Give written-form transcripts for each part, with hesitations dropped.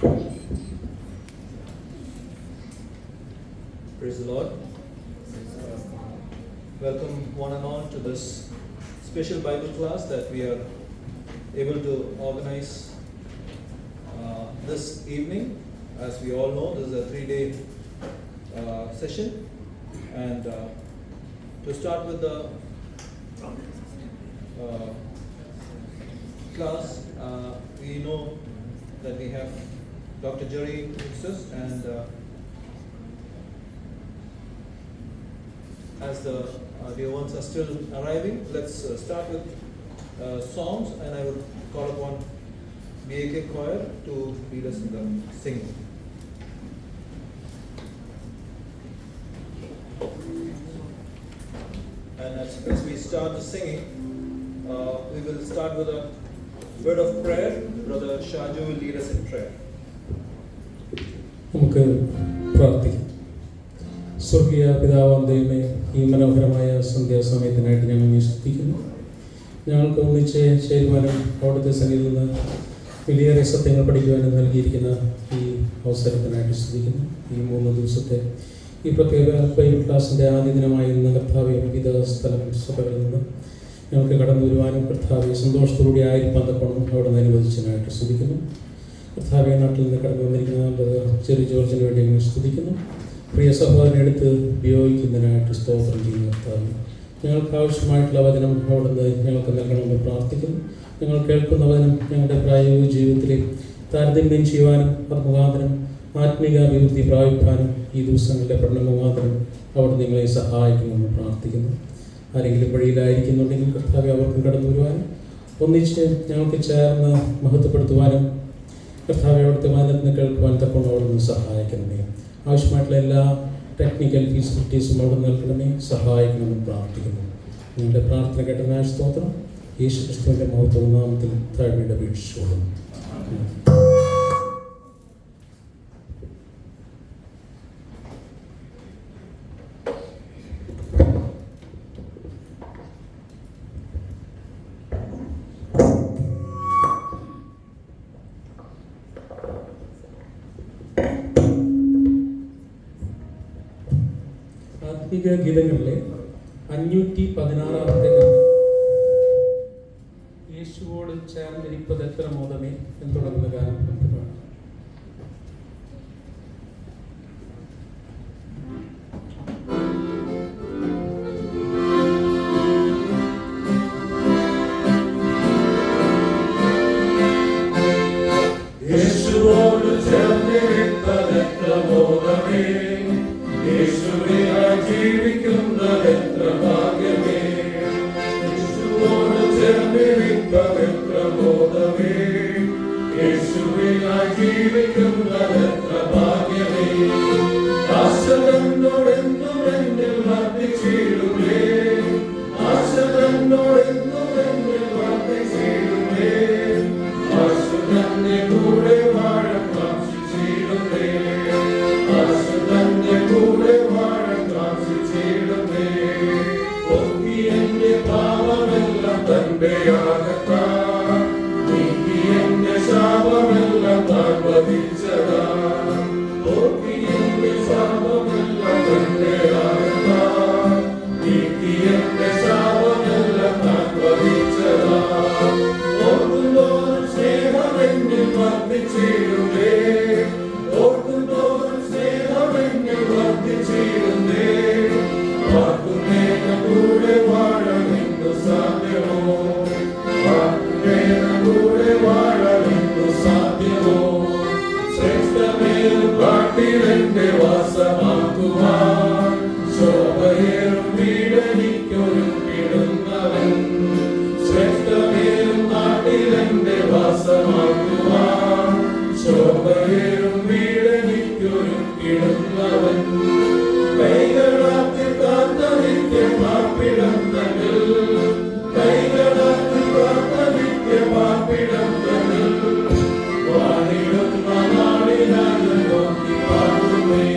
Praise the Lord. Welcome one and all to this special Bible class that we are able to organize this evening. As we all know, this is a 3-day session, and to start with the class, we know that we have Dr. Jerry with us, and as the dear ones are still arriving, let's start with songs, and I would call upon BAK Choir to lead us in the singing. And as we start the singing, we will start with a word of prayer. Brother Shaju will lead us in prayer. നമുക്ക് പ്രാർത്ഥിക്കാം. സ്വർഗീയ പിതാവാം ദൈവമേ, ഈ മനോഹരമായ സന്ധ്യാസമയത്തിനായിട്ട് ഞങ്ങൾ സ്തുതിക്കുന്നു. ഞങ്ങൾക്ക് ഒന്നിച്ച് ചേരുവാനും അവിടുത്തെ സന്നിധിയിൽ നിന്ന് വലിയേറെ സത്യങ്ങൾ പഠിക്കുവാനും നൽകിയിരിക്കുന്ന ഈ അവസരത്തിനായിട്ട് സ്തുതിക്കുന്നു. ഈ 3 ദിവസത്തെ ഈ പ്രത്യേക ബൈബിൾ ക്ലാസിൻ്റെ ആദ്യ ദിനമായി ഇന്ന് കർത്താവെ വിവിധ സഭകളിൽ നിന്ന് ഞങ്ങൾക്ക് കടന്നു വരുവാനും കർത്താവെ സന്തോഷത്തോടെ ആയിരിക്കാൻ തക്കോണം അവിടെ നിന്ന് അനുവദിച്ചതിനായിട്ട് സ്തുതിക്കുന്നു. കർത്താവെ നാട്ടിൽ നിന്ന് കടന്നു വന്നിരിക്കുന്ന ചെറിയ ജോർജിന് വേണ്ടി ഞങ്ങൾ സ്തുതിക്കുന്നു. പ്രിയ സഹോദരനെ എടുത്ത് ഉപയോഗിക്കുന്നതിനായിട്ട് സ്തോത്രം ചെയ്യുന്ന കർത്താവെ, ഞങ്ങൾക്ക് ആവശ്യമായിട്ടുള്ള വചനം അവിടുന്ന് ഞങ്ങൾക്ക് നൽകണമെന്ന് പ്രാർത്ഥിക്കുന്നു. ഞങ്ങൾ കേൾക്കുന്ന വചനം ഞങ്ങളുടെ പ്രായോഗിക ജീവിതത്തിൽ താരതമ്യം ചെയ്യുവാനും അത് മുഖാന്തരം ആത്മീക അഭിവൃദ്ധി പ്രാപിക്കാനും ഈ ദിവസങ്ങളുടെ പഠന മുഖാന്തരം അവിടുന്ന് നിങ്ങളെ സഹായിക്കുമെന്ന് പ്രാർത്ഥിക്കുന്നു. ആരെങ്കിലും വഴിയിലായിരിക്കുന്നുണ്ടെങ്കിൽ കർത്താവെ അവർക്കും കടന്നു വരുവാനും ഒന്നിച്ച് ഞങ്ങൾക്ക് ചേർന്ന് മഹത്വപ്പെടുത്തുവാനും കർത്താവെ അവിടുത്തെ വചനത്തിന് കേൾക്കുവാൻ തക്കോണം അവിടുന്ന് സഹായിക്കണമേ. ആവശ്യമായിട്ടുള്ള എല്ലാ ടെക്നിക്കൽ ഫെസിലിറ്റീസും അവിടെ നൽകണമേ, സഹായിക്കണമെന്ന് പ്രാർത്ഥിക്കുന്നു. നിങ്ങളുടെ പ്രാർത്ഥന കേട്ടതിനായ സ്തോത്രം. യേശു ക്രിസ്തുവിൻ്റെ മഹത്വ നാമത്തിൽ താഴ്മയുടെ അപേക്ഷിച്ചോളും. ആത്മീക ഗീതങ്ങളിലെ 516 ഗാനം യേശുവോട് ചേർന്നിരിപ്പത് എത്ര മോദമേ എന്ന് തുടങ്ങുന്ന ഗാനം നമുക്ക് പാടാം. യേശുവോട് ചേർന്നിരിപ്പത് എത്ര മോദമേ, യേശുവിനായി ജീവിക്കുന്നത് എത്ര ഭാഗ്യമേ. യേശുവോട് ചേർന്നിരിപ്പത് എത്ര മോദമേ, യേശുവിനായി ജീവിക്കുന്നത് എത്ര ഭാഗ്യമേ. ആശ തന്നോടെന്നും എന്നിൽ വർദ്ധിച്ചിടുമേ, ആശ തന്നോടെന്നും എന്നിൽ വർദ്ധിച്ചിടുമേ. ആശ തന്നെ കൂടെ വാഴാൻ കാക്ഷിച്ചിടുമേ, ആശ തന്നെ കൂടെ വാഴാൻ കാക്ഷിച്ചിടുമേ. പൊക്കി എന്റെ പാപമെല്ലാം തന്റെ യാഗത്താൽ, നീക്കി എന്റെ ശാപമെല്ലാം താൻ വധിച്ചതാ. പൊക്കി എന്റെ ശാപമെല്ലാം തന്റെ യാഗത്താൽ, നീക്കി എന്റെ ശാപമെല്ലാം താൻ വധിച്ചതാ. ഓർക്കുന്തോറും സ്നേഹമെന്നിൽ വർദ്ധിച്ചിടുമേ, ഓർക്കുന്തോറും സ്നേഹമെന്നിൽ വർദ്ധിച്ചിടുമേ. വാക്കുനേരം കൂടെ വാഴാനെന്തു സാധ്യമോ, വാക്കുനേരം കൂടെ വാഴാനെന്തു സാധ്യമോ. ശ്രേഷ്ഠമേൽ കാട്ടിലെന്റെ വാസമാക്കുവാൻ, ശോഭയേറും വീടെനിക്കൊരുക്കിടുന്നവൻ. ശ്രേഷ്ഠമേൽ നാട്ടിലെന്റെ വാസമാക്കുവാൻ, ശോഭയേറും വീടെനിക്കൊരുക്കിടുന്നവൻ. കൈകളാത്തിൽ കാത്ത നിത്യപാർപ്പിടം തന്നിൽ, കൈകളാത്തിൽ കാത്ത നിത്യപാർപ്പിടം തന്നിൽ. വാണിടുന്ന നാളിനായി നോക്കി പാടുമേ,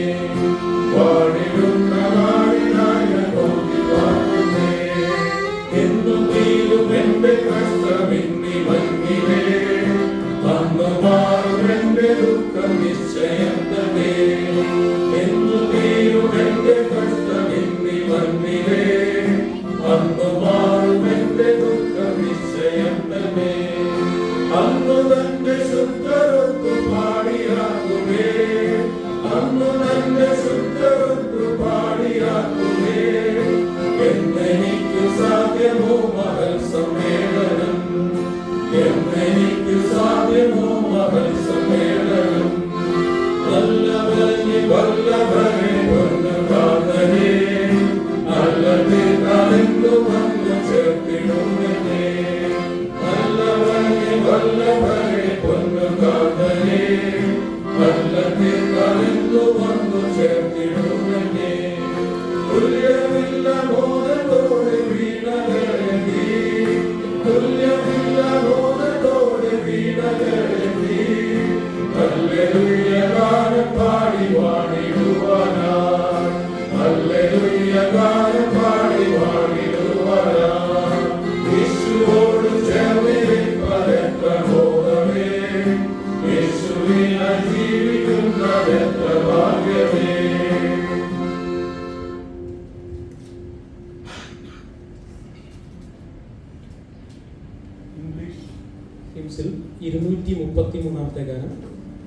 ഹിംസിൽ 233 ഗാനം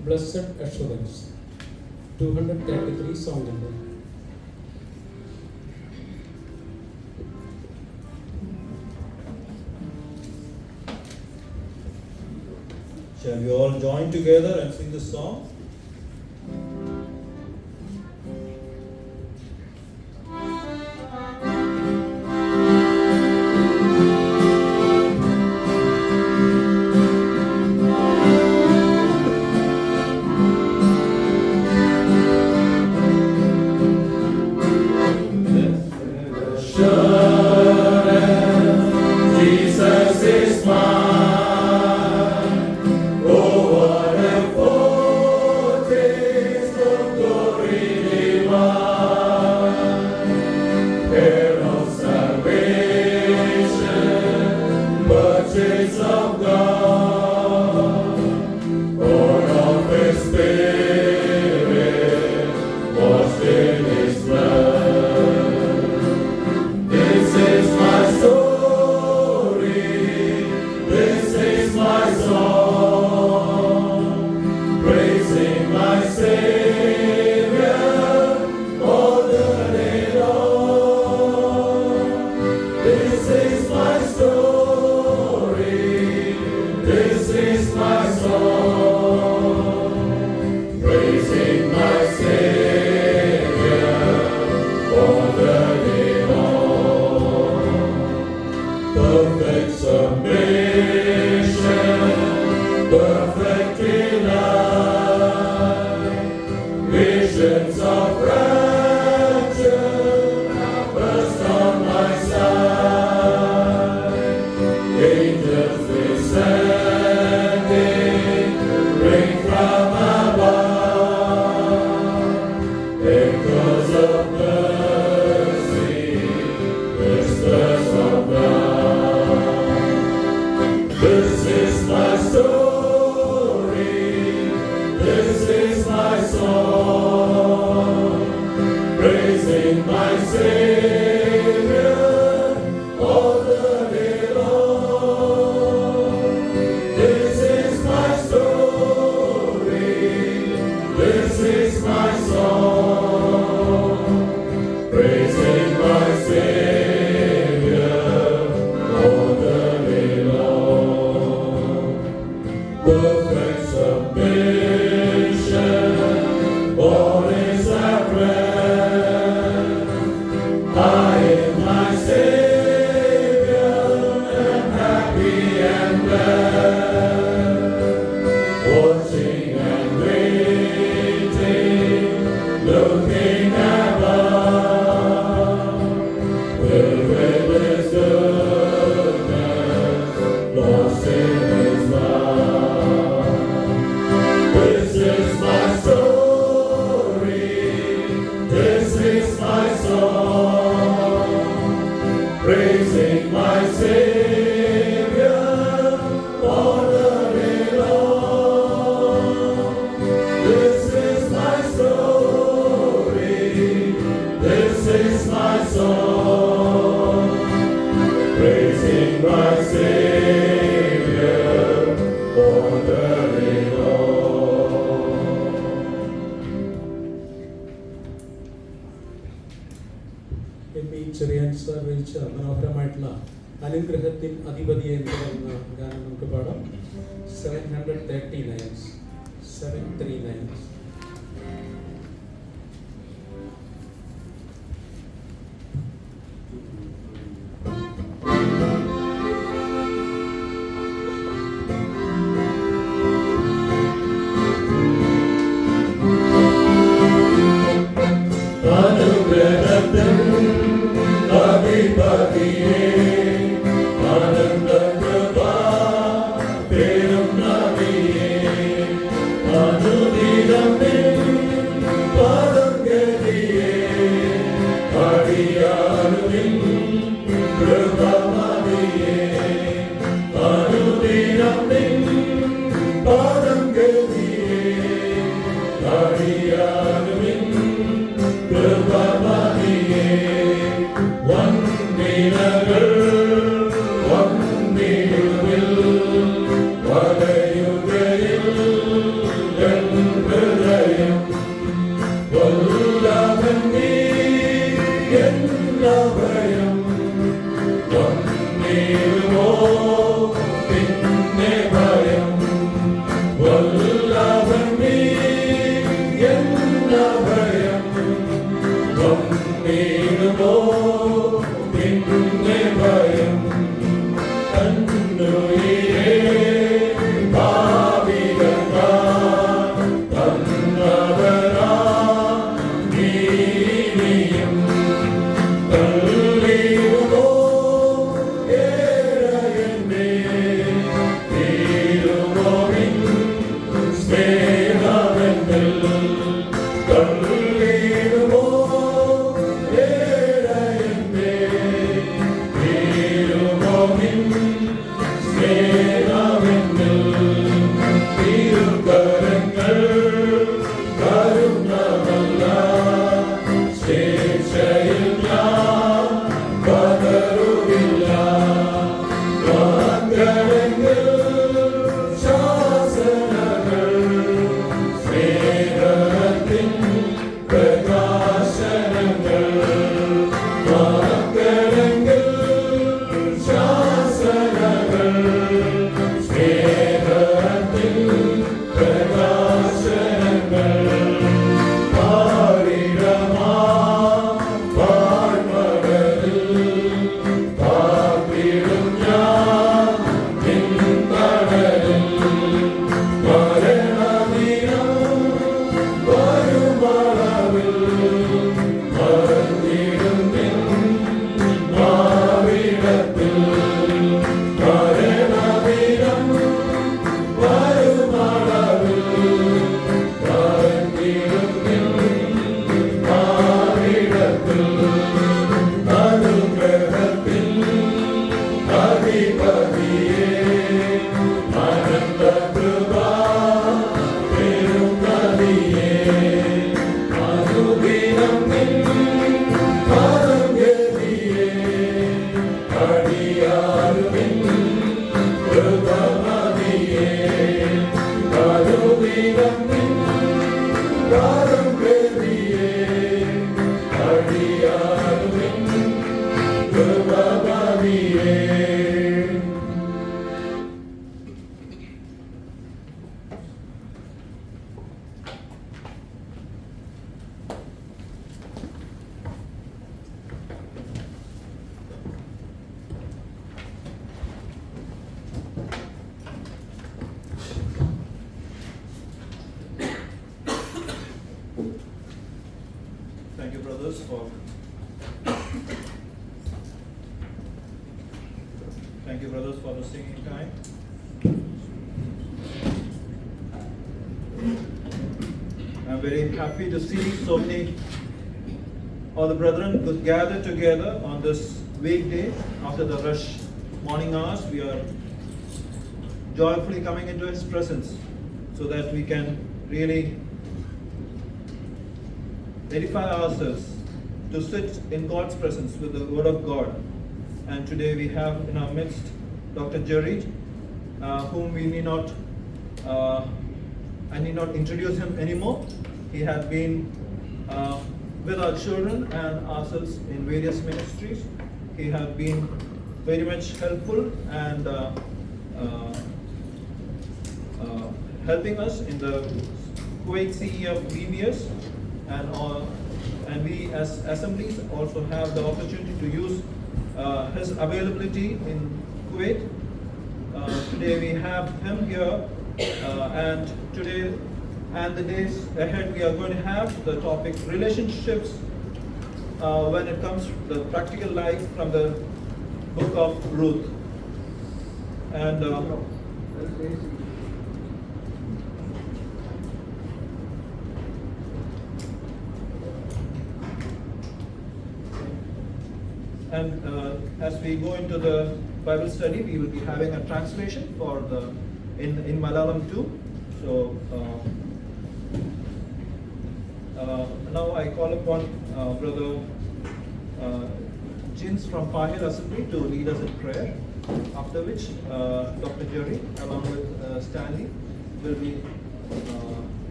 blessed assurance 233 song number. Shall we all join together and sing this song? Jesus is mine. Oh, what a foretaste of glory divine. Heir of salvation, purchase of God, born of His Spirit, washed in His blood. This is my story. This is my song, praising my Savior all the day long. This is my story, this is my song, praising my Savior all the day long. Perfect submission, perfect delight, visions of rapture burst on my side. Angels descending, ring from above, echoes of mercy, whispers of love. This is my story, this is my song, praising my Savior all the day long. This is my story, this is my song, praising my Savior all the day long. Perfect submission, all is at rest. I in my Savior am happy and glad, watching and waiting, looking above, filled with His goodness, lost in His love. This is my story, this is my song, praising my Savior all the day long. This is my story, this is my song, praising my Savior all the day long. M E. Cherian sir രചിച്ച മനോഹരമായിട്ടുള്ള അനുഗ്രഹത്തിൻ അധിപതി എന്ന് പറയുന്ന ഗാനം നമുക്ക് പാടാം. 739 739. അനുഗ്രഹത്തിൻ അധിപതിയേ, ആനന്ദകൃപ പേരും നദിയേ, അനുദിനം Thank you, brothers, for the singing time. I'm very happy to see so many of the brethren could gather together on this weekday after the rush morning hours. We are joyfully coming into His presence so that we can really edify ourselves to sit in God's presence with the Word of God. And today we have in our midst Dr. Jerry, whom we need not, I need not introduce him anymore. He had been with our children and ourselves in various ministries. He has been very much helpful and helping us in the Kuwait CEF VBS, and we as assemblies also have the opportunity to use his availability in Kuwait. Today we have him here, and today and the days ahead we are going to have the topic relationships when it comes to the practical life from the book of Ruth. And as we go into the Bible study, we will be having a translation for the in Malayalam too. So now I call upon Brother Jins from Pahir Assembly to lead us in prayer. After which Dr. Jerry along with Stanley will be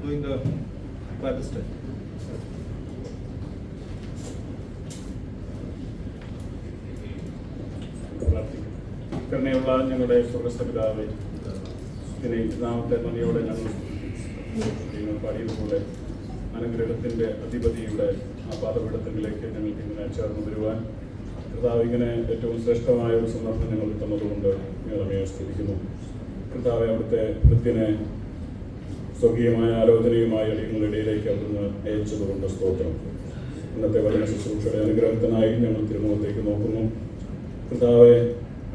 doing the Bible study. കരുണയുള്ള ഞങ്ങളുടെ സ്വർഗസ്ഥപിതാവേ, ഇതിനെ നാമത്തെ നന്ദിയോടെ ഞങ്ങൾ പാടിയതുപോലെ അനുഗ്രഹത്തിൻ്റെ അധിപതിയുടെ ആ പാദപീഠത്തിലേക്ക് ഞങ്ങൾക്ക് ഇങ്ങനെ ചേർന്ന് വരുവാൻ കർത്താവ് ഇങ്ങനെ ഏറ്റവും ശ്രേഷ്ഠമായ ഒരു സന്ദർഭം ഞങ്ങൾക്ക് തന്നതുകൊണ്ട് ഞങ്ങളെ സ്തുതിക്കുന്നു. കർത്താവ് അവിടുത്തെ കൃത്യനെ സ്വർഗീയമായ ആലോചനയുമായി അടിയങ്ങളുടെ ഇടയിലേക്ക് അവിടുന്ന് അയച്ചതുകൊണ്ട് സ്തോത്രം. ഇന്നത്തെ വചന ശുശ്രൂഷയുടെ അനുഗ്രഹത്തിനായി ഞങ്ങൾ തിരുമുഖത്തേക്ക് നോക്കുന്നു. കർത്താവെ,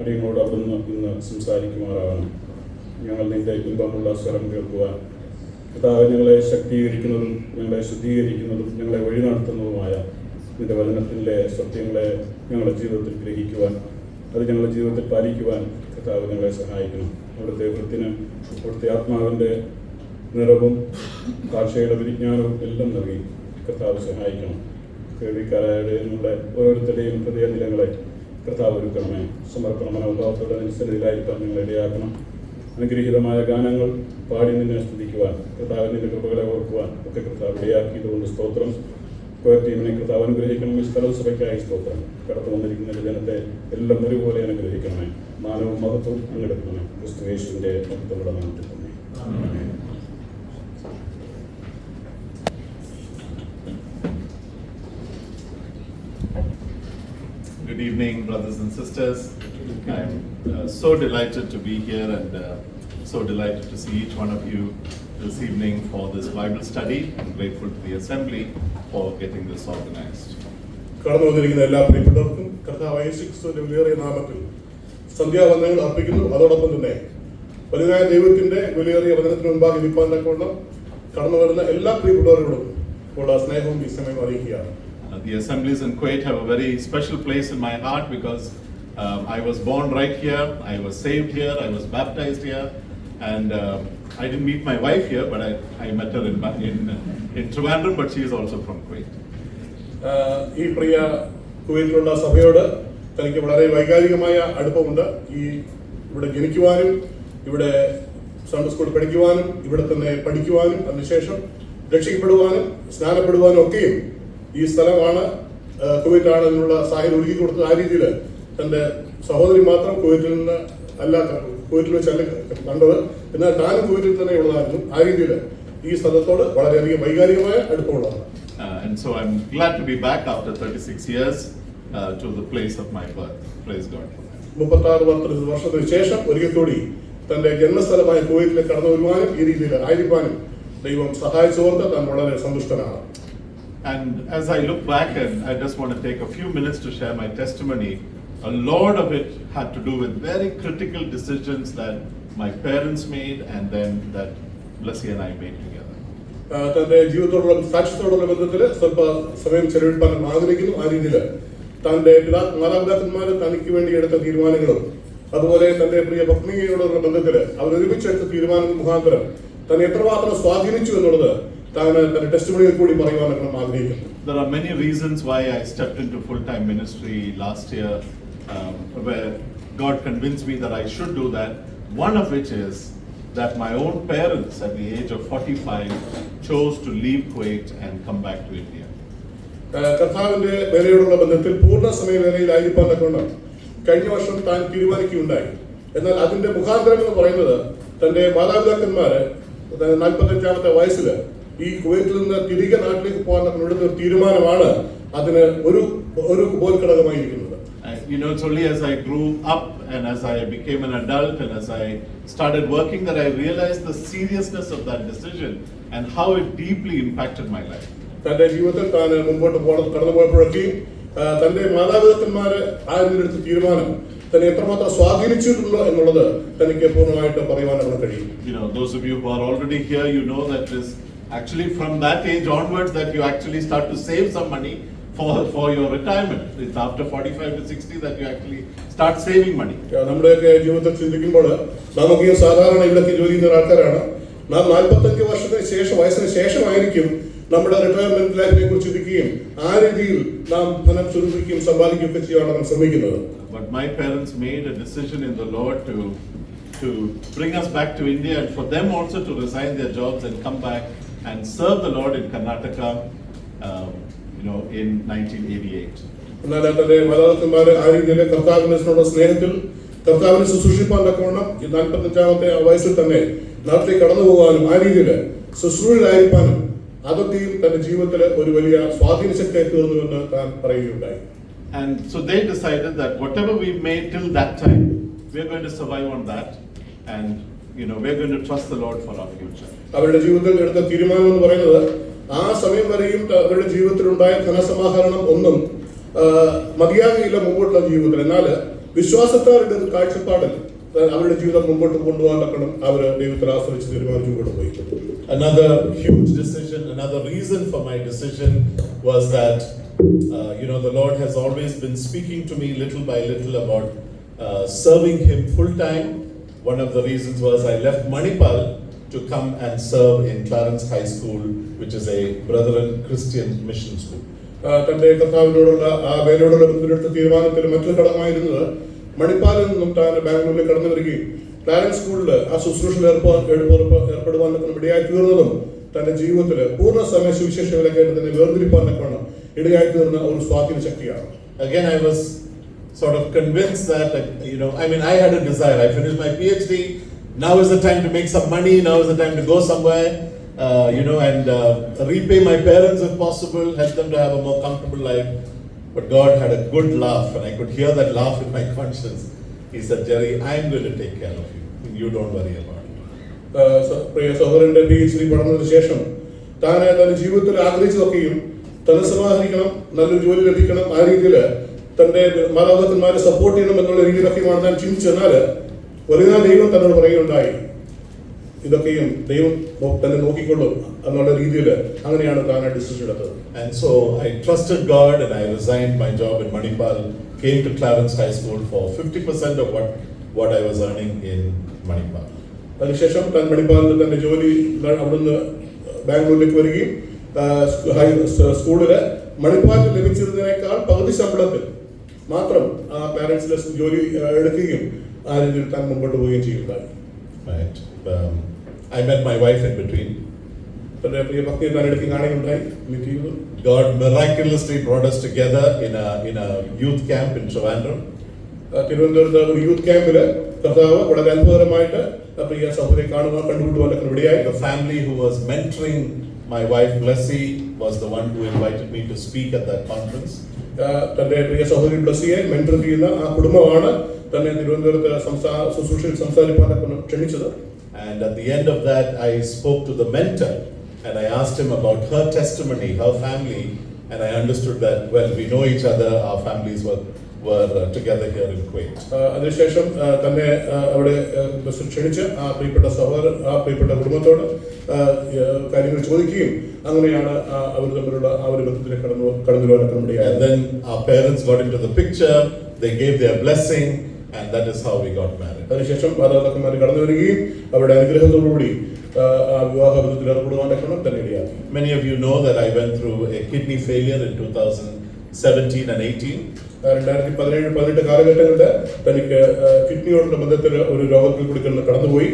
അടിയങ്ങളോട് അവിടുന്ന് ഇന്ന് സംസാരിക്കുമാറാകണം. ഞങ്ങൾ നിന്റെ ഇമ്പമുള്ള സ്വരം കേൾക്കുവാൻ, കർത്താവ് ഞങ്ങളെ ശക്തീകരിക്കുന്നതും ഞങ്ങളെ ശുദ്ധീകരിക്കുന്നതും ഞങ്ങളെ വഴി നടത്തുന്നതുമായ നിന്റെ വചനത്തിൻ്റെ സത്യങ്ങളെ ഞങ്ങളുടെ ജീവിതത്തിൽ ഗ്രഹിക്കുവാൻ, അത് ഞങ്ങളുടെ ജീവിതത്തിൽ പാലിക്കുവാൻ കർത്താവ് ഞങ്ങളെ സഹായിക്കണം. അവിടുത്തെ വൃത്തിന് അവിടുത്തെ ആത്മാവിൻ്റെ നിറവും കാഴ്ചയുടെ വിജ്ഞാനവും എല്ലാം നൽകി കർത്താവ് സഹായിക്കണം. കേൾവിക്കാരായ ഞങ്ങളുടെ ഓരോരുത്തരുടെയും ഹൃദയനിലങ്ങളെ കർത്താവ് ഒരുക്കണമേ. സമർപ്പണ മനോഭാവത്തോടെ അനുസരിതയിലായിരിക്കാൻ ഞങ്ങളെ ഇടയാക്കണം. അനുഗ്രഹീതമായ ഗാനങ്ങൾ പാടി നിന്നെ സ്തുതിക്കുവാൻ, കർത്താവിൻ്റെ കൃപകളെ ഓർക്കുവാൻ ഒക്കെ കർത്താവ് ഇടയാക്കിയതുകൊണ്ട് സ്തോത്രം. ടീമിനെ കർത്താവ് അനുഗ്രഹിക്കണം. ഈ സ്ഥലസഭയ്ക്കായി സ്തോത്രം. കടന്നു വന്നിരിക്കുന്ന ജനത്തെ എല്ലാം ഒരുപോലെ അനുഗ്രഹിക്കണമേ. മാനവും മഹത്വവും അങ്ങെടുക്കണമേ. ക്രിസ്തു യേശുവിൻ്റെ മഹത്വമുള്ള നാമത്തിൽ തന്നെ. Good evening, brothers and sisters. I'm so delighted to be here and so delighted to see each one of you this evening for this Bible study. I'm grateful to the Assembly for getting this organized. കടന്നു വന്നിരിക്കുന്ന എല്ലാ പ്രിയപ്പെട്ടവർക്കും കർത്താവായ യേശുക്രിസ്തുവിന്റെ വിലയേറിയ നാമത്തിൽ സന്ധ്യാവന്ദനങ്ങൾ അർപ്പിക്കുന്നു. അതോടൊപ്പം തന്നെ വലുതായ ദൈവത്തിന്റെ വിലയേറിയ വചനത്തിന് മുൻപാകെ ഇരിപ്പാൻ തക്കവണ്ണം കടന്നു വരുന്ന എല്ലാ പ്രിയപ്പെട്ടവരോടും ഉള്ള സ്നേഹവും ഈ സമയം അറിയിക്കുകയാണ്. The assemblies in Kuwait have a very special place in my heart because I was born right here, I was saved here, I was baptized here, and I didn't meet my wife here, but I met her in Trivandrum, but she is also from Kuwait. ഈ പ്രിയ കുവൈറ്റിലുള്ള സഭയോട് തനിക്ക് വളരെ വൈകാരികമായ അടുപ്പമുണ്ട്. ഇവിടെ ജനിക്കുവാനും ഇവിടെ Sunday സ്കൂളിൽ പഠിക്കുവാനും ഇവിടെ തന്നെ പഠിക്കുവാനും അതിനുശേഷം രക്ഷിക്കപ്പെടുവാനും സ്നാനപ്പെടുവാനും ഒക്കെയും ഈ സ്ഥലമാണ് കുവൈറ്റാണ് എന്നുള്ള സാഹചര്യം ഒരുക്കി കൊടുത്തത്. ആ രീതിയിൽ തൻ്റെ സഹോദരി മാത്രം കുവൈറ്റിൽ നിന്ന് അല്ല, കുവൈറ്റിൽ വെച്ചല്ല കണ്ടത്, എന്നാൽ താനും കുവൈറ്റിൽ തന്നെ ഉള്ളതായിരുന്നു. ആ രീതിയിൽ ഈ സ്ഥലത്തോട് വളരെയധികം വൈകാരികമായ അടുപ്പമുള്ളതാണ്. And so I'm glad to be back after 36 years to the place of my birth. Praise God for that. 36 വർഷത്തിന് ശേഷം ഒരിക്കൽ കൂടി തന്റെ ജന്മസ്ഥലമായ കുവൈറ്റിലേക്ക് കടന്നു വരുവാനും ഈ രീതിയിൽ ആയിരിക്കാനും ദൈവം സഹായിച്ചോർത്ത് താൻ വളരെ സന്തുഷ്ടനാണ്. And as I look back, and I just want to take a few minutes to share my testimony, a lot of it had to do with very critical decisions that my parents made and then that Blessy and I made together. തന്റെ ജീവിതത്തോടുള്ള സാക്ഷ്യത്തോടുള്ള ബന്ധത്തിൽ സ്വല്പ സമയം ചെലവഴിപ്പാൻ ആഗ്രഹിക്കുന്നു. ആ രീതിയിൽ തന്റെ മാതാപിതാക്കന്മാർ തനിക്ക് വേണ്ടി എടുത്ത തീരുമാനങ്ങളും അതുപോലെ തന്റെ പ്രിയ പത്നിയോടുള്ള ബന്ധത്തിൽ അവർ ഒരുമിച്ചെടുത്ത തീരുമാനങ്ങൾ മുഖാന്തരം തന്നെ എത്രമാത്രം സ്വാധീനിച്ചു എന്നുള്ളത് താൻ തന്റെ ടെസ്റ്റിമണിയിൽ കൂടി പറയുവാൻ ആഗ്രഹിക്കുന്നു. There are many reasons why I stepped into full-time ministry last year, where God convinced me that I should do that. One of which is that my own parents at the age of 45 chose to leave Kuwait and come back to India. കർത്താവിന്റെ വേലയോടുള്ള ബന്ധത്തിൽ പൂർണ്ണ സമയ വേലയിലായിരിക്കാൻ തക്കൊണ്ട് കഴിഞ്ഞ വർഷം താൻ തീരുമാനിക്കുകയുണ്ടായി. എന്നാൽ അതിന്റെ മുഖാന്തരം എന്ന് പറയുന്നത് തന്റെ മാതാപിതാക്കന്മാര് 45-ാമത്തെ വയസ്സിൽ ഈ കുവൈറ്റിൽ നിന്ന് തിരികെ നാട്ടിലേക്ക് പോകാൻ എടുത്ത ഒരു തീരുമാനമാണ് അതിന് ഒരു പോൽഘടകമായിരിക്കുന്നത്. You know, it's only as I grew up and as I became an adult and as I started working that I realized the seriousness of that decision and how it deeply impacted my life. തന്റെ ജീവിതത്തിൽ താൻ മുമ്പോട്ട് കടന്നു പോയപ്പോഴൊക്കെയും തന്റെ മാതാപിതാക്കന്മാര് എടുത്ത തീരുമാനം തന്നെ എത്രമാത്രം സ്വാധീനിച്ചിട്ടുണ്ടോ എന്നുള്ളത് തനിക്ക് പൂർണ്ണമായിട്ട് പറയുവാൻ കഴിയും. You know, those of you who are already here, you know that it is actually from that age onwards that you actually start to save some money for your retirement. It's after 45 to 60 that you actually start saving money. നമ്മുടെയൊക്കെ ജീവിതത്തിൽ ചിന്തിക്കുമ്പോൾ നമുക്ക് ഈ സാധാരണ ഇവിടേക്ക് ജോലി ചെയ്യുന്ന ആൾക്കാരാണ്. നാം 45 വർഷത്തിന് ശേഷം വയസ്സിന് ശേഷമായിരിക്കും നമ്മുടെ റിട്ടയർമെന്റ് ലൈഫിനെ കുറിച്ച് ചിന്തിക്കുകയും ആ രീതിയിൽ നാം ധനം സ്വരൂപിക്കുകയും സമ്പാദിക്കുകയും ഒക്കെ ചെയ്യാനാണ് ശ്രമിക്കുന്നത്. But my parents made a decision in the Lord to bring us back to India and for them also to resign their jobs and come back and serve the Lord in Karnataka, in 1988. എന്നാൽ തന്റെ മാതാപിതാക്കന്മാര് ആ രീതിയിൽ കർത്താവിനോടുള്ള സ്നേഹത്തിൽ കർത്താവിനെ ശുശ്രൂഷിപ്പാൻ തക്കവണ്ണം 45-ാമത്തെ വയസ്സിൽ തന്നെ നാട്ടിലേക്ക് കടന്നു പോകാനും ആ രീതിയിൽ ശുശ്രൂഷയിലായിരിക്കാനും അതൊക്കെയും തന്റെ ജീവിതത്തിൽ ഒരു വലിയ സ്വാധീന ശക്തിയായി തീർന്നുവെന്ന് താൻ പറയുകയുണ്ടായി. And so they decided that whatever we made till that time, we're going to survive on that, and we're going to trust the Lord for our future. അവരുടെ ജീവിതത്തിൽ എടുത്ത തീരുമാനം എന്ന് പറയുന്നത് ആ സമയം വരെയും അവരുടെ ജീവിതത്തിലുണ്ടായ ധനസമാഹരണം ഒന്നും മതിയാകില്ല മുമ്പോട്ടുള്ള ജീവിതത്തിൽ. എന്നാൽ വിശ്വാസക്കാരുടെ ഒരു കാഴ്ചപ്പാടിൽ അവരുടെ ജീവിതം മുമ്പോട്ട് കൊണ്ടുപോകാൻ തക്കണം അവർ ദൈവത്തിൽ ആശ്രയിച്ച് തീരുമാനിച്ചു മുമ്പോട്ട് പോയി. Another huge decision, another reason for my decision was that the Lord has always been speaking to me little by little about serving Him full time. One of the reasons was I left Manipal to come and serve in Clarence High School, which is a Brethren Christian mission school. തന്റെ കർത്താവിനോടുള്ള ആ വേലയോടുള്ള ബന്ധപ്പെട്ട തീരുമാനത്തിൽ മറ്റൊരു ഘടകമായിരുന്നത് മണിപ്പാലിൽ നിന്നും താൻ ബാംഗ്ലൂരിലേക്ക് കടന്നു വരികയും ക്ലാരൻസ് സ്കൂളിൽ ആ ശുശ്രൂഷയിൽ ഏർപ്പെടുവാൻ ഇടയായി തീർന്നതും തന്റെ ജീവിതത്തിൽ പൂർണ്ണ സമയ സുവിശേഷ വിലക്കായിട്ട് തന്നെ വേർതിരിപ്പാനൊക്കെ ഇടയായി തീർന്ന ഒരു സ്വാധീന ശക്തിയാണ്. Again, I was sort of convinced that, I had a desire. I finished my PhD. Now is the time to make some money. Now is the time to go somewhere, and repay my parents if possible, help them to have a more comfortable life. But God had a good laugh, and I could hear that laugh in my conscience. He said, Jerry, I'm going to take care of you. You don't worry about it. പ്രിയ സഹോദരന്റെ PhD പഠനത്തിന് ശേഷം താൻ തന്റെ ജീവിതത്തിൽ ആഗ്രഹിച്ചതൊക്കെയും ധനസമാഹരിക്കണം, നല്ലൊരു ജോലി ലഭിക്കണം, ആ രീതിയിൽ തന്റെ മാതാപിതാക്കന്മാരെ സപ്പോർട്ട് ചെയ്യണം എന്നുള്ള രീതിയിലൊക്കെയാണ് താൻ ചിന്തിച്ചെന്നാൽ ഒരു നാൾ ദൈവം തന്നോട് പറയുകയുണ്ടായി, ഇതൊക്കെയും ദൈവം തന്നെ നോക്കിക്കൊള്ളും എന്നുള്ള രീതിയിൽ അങ്ങനെയാണ് താൻ ആ ഡിസിഷൻ എടുത്തത്. And so I trusted God and I resigned my job in Manipal, came to Clarence High School for 50% of what I was earning in Manipal. അതിനുശേഷം താൻ മണിപ്പാലിൽ തന്റെ ജോലി അവിടുന്ന് ബാംഗ്ലൂരിലേക്ക് വരികയും സ്കൂളില് മണിപ്പാലിൽ ലഭിച്ചിരുന്നതിനേക്കാൾ പകുതി ശമ്പളത്തിൽ മാത്രം ആ പാരന്റ്സിലെ ജോലി എടുക്കുകയും ആ രീതിയിൽ താൻ മുമ്പോട്ട് പോവുകയും ചെയ്യുന്നതായി. I met my wife in between. തന്റെ പ്രിയ ഭക്തിയെ താൻ ഇടയ്ക്ക് കാണുകയുണ്ടായി. God miraculously brought us together in a youth camp in Trivandrum. തിരുവനന്തപുരത്ത് ഒരു യൂത്ത് ക്യാമ്പില് കർത്താവ് വളരെ അത്ഭുതകരമായിട്ട് പ്രിയ സഹോദരിയെ കണ്ടുകൊണ്ടുപോകാൻ ഇടയായി. The family who was mentoring my wife Blessy was the one who invited me to speak at that conference. തന്റെ പ്രിയ സഹോദരി ബ്ലസ്സിയെ mentor ചെയ്യുന്ന ആ കുടുംബമാണ് തന്നെ തിരുവനന്തപുരത്ത് ശുശ്രൂഷയിൽ സംസാരിക്കാനൊക്കെ ക്ഷണിച്ചത്. And at the end of that, I spoke to the mentor and I asked him about her testimony, her family, and I understood that, well, we know each other, our families were together here in Kuwait. അതിനുശേഷം തന്നെ അവിടെ ക്ഷണിച്ച് ആ പ്രിയപ്പെട്ട കുടുംബത്തോട് കാര്യങ്ങൾ ചോദിക്കുകയും അങ്ങനെയാണ് അവർ തമ്മിലുള്ള ആ ഒരു ബന്ധത്തിലേക്ക് കടന്നു വരാൻ. And then our parents got into the picture, they gave their blessing, and that is how we got married. അതിനുശേഷം മാതാപിതാക്കന്മാർ കടന്നു വരികയും അവരുടെ അനുഗ്രഹത്തോടുകൂടി ആ വിവാഹ ബന്ധത്തിൽ ഏർപ്പെടുവാനൊക്കെ തന്നെ ഇടയാക്കി. Many of you know that I went through a kidney failure in 2017 and 18. 2017-18 കാലഘട്ടങ്ങളിൽ തനിക്ക് കിഡ്നിയോടുള്ള ബന്ധത്തിൽ ഒരു രോഗത്തിൽ കൂടി കടന്നുപോയി.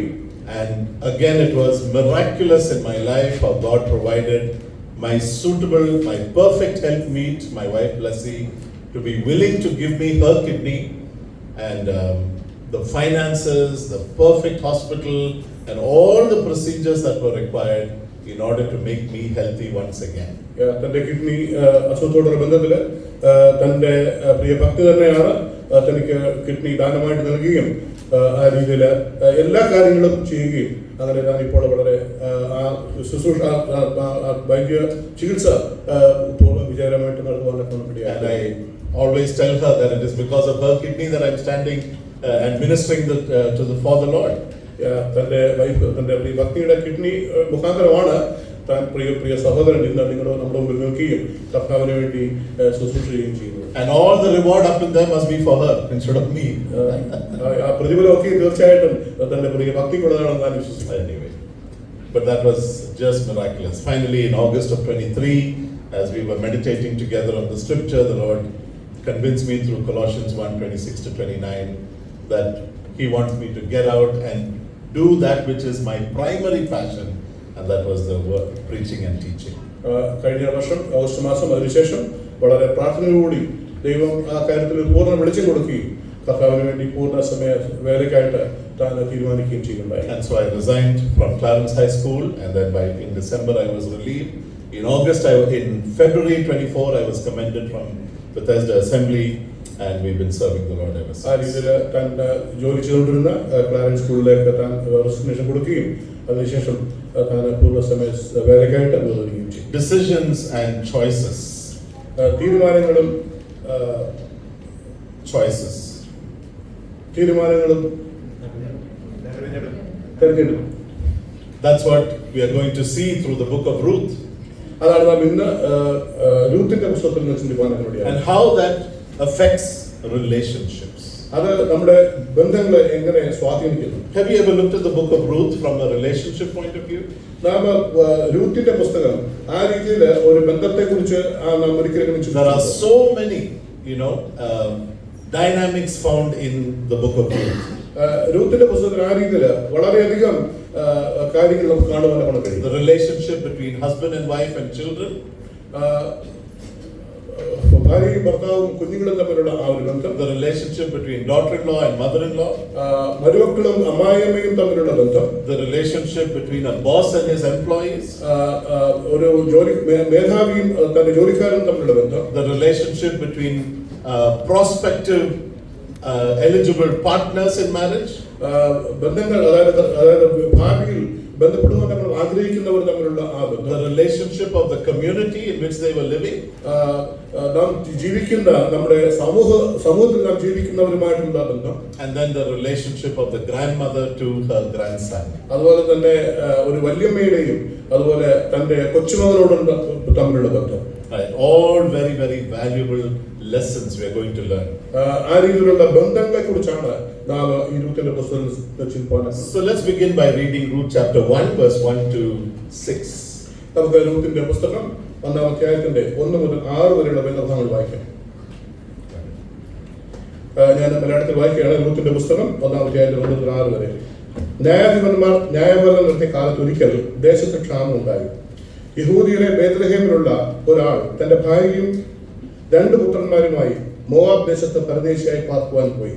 And again it was miraculous in my life how God provided my perfect helpmeet, my wife Blessy, to be willing to give me her kidney, and the finances, the perfect hospital, and all the procedures that were required in order to make me healthy once again. തന്റെ kidney അസുഖത്തോടുള്ള ബന്ധത്തിൽ തന്റെ പ്രിയ ഭക്തി തന്നെയാണ് തനിക്ക് kidney ദാനമായിട്ട് നൽകുകയും ആ രീതിയിൽ എല്ലാ കാര്യങ്ങളും ചെയ്യുകയും അങ്ങനെ ഞാൻ ഇപ്പോൾ വളരെ ആ ശുശ്രൂഷ വൈദ്യ ചികിത്സ വിജയകരമായിട്ട് നടത്തുവാനൊക്കെ ഇടയായി. And I always tell her that it is because of her kidney that I'm standing and ministering for the Lord. തന്റെ വൈഫ് തന്റെ പ്രിയ ഭക്തിയുടെ കിഡ്നി മുഖാന്തരമാണ് താൻ പ്രിയ സഹോദരൻ ഇന്ന് നമ്മുടെ മുമ്പിൽ നിൽക്കുകയും കർത്താവിന് വേണ്ടി ശുശ്രൂഷ ചെയ്യുകയും ചെയ്യുന്നു. And all the reward up in there must be for her instead of me. ആ പ്രതിഫലമൊക്കെ തീർച്ചയായിട്ടും തന്റെ പ്രിയ ഭക്തിക്കുള്ളതാണെന്ന് ഞാൻ വിശ്വസിക്കുന്നു. Anyway, but that was just miraculous. Finally, in August of 23, as we were meditating together on the scripture, the Lord convinced me through Colossians 1:26-29 that He wants me to get out and do that which is my primary passion, and that was the work, preaching and teaching. കഴിഞ്ഞ വർഷം August മാസം അതിനുശേഷം വളരെ പ്രാർത്ഥനയോടുകൂടി ദൈവം ആ കാര്യത്തിൽ പൂർണ്ണ വെളിച്ചം കൊടുക്കുകയും കർത്താവിന് വേണ്ടി പൂർണ്ണ സമയ വേലയ്ക്കായിട്ട് താൻ തീരുമാനിക്കുകയും ചെയ്യുന്നുണ്ടായി. And so I resigned from Clarence High School, and then in December I was relieved. In February 24 I was commended from Bethesda Assembly, and we've been serving the Lord ever since. ആ രീതിയിൽ താൻ ജോലി ചെയ്തുകൊണ്ടിരുന്ന Clarence സ്കൂളിലേക്ക് താൻ resignation കൊടുക്കുകയും അതിനുശേഷം താൻ പൂർണ്ണ സമയ വേലയ്ക്കായിട്ട് നിർവഹിക്കുകയും ചെയ്തു. Decisions and choices. തീരുമാനങ്ങളും തെരഞ്ഞെടുപ്പും. That's what we are going to see through the book of Ruth. അതാണ് നാം ഇന്ന് രൂത്തിന്റെ പുസ്തകത്തിൽ നിന്ന് ചിന്തിക്കാനാണ് വേണ്ടിയാണ്. And how that affects relationships. അത് നമ്മുടെ ബന്ധങ്ങളെ എങ്ങനെ സ്വാധീനിക്കുന്നു. Have you ever looked at the book of Ruth from a relationship point of view? നാം രൂത്തിന്റെ പുസ്തകം ആ രീതിയിൽ ഒരു ബന്ധത്തെക്കുറിച്ച് നാം ഒരിക്കലും ചിന്തിച്ചു. There are so many, dynamics found in the book of Ruth. രൂത്തിന്റെ പുസ്തകത്തിൽ ആ രീതിയിൽ വളരെയധികം കാര്യങ്ങൾ നമുക്ക് കാണുവാൻ കഴിയും. The relationship between husband and wife and children. ഭാര്യയും ഭർത്താവും കുഞ്ഞുങ്ങളും തമ്മിലുള്ള ആ ഒരു ബന്ധം. The relationship between daughter-in-law and mother-in-law. മരുമക്കളും അമ്മായിയമ്മയും തമ്മിലുള്ള ബന്ധം. The relationship between a boss and his employees. ഒരു മേധാവിയും തന്റെ ജോലിക്കാരും തമ്മിലുള്ള ബന്ധം. The relationship between prospective eligible partners in marriage. ബന്ധങ്ങൾ അതായത് ഭാവിയിൽ ബന്ധപ്പെടുവാൻ നമ്മൾ ആഗ്രഹിക്കുന്നവർ തമ്മിലുള്ള ആ ബന്ധം. The relationship of the community in which they were living. നാം ജീവിക്കുന്ന നമ്മുടെ സമൂഹത്തിൽ നാം ജീവിക്കുന്നവരുമായിട്ടുള്ള ബന്ധം. And then the relationship of the grandmother to her grandson. അതുപോലെ തന്നെ ഒരു വല്യമ്മയുടെയും അതുപോലെ തന്റെ കൊച്ചുമകനോടുള്ള തമ്മിലുള്ള ബന്ധം. Right, all very, very valuable lessons we are going to learn. ആ രീതിയിലുള്ള ബന്ധങ്ങളെ കുറിച്ചാണ് നാം ഈ രൂത്തിന്റെ പുസ്തകത്തിൽ ചിന്തിക്കുന്നത്. So let's begin by reading Ruth chapter 1 verse 1 to 6. നമുക്ക് രൂത്തിന്റെ പുസ്തകം 1-ാം അധ്യായത്തിന്റെ 1 മുതൽ 6 വരെയുള്ള വേദഭാഗങ്ങൾ വായിക്കാം. ഞാൻ മലയാളത്തിൽ വായിക്കുകയാണ്. രൂത്തിന്റെ പുസ്തകം 1-ാം അധ്യായത്തിൽ 1 മുതൽ 6 വരെ. ന്യായാധിപന്മാർ ന്യായപാലനം നടത്തിയ കാലത്ത് ഒരിക്കൽ ദേശത്ത് ക്ഷാമം ഉണ്ടായി. യഹൂദിയിലെ ബേത്ലഹേമിലുള്ള ഒരാൾ തന്റെ ഭാര്യയും 2 പുത്രന്മാരുമായി മോവാബ് ദേശത്ത് പരദേശിയായി പാർക്കുവാൻ പോയി.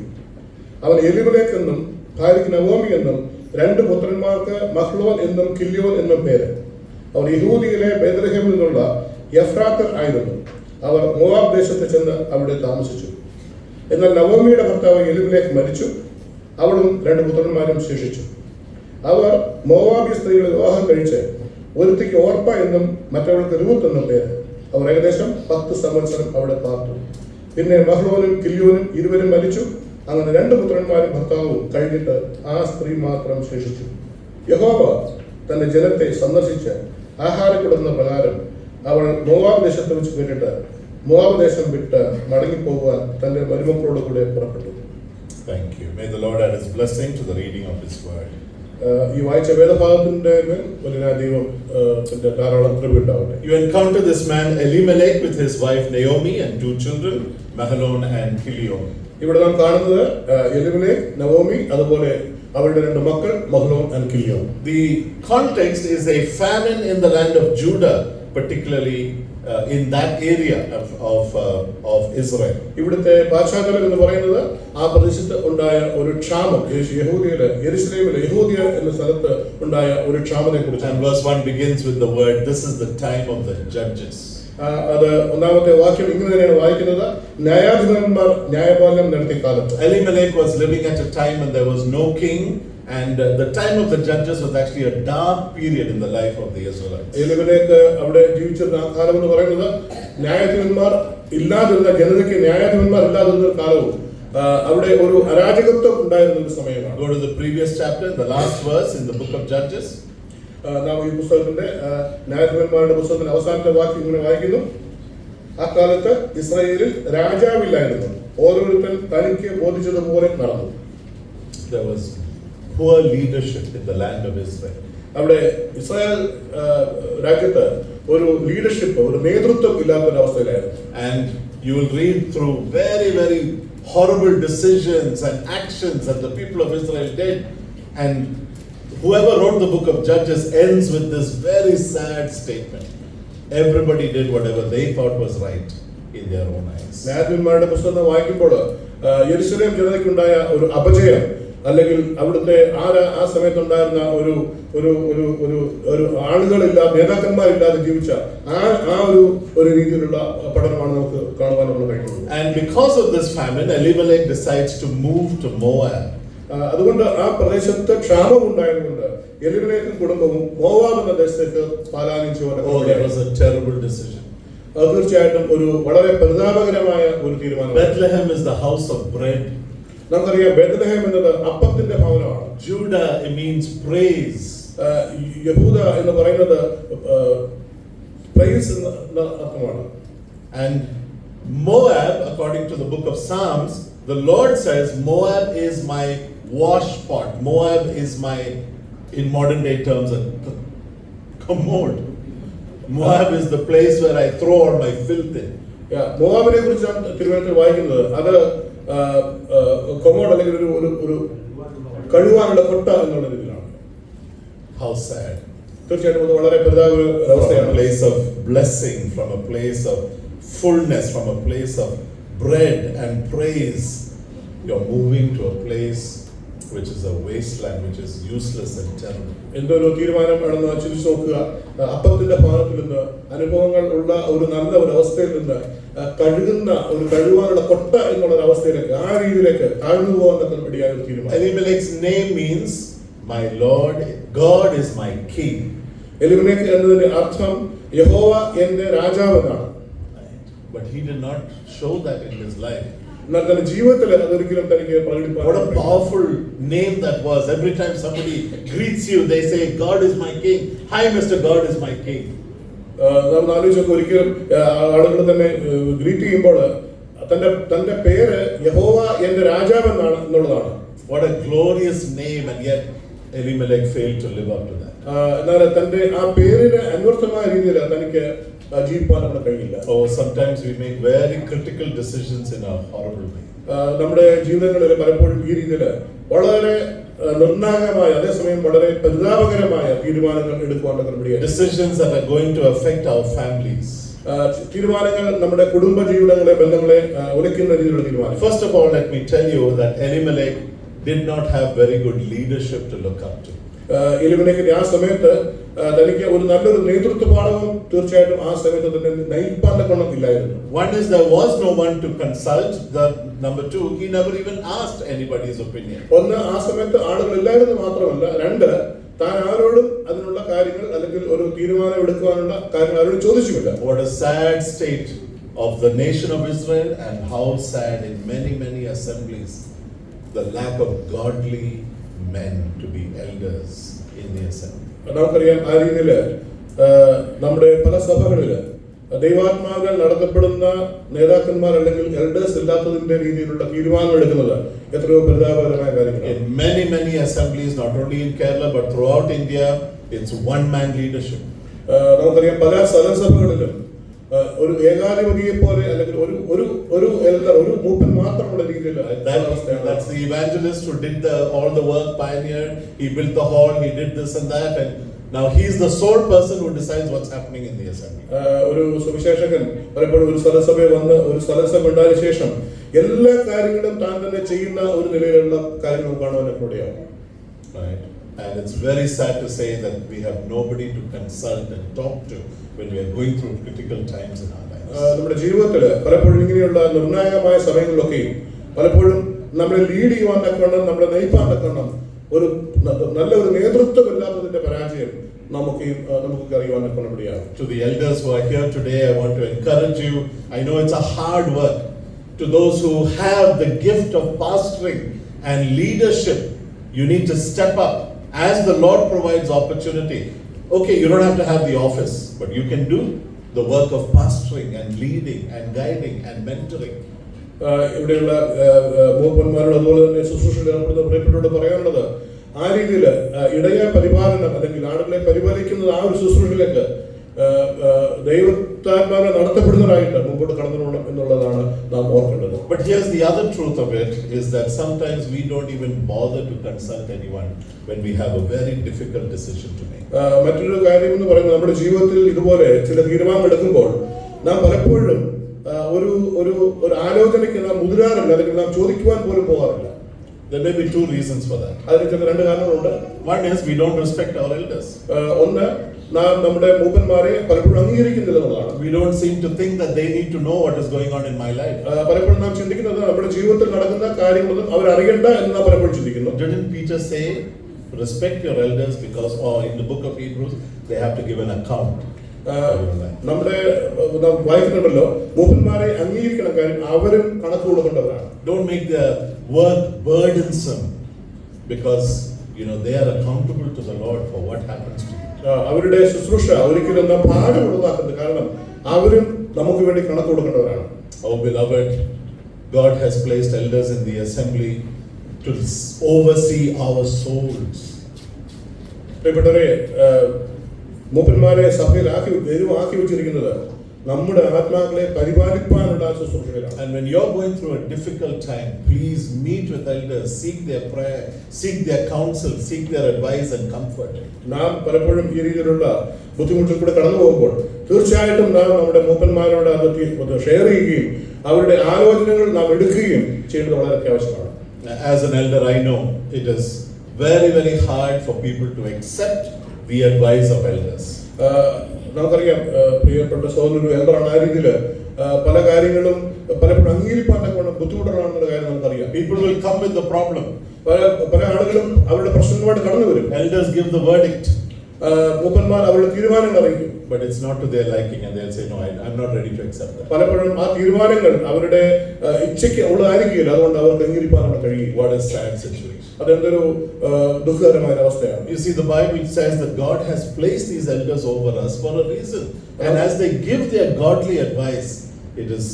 അവൻ എലിമലേക്ക് എന്നും ഭാര്യയ്ക്ക് നവോമി എന്നും 2 പുത്രന്മാർക്ക് മഹ്ലോൻ എന്നും കില്യോൻ എന്നും പേര്. അവർ യഹൂദിയിലെ ബേത്ലഹേമിൽ നിന്നുള്ള എഫ്രാത്തർ ആയിരുന്നു. അവർ മോവാബ് ദേശത്ത് ചെന്ന് അവിടെ താമസിച്ചു. എന്നാൽ നവോമിയുടെ ഭർത്താവ് എലിമലേക്ക് മരിച്ചു. അവളും 2 പുത്രന്മാരും ശേഷിച്ചു. അവർ മോവാബി സ്ത്രീകളെ വിവാഹം കഴിച്ച് ഒരുത്തിക്ക് ഓർപ്പ എന്നും മറ്റവൾക്ക് രൂത്ത് എന്നും പേര്. അവർ ഏകദേശം 10 സംവത്സരം അവിടെ പാർത്തു. പിന്നെ മഹ്ലോനും കില്യോനും ഇരുവരും മരിച്ചു. അങ്ങനെ 2 പുത്രന്മാരും ഭർത്താവും കഴിഞ്ഞിട്ട് ആ സ്ത്രീ മാത്രം ശേഷിച്ചു. യഹോവ തന്റെ ജനത്തെ സന്ദർശിച്ച് ആഹാരം കൊടുക്കുന്ന പ്രകാരം അവൾ മോവാബ് ദേശത്ത് വെച്ച് കേട്ടിട്ട് മോവാബ് ദേശം വിട്ട് മടങ്ങിപ്പോകുവാൻ തന്റെ മരുമക്കളോട് കൂടെ പുറപ്പെട്ടു. Thank you. May the Lord add His blessing to the reading of His word. ഈ വായിച്ച വേദഭാഗത്തിന്റെ മേൽ ദൈവം ധാരാളം കൃപ ഉണ്ടാവട്ടെ. You encounter this man Elimelech with his wife Naomi and 2 children, Mahlon and Chilion. ഇവിടെ നാം കാണുന്നത് എലിമേലെക്ക്, നവോമി, അതുപോലെ അവരുടെ 2 മക്കൾ Mahlon and Chilion. The context is a famine in the land of Judah, particularly in that area of Israel. ഇവിടുത്തെ പശ്ചാത്തലം എന്ന് പറയുന്നത് ആ പ്രദേശത്ത് ഉണ്ടായ ഒരു ക്ഷാമം, യഹൂദിയിലെ യെരുശലേമിലെ യഹൂദിയ എന്ന സ്ഥലത്ത് ഉണ്ടായ ഒരു ക്ഷാമത്തെ കുറിച്ചാണ്. And verse 1 begins with the word, this is the time of the judges. അത് ഒന്നാമത്തെ വാക്യം ഇങ്ങനെ തന്നെയാണ് വായിക്കുന്നത്, ന്യായാധിപന്മാർ ന്യായപാലനം നടത്തിയ കാലത്ത്. Elimelech was living at a time when there was no king, and the time of the judges was actually a dark period in the life of the Israelites. എലിമേലെക്ക് അവിടെ ജീവിച്ചിരുന്ന കാലം എന്ന് പറയുന്നത് ന്യായാധിപന്മാർ ഇല്ലാതിരുന്ന, ജനതയ്ക്ക് ന്യായാധിപന്മാർ ഇല്ലാതിരുന്ന കാലവും അവിടെ ഒരു അരാജകത്വം ഉണ്ടായിരുന്ന ഒരു സമയമാണ്. Go to the previous chapter, the last verse in the book of Judges. നാം ഈ പുസ്തകത്തിന്റെ ന്യായാധിപന്മാരുടെ പുസ്തകത്തിന്റെ അവസാനത്തെ വാക്യം ഇങ്ങനെ വായിക്കുന്നു, അക്കാലത്ത് ഇസ്രായേലിൽ രാജാവില്ലായിരുന്നു, ഓരോരുത്തൻ തനിക്ക് ബോധിച്ചതുപോലെ നടന്നു. There was poor leadership in the land of Israel. അവിടെ ഇസ്രായേൽ രാജ്യത്ത് ഒരു ലീഡർഷിപ്പ്, ഒരു നേതൃത്വം ഇല്ലാത്തൊരവസ്ഥയിലായിരുന്നു. And you will read through very, very horrible decisions and actions that the people of Israel did. And whoever wrote the book of Judges ends with this very sad statement. Everybody did whatever they thought was right in their own eyes. ന്യായാധിപന്മാരുടെ പുസ്തകം വായിക്കുമ്പോൾ യെരുശലേം ജനതയ്ക്കുണ്ടായ ഒരു അപജയം, അല്ലെങ്കിൽ അവിടുത്തെ ആ സമയത്തുണ്ടായിരുന്ന ഒരു ഒരു ഒരു ഒരു ഒരു ആളുകളില്ലാതെ, നേതാക്കന്മാരില്ലാതെ ജീവിച്ച ഒരു രീതിയിലുള്ള പഠനമാണ് നമുക്ക് കാണുവാൻ നമ്മൾ കഴിയുന്നത്. And because of this famine, Elimelech decides to move to Moab. അതുകൊണ്ട് ആ പ്രദേശത്ത് ക്ഷാമം ഉണ്ടായതുകൊണ്ട് എലിമേലെക്കും കുടുംബവും മോവാബ് എന്ന ദേശത്തേക്ക് പലായനം ചെയ്യുവാൻ. Oh, that was a terrible decision. അത് തീർച്ചയായിട്ടും ഒരു വളരെ പരിതാപകരമായ ഒരു തീരുമാനം. Bethlehem is the house of bread. നമുക്കറിയാം ബേത്ലഹേം എന്നത് അപ്പത്തിന്റെ ഭവനമാണ്. Judah, it means praise. യഹൂദ എന്ന് പറയുന്നത് പ്രൈസ് എന്ന അർത്ഥമാണ്. And Moab, according to the book of Psalms, the Lord says, Moab is my wash pot. Moab is my, in modern day terms, a commode. Moab is the place where I throw all my filth in. മോവാബിനെ കുറിച്ചാണ് തിരുവനന്തപുരത്തിൽ വായിക്കുന്നത്. അത് commode അല്ലെങ്കിൽ ഒരു കഴുവാനുള്ള കൊട്ട എന്നുള്ള രീതിയിലാണ്. How sad. തീർച്ചയായിട്ടും അത് വളരെ പരിതാപകരമായ അവസ്ഥയാണ്. From a place of blessing, from a place of fullness, from a place of bread and praise, you're moving to a place which is a wasteland, which is useless and terrible. എന്തൊരു തീരുമാനം ആണെന്ന് ചിന്തിച്ചു നോക്കുക. അപ്പത്തിന്റെ ഭവനത്തിൽ നിന്ന്, അനുഭവങ്ങൾ ഉള്ള ഒരു നല്ല ഒരു അവസ്ഥയിൽ നിന്ന് കഴുകാനുള്ള കൊട്ട എന്നുള്ള അവസ്ഥയിലേക്ക്, ആ രീതിയിലേക്ക് താഴ്ന്നു പോകാൻ വേണ്ടിയായ ഒരു തീരുമാനം. Elimelech's name means my Lord, God is my king. എലിമേലെക്ക് എന്നതിന്റെ അർത്ഥം യഹോവ എന്റെ രാജാവ് എന്നാണ്. But he did not show that in his life. എന്നാൽ തന്റെ ജീവിതത്തിൽ അതൊരിക്കലും തനിക്ക് പ്രകടിപ്പിക്കാൻ. What a powerful name that was. Every time somebody greets you, they say, God is my king. Hi, Mr. God is my king. നാം ആലോചിച്ചൊക്കെ ഒരിക്കലും ആളുകൾ തന്നെ ഗ്രീറ്റ് ചെയ്യുമ്പോൾ തന്റെ പേര് യഹോവ എന്റെ രാജാവ് എന്നാണ് എന്നുള്ളതാണ്. What a glorious name, and yet Elimelech failed to live up to that. എന്നാൽ തന്റെ ആ പേരിന് അന്വർത്ഥമായ രീതിയിൽ തനിക്ക് ജീവിക്കാൻ നമ്മുടെ കഴിയില്ല. Oh, sometimes we make very critical decisions in a horrible way. നമ്മുടെ ജീവിതങ്ങളിൽ പലപ്പോഴും ഈ രീതിയിൽ വളരെ നിർണായകമായ അതേസമയം വളരെ പരിതാപകരമായ തീരുമാനങ്ങൾ എടുക്കുവാനുള്ള നടപടിയാണ്. Decisions that are going to affect our families. തീരുമാനങ്ങൾ നമ്മുടെ കുടുംബ ജീവിതങ്ങളെ ബന്ധങ്ങളെ ഉലയ്ക്കുന്ന രീതിയിലുള്ള തീരുമാനം. First of all, let me tell you that Elimelech did not have very good leadership to look up to. എലിമേലെക്കിന് ആ സമയത്ത് തനിക്ക് ഒരു നല്ലൊരു നേതൃത്വ പാഠവും തീർച്ചയായിട്ടും ആ സമയത്ത് തന്നെ നയിപ്പാൻ കൊണ്ടം ഇല്ലായിരുന്നു. One is there was no one to consult. Number two, he never even asked anybody's opinion. ഒന്ന്, ആ സമയത്ത് ആളുകളില്ലായിരുന്നു മാത്രമല്ല, രണ്ട്, താൻ ആരോടും അതിനുള്ള കാര്യങ്ങൾ അല്ലെങ്കിൽ ഒരു തീരുമാനം എടുക്കുവാനുള്ള കാര്യങ്ങൾ ആരോടും ചോദിച്ചുമില്ല. What a sad state of the nation of Israel, and how sad in many assemblies the lack of godly men to be elders in the assembly. നമുക്കറിയാം ആ രീതിയിൽ നമ്മുടെ പല സഭകളില് ദൈവാത്മാവിനാൽ നടത്തപ്പെടുന്ന നേതാക്കന്മാർ അല്ലെങ്കിൽ എൽഡേഴ്സ് ഇല്ലാത്തതിന്റെ രീതിയിലുള്ള തീരുമാനം എടുക്കുന്നത് എത്രയോ പരിതാപകരമായ കാര്യങ്ങളാണ്. In many assemblies, not only in Kerala but throughout India, it's one-man leadership. നമുക്കറിയാം പല സഭകളിലും ഒരു ഏകാധിപതിയെ പോലെ അല്ലെങ്കിൽ ഒരു എൽഡർ, ഒരു മൂപ്പൻ മാത്രമുള്ള രീതിയിൽ. That's the evangelist who did all the work, pioneered. He built the hall, he did this and that, and now he's the sole person who decides what's happening in the assembly. ഒരു സുവിശേഷകൻ പലപ്പോഴും ഒരു സ്ഥലസഭയിൽ വന്ന് ഒരു സ്ഥലസഭ ഉണ്ടായതിനു ശേഷം എല്ലാ കാര്യങ്ങളും താൻ തന്നെ ചെയ്യുന്ന ഒരു നിലയിലുള്ള കാര്യങ്ങൾ കാണുവാൻ കൂടെയാവും. Right. And it's very sad to say that we have nobody to consult and talk to when we are going through critical times in our lives. നമ്മുടെ ജീവിതത്തിൽ പലപ്പോഴും ഇങ്ങനെയുള്ള നിർണായകമായ സമയങ്ങളിലൊക്കെയും പലപ്പോഴും നമ്മളെ ലീഡ് ചെയ്യുവാൻ തക്കണം, നമ്മളെ നയിപ്പാൻ തക്കണം ഒരു നല്ലൊരു നേതൃത്വമില്ലാത്തതിന്റെ പരാജയം നമുക്ക് അറിയുവാൻ തക്കണപടിയാണ്. To the elders who are here today, I want to encourage you. I know it's a hard work. To those who have the gift of pastoring and leadership, you need to step up as the Lord provides opportunity. Okay, you don't have to have the office, but you can do the work of pastoring and leading and guiding and mentoring. ഇവിടെയുള്ള മൂപ്പന്മാരോട് അതുപോലെ തന്നെ ശുശ്രൂഷയിൽ ഏർപ്പെടുന്ന പ്രിയപ്പെട്ടവരോട് പറയാനുള്ളത്, ആ രീതിയിൽ ഇടയ പരിപാലനം അല്ലെങ്കിൽ ആളുകളെ പരിപാലിക്കുന്നത് ആ ഒരു ശുശ്രൂഷയിലേക്ക് ദൈവത്താത്മാവിനെ നടത്തപ്പെടുന്നതായിട്ട് മുമ്പോട്ട് കടന്നു പോകണം എന്നുള്ളതാണ് നാം ഓർക്കേണ്ടത്. But here's the other truth of it, is that sometimes we don't even bother to consult anyone when we have a very difficult decision to make. മറ്റൊരു കാര്യം എന്ന് പറയുന്നത്, നമ്മുടെ ജീവിതത്തിൽ ഇതുപോലെ ചില തീരുമാനങ്ങൾ എടുക്കുമ്പോൾ നാം പലപ്പോഴും ഒരു ആലോചനയ്ക്ക് നാം മുതിരാറില്ല, അല്ലെങ്കിൽ നാം ചോദിക്കുവാൻ പോലും പോകാറില്ല. There may be two reasons for that. അതിന് ചില രണ്ട് കാരണങ്ങളുണ്ട്. One is we don't respect our elders. ഒന്ന്, നാം നമ്മുടെ മൂപ്പന്മാരെ പലപ്പോഴും അംഗീകരിക്കുന്നില്ല എന്നുള്ളതാണ്. We don't seem to think that they need to know what is going on in my life. പലപ്പോഴും നാം ചിന്തിക്കുന്നത് നമ്മുടെ ജീവിതത്തിൽ നടക്കുന്ന കാര്യങ്ങളൊന്നും അവർ അറിയണ്ട എന്ന് നാം പലപ്പോഴും ചിന്തിക്കുന്നു. Didn't Peter say, respect your elders because, or in the book of Hebrews, they have to give an account? നമ്മുടെ വായിക്കുന്നുണ്ടല്ലോ, മൂപ്പന്മാരെ അംഗീകരിക്കണം, കാര്യം അവരും കണക്ക് കൊടുക്കേണ്ടവരാണ്. Don't make their work burdensome, because they are accountable to the Lord for what happens to you. അവരുടെ ശുശ്രൂഷ ഒരിക്കലും നാം പാടുപെടുത്താക്കുന്നത്, കാരണം അവരും നമുക്ക് വേണ്ടി കണക്ക് കൊടുക്കേണ്ടവരാണ്. Oh beloved, God has placed elders in the assembly to oversee our souls. പ്രിയപ്പെട്ടവരെ, മൂപ്പന്മാരെ സഭയിൽ ആക്കി വെച്ചിരിക്കുന്നത് നമ്മുടെ ആത്മാക്കളെ പരിപാലിപ്പാനുള്ള ശുശ്രൂഷകളാണ്. And when you're going through a difficult time, please meet with elders, seek their prayer, seek their counsel, seek their advice and comfort. നാം പലപ്പോഴും ഈ രീതിയിലുള്ള ബുദ്ധിമുട്ടിൽ കൂടെ കടന്നു പോകുമ്പോൾ തീർച്ചയായിട്ടും നാം നമ്മുടെ മൂപ്പന്മാരോട് അത് ഷെയർ ചെയ്യുകയും അവരുടെ ആലോചനകൾ നാം എടുക്കുകയും ചെയ്യുന്നത് വളരെ അത്യാവശ്യമാണ്. As an elder, I know it is very hard for people to accept the advice of elders. നമുക്കറിയാം, പ്രിയപ്പെട്ട സഹോദരൻ എൽഡറാണ്, ആ രീതിയിൽ പല കാര്യങ്ങളും പലപ്പോഴും അംഗീകരിപ്പാനൊക്കെ ബുദ്ധിമുട്ടുകളാണെന്നുള്ള കാര്യം നമുക്കറിയാം. People will come with the problem. പല ആളുകളും അവരുടെ പ്രശ്നങ്ങളുമായിട്ട് കടന്നു വരും. Elders give the verdict. മൂപ്പന്മാർ അവരുടെ തീരുമാനങ്ങൾ അറിയിക്കും. But it's not to their liking, and they'll say, no, I'm not ready to accept that. പലപ്പോഴും ആ തീരുമാനങ്ങൾ അവരുടെ ഇച്ഛയ്ക്ക് ഉള്ളതായിരിക്കില്ല, അതുകൊണ്ട് അവർക്ക് അംഗീകരിപ്പാനുള്ള കഴിയും. What a sad situation. അതെന്തൊരു ദുഃഖകരമായ അവസ്ഥയാണ്. You see, the Bible says that God has placed these elders over us for a reason. And as they give their godly advice, it is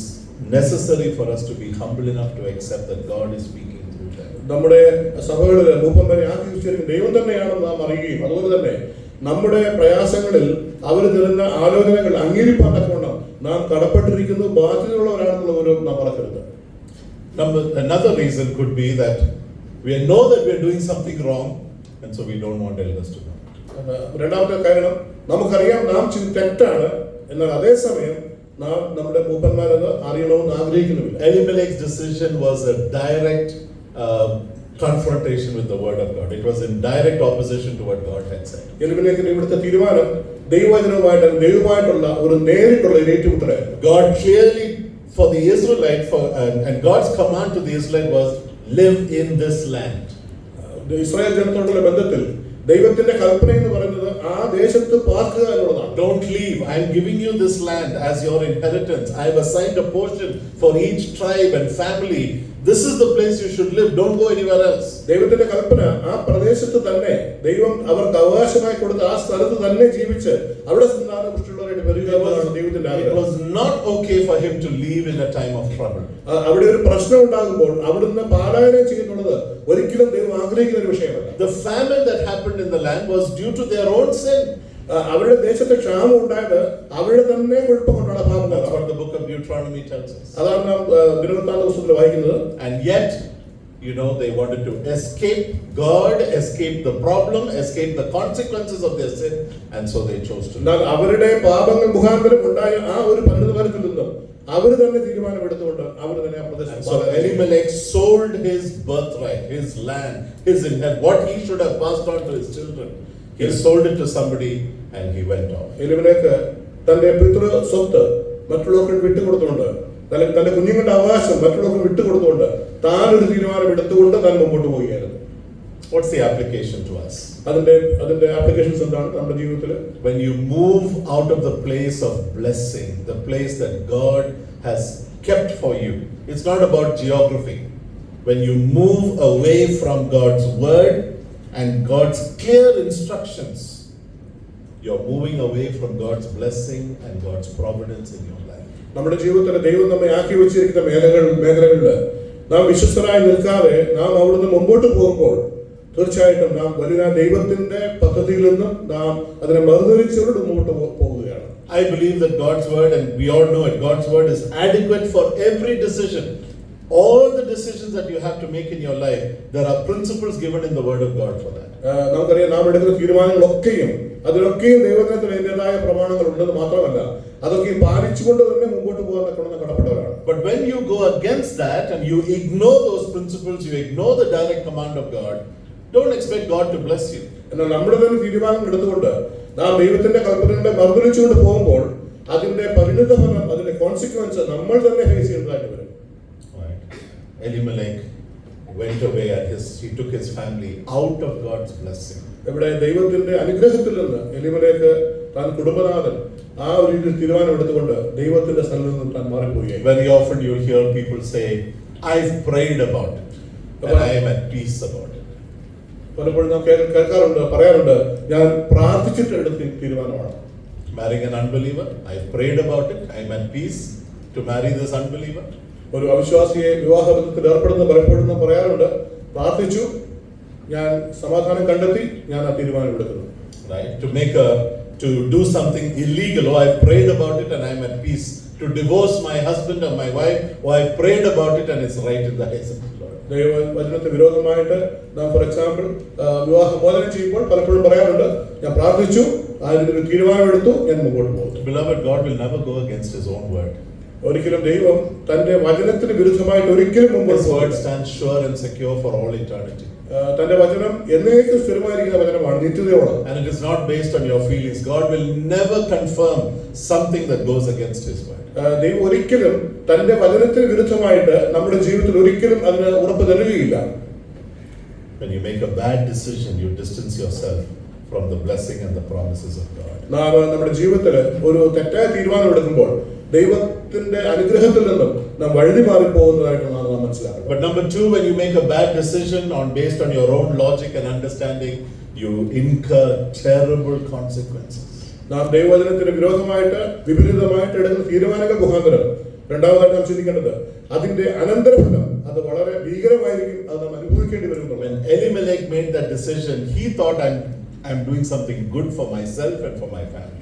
necessary for us to be humble enough to accept that God is speaking through them. നമ്മുടെ സഭകളിൽ മൂപ്പന്മാരെ ആക്കി വെച്ചിരിക്കുന്ന ദൈവം തന്നെയാണെന്ന് നാം അറിയുകയും അതുപോലെ തന്നെ നമ്മുടെ പ്രയാസങ്ങളിൽ അവർ തരുന്ന ആലോചനകൾ അംഗീകരിപ്പാൻ തക്കവണ്ണം നാം കടപ്പെട്ടിരിക്കുന്നു, ബാധ്യതയുള്ളവരാണെന്നുള്ളവരും നാം മറക്കരുത്. Another reason could be that We know that we are doing something wrong, and so we don't want elders to know. രണ്ടാമത്തെ കാരണം നമുക്കറിയാം നാം തെറ്റാണ്, എന്നാൽ അതേസമയം നാം നമ്മുടെ മൂപ്പന്മാരത് അറിയണമെന്ന് ആഗ്രഹിക്കുന്നുമില്ല. Elimelech's decision was a direct confrontation with the word of God. It was in direct opposition to what God had said. എലിമേലെക്കിന്റെ ഇവിടുത്തെ തീരുമാനം ദൈവമായിട്ടുള്ള ഒരു നേരിട്ടുള്ള ഏറ്റുമുട്ടലായിരുന്നു. God clearly for the Israelite and God's command to the Israelite was live in this land. Israel ജനത്തോടുള്ള ബന്ധത്തിൽ ദൈവത്തിന്റെ കൽപ്പന എന്ന് പറയുന്നത് ആ ദേശത്ത് പാർക്കുക എന്നുള്ളതാണ്. Don't leave. I am giving you this land as your inheritance. I have assigned a portion for each tribe and family. This is the place you should live. Don't go anywhere else. ദൈവത്തിന്റെ കൽപ്പന ആ പ്രദേശത്ത് തന്നെ ദൈവം അവർക്ക് അവകാശമായി കൊടുത്ത ആ സ്ഥലത്ത് തന്നെ ജീവിച്ച് അവിടെ സന്താനപുഷ്ടിയുള്ളവരായിട്ട് വരിക എന്നതാണ് ദൈവത്തിന്റെ ആഗ്രഹം. It was not okay for him to leave in a time of trouble. അവിടെ ഒരു പ്രശ്നം ഉണ്ടാകുമ്പോൾ അവിടുന്ന് പലായനം ചെയ്യുന്നുള്ളത് ഒരിക്കലും ദൈവം ആഗ്രഹിക്കുന്ന ഒരു വിഷയമല്ല. The famine that happened in the land was due to their own sin. അവരുടെ ദേശത്തെ ക്ഷാമം ഉണ്ടായത് അവരുടെ തന്നെ കുഴപ്പം കൊണ്ടാണ് പാപം. That's what the book of Deuteronomy tells us. അതാണ് നാം ദിനവൃത്താന്ത പുസ്തകത്തിൽ വായിക്കുന്നത്. And yet, they wanted to escape God, escape the problem, escape the consequences of their sin, and so they chose to. എന്നാൽ അവരുടെ പാപങ്ങൾ മുഖാന്തരം ഉണ്ടായ ആ ഒരു പരിണതഫലത്തിൽ നിന്നും അവർ തന്നെ തീരുമാനമെടുത്തുകൊണ്ട് അവർ തന്നെ ആ പ്രദേശം. So Elimelech sold his birthright, his land, his inheritance, what he should have passed on to his children. He sold it to somebody and he went off. എലിമേലെക്ക് തന്റെ പിതൃ സ്വത്ത് മറ്റുള്ളവർക്ക് വിട്ടുകൊടുത്തുകൊണ്ട്, തന്റെ കുഞ്ഞുങ്ങളുടെ അവകാശം മറ്റുള്ളവർക്ക് വിട്ടുകൊടുത്തുകൊണ്ട് താൻ ഒരു തീരുമാനം എടുത്തുകൊണ്ട് താൻ മുമ്പോട്ട് പോവുകയായിരുന്നു. What's the application to us? അതിന്റെ ആപ്ലിക്കേഷൻസ് എന്താണ് നമ്മുടെ ജീവിതത്തിൽ? When you move out of the place of blessing, the place that God has kept for you, it's not about geography. When you move away from God's word and God's clear instructions, you're moving away from God's blessing and God's providence in your life. നമ്മുടെ ജീവിതത്തിൽ ദൈവം നമ്മെ ആക്കി വെച്ചിരിക്കുന്ന മേഖലകളിൽ നാം വിശ്വസ്തരായി നിൽക്കാതെ നാം അവിടുന്ന് മുമ്പോട്ട് പോകുമ്പോൾ തീർച്ചയായിട്ടും നാം വലിയ ദൈവത്തിന്റെ പദ്ധതിയിൽ നിന്നും നാം അതിനെ മറുതിരിച്ചുകൊണ്ട് മുമ്പോട്ട് പോവുകയാണ്. I believe that God's word, and we all know it, God's word is adequate for every decision. All the decisions that you have to make in your life, there are principles given in the word of God for that. നമുക്കറിയാം നാം എടുക്കുന്ന തീരുമാനങ്ങളൊക്കെയും അതിലൊക്കെയും ദൈവത്തിന് അതിൻ്റെതായ പ്രമാണങ്ങൾ ഉണ്ടെന്ന് മാത്രമല്ല അതൊക്കെ പാലിച്ചുകൊണ്ട് തന്നെ മുമ്പോട്ട് പോകാൻ കടപ്പെട്ടവരാണ്. But when you go against that and you ignore those principles, you ignore the direct command of God, don't expect God to bless you. എന്നാൽ നമ്മുടെ തന്നെ തീരുമാനങ്ങൾ എടുത്തുകൊണ്ട് നാം ദൈവത്തിന്റെ കൽപ്പനകളെ മറുതലിച്ചുകൊണ്ട് പോകുമ്പോൾ അതിന്റെ പരിണിതഫലം, അതിന്റെ കോൺസിക്വൻസ് നമ്മൾ തന്നെ ഫേസ് ചെയ്യേണ്ടതായിട്ട് വരും. Elimelech went away he took his family out of God's blessing. ഇവിടെ ദൈവത്തിന്റെ അനുഗ്രഹത്തിൽ നിന്ന് എലിമേലെക്ക് താൻ കുടുംബനാഥൻ ആ ഒരു രീതിയിൽ തീരുമാനം എടുത്തുകൊണ്ട് ദൈവത്തിന്റെ സ്ഥലത്ത് നിന്ന് താൻ മാറിപ്പോയി. Very often you'll hear people say, I've prayed about it and I am at peace about it. പലപ്പോഴും നാം കേൾക്കാറുണ്ട്, പറയാറുണ്ട്, ഞാൻ പ്രാർത്ഥിച്ചിട്ട് എടുത്ത തീരുമാനമാണ്. Marrying an unbeliever, I've prayed about it, I am at peace to marry this unbeliever. ഒരു അവിശ്വാസിയെ വിവാഹബന്ധത്തിൽ ഏർപ്പെടുന്ന പലപ്പോഴും നാം പറയാറുണ്ട്, പ്രാർത്ഥിച്ചു, ഞാൻ സമാധാനം കണ്ടെത്തി, ഞാൻ ആ തീരുമാനം എടുക്കുന്നു. Right? To do something illegal, oh, I've prayed about it and I'm at peace. To divorce my husband or my wife, oh, I've prayed about it and it's right in the eyes of the Lord. ദൈവവചനത്തിന് വിരോധമായിട്ട് നാം for example വിവാഹമോചനം ചെയ്യുമ്പോൾ പലപ്പോഴും പറയാറുണ്ട്, ഞാൻ പ്രാർത്ഥിച്ചു, അതിനൊരു തീരുമാനമെടുത്തു, ഞാൻ മുമ്പോട്ട് പോകുന്നു. Beloved, God will never go against his own word. ഒരിക്കലും ദൈവം തന്റെ വചനത്തിന് വിരുദ്ധമായിട്ട് ഒരിക്കലും മുമ്പോട്ട് His word പോകില്ല. stands sure and secure for all eternity. തന്റെ വചനം എന്നേക്കും സ്ഥിരമായിരിക്കുന്ന വചനമാണ്, നിത്യതയോളം. And it is not based on your feelings. God will never confirm something that goes against his word. ദൈവം ഒരിക്കലും തന്റെ വചനത്തിന് വിരുദ്ധമായിട്ട് നമ്മുടെ ജീവിതത്തിൽ ഒരിക്കലും അതിന് ഉറപ്പ് തരുകയില്ല. When you make a bad decision, you distance yourself from the blessing and the promises of God. നാം നമ്മുടെ ജീവിതത്തിൽ ഒരു തെറ്റായ തീരുമാനം എടുക്കുമ്പോൾ ദൈവത്തിന്റെ അനുഗ്രഹത്തിൽ നിന്നും നാം വഴുതി മാറി പോകുന്നതായിട്ടാണ് നാം മനസ്സിലാക്കുന്നത്. But number two, when you make a bad decision based on your own logic and understanding, you incur terrible consequences. നാം ദൈവവചനത്തിന് വിരോധമായിട്ട് വിപരീതമായിട്ട് എടുക്കുന്ന തീരുമാനങ്ങൾ മുഖാന്തരം രണ്ടാമതായിട്ട് നാം ചിന്തിക്കേണ്ടത് അതിന്റെ അനന്തരഫലം അത് വളരെ ഭീകരമായിരിക്കും, അത് നാം അനുഭവിക്കേണ്ടി വരും. When Elimelech made that decision, he thought I'm doing something good for myself and for my family.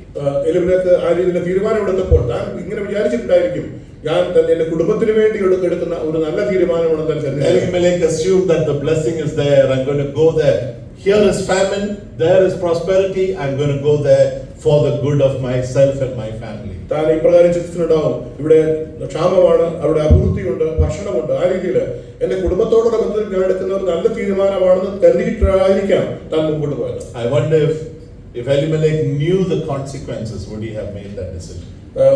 എലിമേലെക്ക് ആ രീതിയിൽ തീരുമാനമെടുത്തപ്പോൾ താൻ ഇങ്ങനെ വിചാരിച്ചിട്ടുണ്ടായിരിക്കും, ഞാൻ എന്റെ കുടുംബത്തിന് വേണ്ടി എടുക്കുന്ന ഒരു നല്ല തീരുമാനമാണ് താൻ കരുതുന്നത്. Elimelech assumed that the blessing is there. I'm going to go there. Here is famine, there is prosperity. I'm going to go there for the good of myself and my family. താൻ ഇപ്രകാരം ചിന്തിച്ചിട്ടുണ്ടാവും, ഇവിടെ ക്ഷാമമാണ്, അവിടെ അഭിവൃദ്ധിയുണ്ട്, ഭക്ഷണമുണ്ട്. ആ രീതിയിൽ എന്റെ കുടുംബത്തോടുള്ള ബന്ധത്തിൽ ഞാൻ എടുക്കുന്ന ഒരു നല്ല തീരുമാനമാണെന്ന് കരുതിയിട്ടായിരിക്കാം താൻ മുമ്പോട്ട് പോയത്. I wonder if Elimelech knew the consequences, would he have made that decision?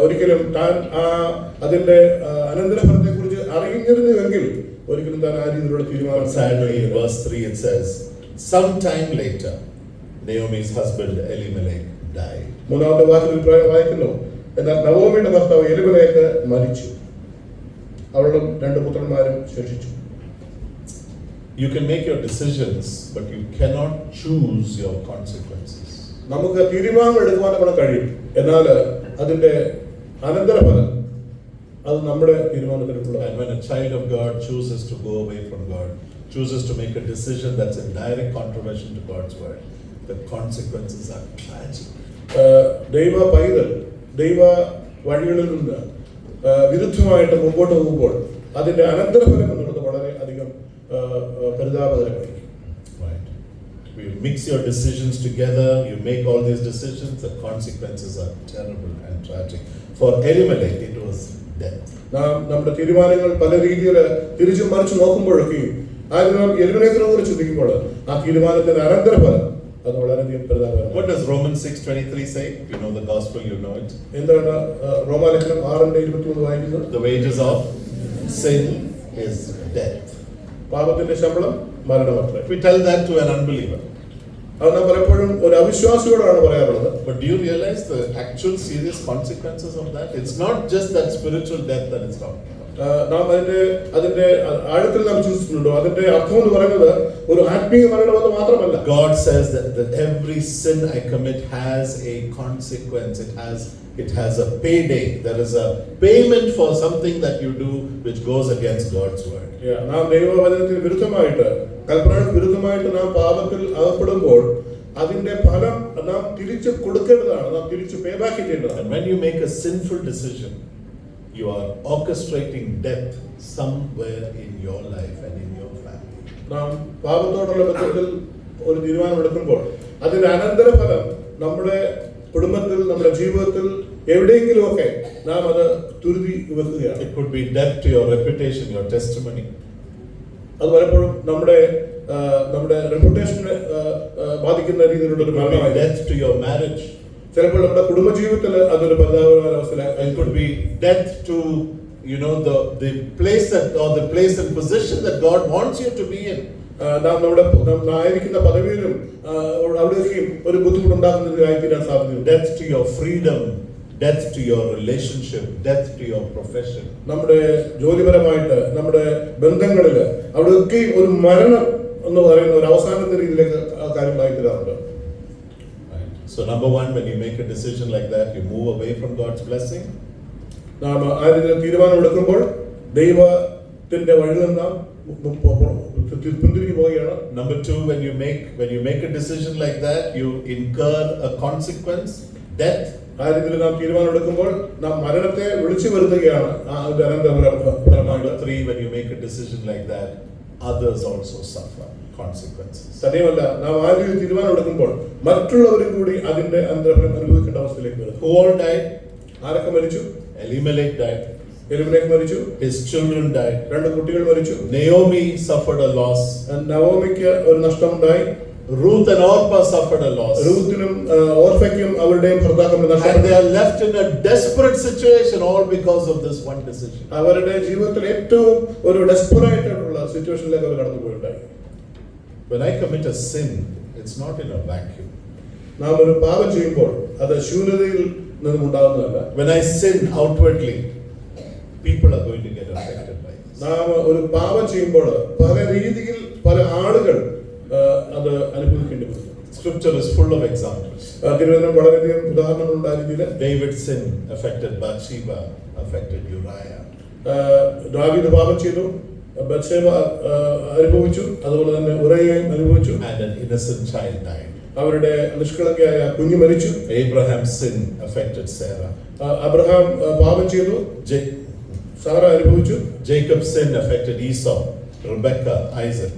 ഒരിക്കലും താൻ അതിന്റെ അനന്തരഫലത്തെ കുറിച്ച് അറിഞ്ഞിരുന്നുവെങ്കിൽ ഒരിക്കലും താൻ ആ രീതിയിലുള്ള തീരുമാനം. Sadly, in verse 3 it says, sometime later, Naomi's husband Elimelech died. മൂന്നാമത്തെ വാക്യത്തിൽ വായിക്കുന്നു, എന്നാൽ നവോമിയുടെ ഭർത്താവ് എലിമേലെക്ക് മരിച്ചു, അവളും 2 പുത്രന്മാരും ശേഷിച്ചു. You can make your decisions, but you cannot choose your consequences. നമുക്ക് തീരുമാനം എടുക്കുവാൻ കഴിയും, എന്നാൽ അതിന്റെ അനന്തരഫലം അത് നമ്മുടെ തീരുമാനത്തിലുള്ള. And when a child of God chooses to go away from God, chooses to make a decision that's in direct contravention to God's word, the consequences are tragic. ദൈവ പൈതൽ ദൈവ വഴികളിൽ നിന്ന് വിരുദ്ധമായിട്ട് മുമ്പോട്ട് പോകുമ്പോൾ അതിന്റെ അനന്തരഫലം എന്നുള്ളത് വളരെ അധികം പരിതാപകരമായിരിക്കും. Right. You mix your decisions together, you make all these decisions, the consequences are terrible and tragic. For Elimelech, it was death. നാം നമ്മുടെ തീരുമാനങ്ങൾ പല രീതിയിൽ തിരിച്ചും മറിച്ച് നോക്കുമ്പോഴൊക്കെയും ആദ്യം എലിമേലെക്കിനെ കുറിച്ച് ചിന്തിക്കുമ്പോൾ ആ തീരുമാനത്തിന്റെ അനന്തരഫലം അത് വളരെയധികം പ്രധാനമാണ്. What does Romans 6:23 say? If you know the gospel, you know it. എന്താണ് റോമാലേഖനം 6:23 വായിക്കുന്നത്? The wages of sin is death. പാപത്തിന്റെ ശമ്പളം മരണമത്രേ. We tell that to an unbeliever. അത് നാം പലപ്പോഴും ഒരു അവിശ്വാസിയോടാണ് പറയാറുള്ളത്. But do you realize the actual serious consequences of that? It's not just that spiritual death that it's talking about. നാം അതിന്റെ ആഴത്തിൽ നാം ചിന്തിച്ചിട്ടുണ്ടോ? അതിന്റെ അർത്ഥം എന്ന് പറയുന്നത് ഒരു ആത്മീയ മരണമെന്ന് മാത്രമല്ല. God says that every sin I commit has a consequence. It has a payday. There is a payment for something that you do which goes against God's word. നാം ദൈവവചനത്തിന് വിരുദ്ധമായിട്ട്, കൽപ്പനയ്ക്ക് വിരുദ്ധമായിട്ട് നാം പാപത്തിൽ അകപ്പെടുമ്പോൾ അതിന്റെ ഫലം നാം തിരിച്ചു കൊടുക്കേണ്ടതാണ്, നാം തിരിച്ചു പേ ബാക്ക് ചെയ്യേണ്ടതാണ്. And when you make a sinful decision, you are orchestrating death somewhere in your life and in your family. നാം പാപത്തോടുള്ള ബന്ധത്തിൽ ഒരു തീരുമാനം എടുക്കുമ്പോൾ അതിന്റെ അനന്തരഫലം നമ്മുടെ കുടുംബത്തിൽ, നമ്മുടെ ജീവിതത്തിൽ എവിടെയെങ്കിലുമൊക്കെ നാം അത് തുരുതി വെക്കുകയാണ്. It could be death to your reputation, your testimony. അത് പലപ്പോഴും നമ്മുടെ റെപ്യൂട്ടേഷനെ ബാധിക്കുന്ന രീതിയിലുള്ള ഒരു മരണമായി. Death to your marriage. ചിലപ്പോൾ നമ്മുടെ കുടുംബജീവിതത്തിൽ അതൊരു പരിതാപകരമായ അവസ്ഥയിലായി. It could be death to, you know, the place or the place and position that God wants you to be in. നാം ആയിരിക്കുന്ന പദവിയിലും അവിടെയൊക്കെയും ഒരു ബുദ്ധിമുട്ടുണ്ടാക്കുന്നതിനായി തീരാൻ സാധ്യതയുണ്ട്. Death to your freedom, death to your relationship, death to your profession. നമ്മുടെ ജോലിപരമായിട്ട്, നമ്മുടെ ബന്ധങ്ങളിൽ അവിടെയൊക്കെയും ഒരു മരണം എന്ന് പറയുന്ന ഒരു അവസാനത്തെ രീതിയിലേക്ക് കാര്യങ്ങളായി തീരാറുണ്ട്. So number one, when you make a decision like that, you move away from God's blessing. നാം ആ രീതിയിൽ തീരുമാനം എടുക്കുമ്പോൾ ദൈവത്തിന്റെ വഴിയിൽ നിന്ന് നാം പിന്തിരിഞ്ഞു പോവുകയാണ്. Number two, when you make a decision like that, you incur a consequence, death. ആ രീതിയിൽ നാം തീരുമാനം എടുക്കുമ്പോൾ നാം മരണത്തെ വിളിച്ചു വരുത്തുകയാണ്. Number three, when you make a decision like that, others also suffer consequences. തന്നെയുമല്ല, നാം ആ രീതിയിൽ തീരുമാനം എടുക്കുമ്പോൾ മറ്റുള്ളവരും കൂടി അതിന്റെ അനന്തരഫലം അനുഭവിക്കേണ്ട അവസ്ഥയിലേക്ക് വരും. Who all died? ആരൊക്കെ മരിച്ചു? Elimelech died. എലിമേലെക്ക് മരിച്ചു. His children died. 2 കുട്ടികൾ മരിച്ചു. Naomi suffered a loss. നവോമിക്ക് ഒരു നഷ്ടമുണ്ടായി. Ruth and Orpah suffered a loss. റൂത്തിനും ഓർഫയ്ക്കും അവരുടെയും ഭർത്താക്കളും And they നഷ്ടപ്പെട്ടു. are left in a desperate situation all because of this one decision. അവരുടെ ജീവിതത്തിൽ ഏറ്റവും ഒരു ഡെസ്പറേറ്റ് ആയിട്ടുള്ള സിറ്റുവേഷനിലേക്ക് അവർ കടന്നുപോയിട്ടുണ്ടായി. When I commit a sin, it's not in a vacuum. നാം ഒരു പാപം ചെയ്യുമ്പോൾ അത് ശൂന്യതയിൽ നിന്നും ഉണ്ടാകുന്നതല്ല. When I sin outwardly, people are going to get affected by this. നാം ഒരു പാപം ചെയ്യുമ്പോൾ പല രീതിയിൽ പല ആളുകൾ അത് അനുഭവിക്കേണ്ടി വരും. Scripture is full of examples. Thiruvananthapuram വളരെയധികം ഉദാഹരണങ്ങളുണ്ട് ആ രീതിയിൽ. David's sin affected Bathsheba, affected Uriah. ദാവീദ് പാപം ചെയ്തു, ബത്ശേബ അനുഭവിച്ചു, അതുപോലെ തന്നെ ഉറയയും അനുഭവിച്ചു. And an innocent child died. അവരുടെ നിഷ്കളങ്കയായ കുഞ്ഞു മരിച്ചു. Abraham's sin affected Sarah. Abraham പാപം ചെയ്തു, സാറ അനുഭവിച്ചു. Jacob's sin affected Esau, Rebekah, Isaac.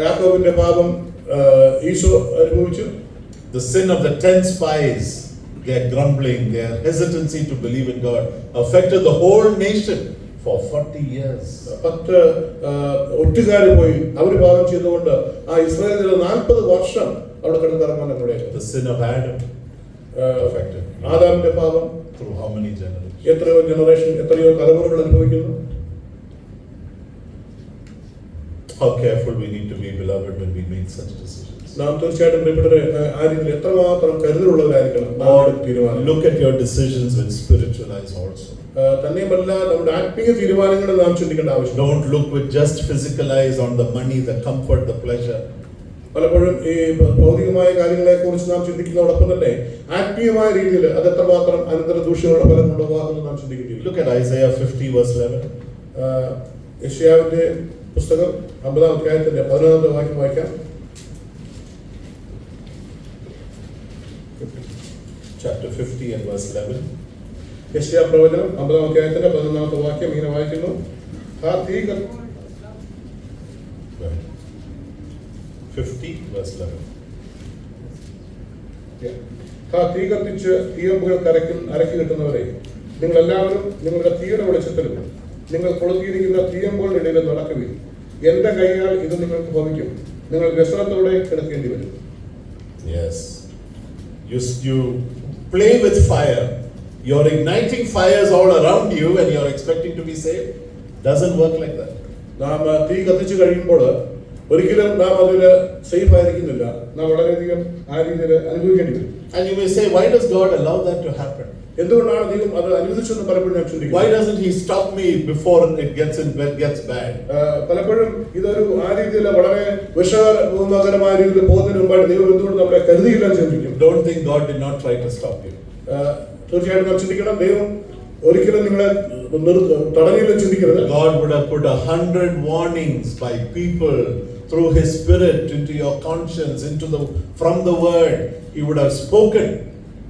യാക്കോബിന്റെ പാപം ഈശോ അനുഭവിച്ചു. The sin of the 10 spies, their grumbling, their hesitancy to believe in God, affected the whole nation for 40 years. 10 ഒറ്റുകാര് പോയി അവർ പാപം ചെയ്തുകൊണ്ട് ആ ഇസ്രായേലിൽ 40 വർഷം അവിടെ കിടന്നിറങ്ങാൻ കൂടെ. The sin of Adam affected ആദാമിന്റെ പാപം through how many generations? എത്രയോ ജനറേഷൻ, എത്രയോ തലമുറകൾ അനുഭവിക്കുന്നു. How careful we need to be, beloved, when we make such decisions. നാം തീർച്ചയായിട്ടും പ്രിയപ്പെട്ടവരെ ആ രീതിയിൽ എത്രമാത്രം കരുതലുള്ളവരായിരിക്കണം. Look at your decisions with spiritual eyes also. തന്നെയുമല്ല നമ്മുടെ ആത്മീയ തീരുമാനങ്ങൾ നാം ചിന്തിക്കേണ്ട ആവശ്യം. Don't look with just physical eyes on the money, the comfort, the pleasure. പലപ്പോഴും ഈ ഭൗതികമായ കാര്യങ്ങളെ കുറിച്ച് നാം ചിന്തിക്കുന്നതോടൊപ്പം തന്നെ ആത്മീയമായ രീതിയിൽ അത് എത്രമാത്രം അനന്തര ദൂഷ്യങ്ങളുടെ ഫലം ഉണ്ടാകുമെന്ന് നാം ചിന്തിക്കേണ്ടി. Look at Isaiah 50 verse 11. യെശയ്യാവിന്റെ പുസ്തകം 50-ാം അധ്യായത്തിന്റെ 11-ാമത്തെ വാക്യം വായിക്കാം. Chapter 50 and verse 11. യെശയ്യാ പ്രവചനം 50-ാം അധ്യായത്തിന്റെ 11-ാമത്തെ വാക്യം ഇങ്ങനെ വായിക്കുന്നു. ആ തീ 50 verse 11. ആ തീ കത്തിച്ച് തീയമ്പുകൾ അരക്കി കിട്ടുന്നവരെ നിങ്ങൾ എല്ലാവരും നിങ്ങളുടെ തീയുടെ വെളിച്ചത്തിലും നിങ്ങൾ കൊളുത്തിയിരിക്കുന്ന തീയമ്പുകളുടെ ഇടയിൽ നടക്കുകയും എന്റെ കൈയാൽ ഇത് നിങ്ങൾക്ക് ഭവിക്കും, നിങ്ങൾ വ്യസനത്തോടെ കിടക്കേണ്ടി വരും. Yes. You play with fire. You're igniting fires all around you and you're expecting to be saved. Doesn't work like that. നാം തീ കത്തിച്ചു കഴിയുമ്പോൾ ഒരിക്കലും നാം അതിൽ സേഫ് ആയിരിക്കുന്നില്ല. നാം വളരെയധികം ആ രീതിയിൽ അനുഭവിക്കേണ്ടി വരും. And you may say, why does God allow that to happen? എന്തുകൊണ്ടാണ് ദൈവം അത് അനുവദിച്ചെന്ന് പലപ്പോഴും ഞാൻ ചിന്തിക്കുന്നു. Why doesn't He stop me before it gets bad? പലപ്പോഴും ഇതൊരു ആ രീതിയിൽ വളരെ വിഷമകരമായ രീതിയിൽ പോകുന്നതിന് മുമ്പായിട്ട് ദൈവം എന്തുകൊണ്ട് നമ്മളെ കരുതിയില്ല ചിന്തിക്കും. Don't think God did not try to stop you. തീർച്ചയായിട്ടും നാം ചിന്തിക്കണം, ദൈവം ഒരിക്കലും നിങ്ങളെ തടഞ്ഞില്ല ചിന്തിക്കരുത്. God would have put 100 warnings by people through His Spirit into your conscience, from the Word. He would have spoken,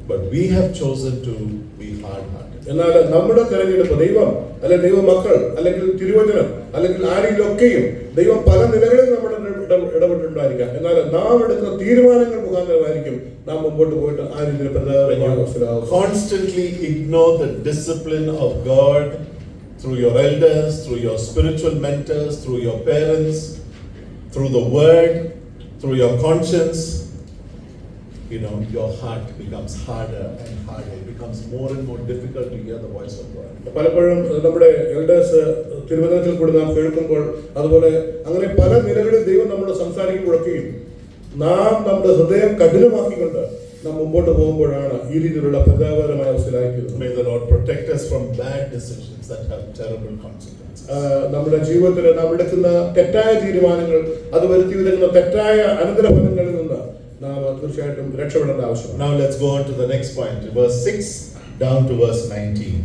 but we have chosen to be hard-hearted. എന്നാൽ നമ്മുടെ തെരഞ്ഞെടുപ്പ് ദൈവം അല്ലെങ്കിൽ ദൈവ മക്കൾ അല്ലെങ്കിൽ തിരുവചനം അല്ലെങ്കിൽ ആരെങ്കിലൊക്കെയും ദൈവം പല നിലകളിൽ നമ്മുടെ ഇടപെട്ടിട്ടുണ്ടായിരിക്കാം. എന്നാൽ നാം എടുക്കുന്ന തീരുമാനങ്ങൾ മുഖാന്തരമായിരിക്കും നാം മുമ്പോട്ട് പോയിട്ട് ആ രീതിയിൽ Constantly ignore the discipline of God through your elders, through your spiritual mentors, through your parents, through the Word, through your conscience. Your heart becomes harder and harder. It becomes more and more difficult to hear the voice of God. പലപ്പോഴും നമ്മുടെ elders തിരുവചനത്തിൽ കൂടി നാം കേൾക്കുമ്പോൾ അതുപോലെ അങ്ങനെ പല നിലകളിൽ ദൈവം നമ്മളോട് സംസാരിക്കുമ്പോഴൊക്കെയും നാം നമ്മുടെ ഹൃദയം കഠിനമാക്കിക്കൊണ്ട് നാം മുമ്പോട്ട് പോകുമ്പോഴാണ് ഈ രീതിയിലുള്ള പ്രതാപകരമായ അവസ്ഥയിലായിരിക്കുന്നത്. May the Lord protect us from bad decisions that have terrible consequences. നമ്മുടെ ജീവിതത്തിൽ നാം എടുക്കുന്ന തെറ്റായ തീരുമാനങ്ങൾ അത് വരുത്തി വരുന്ന തെറ്റായ അനന്തരഫലങ്ങളിൽ നിന്ന് നാം തീർച്ചയായിട്ടും രക്ഷപ്പെടേണ്ട ആവശ്യമാണ്. Now let's go on to the next point, verse 6 down to verse 19.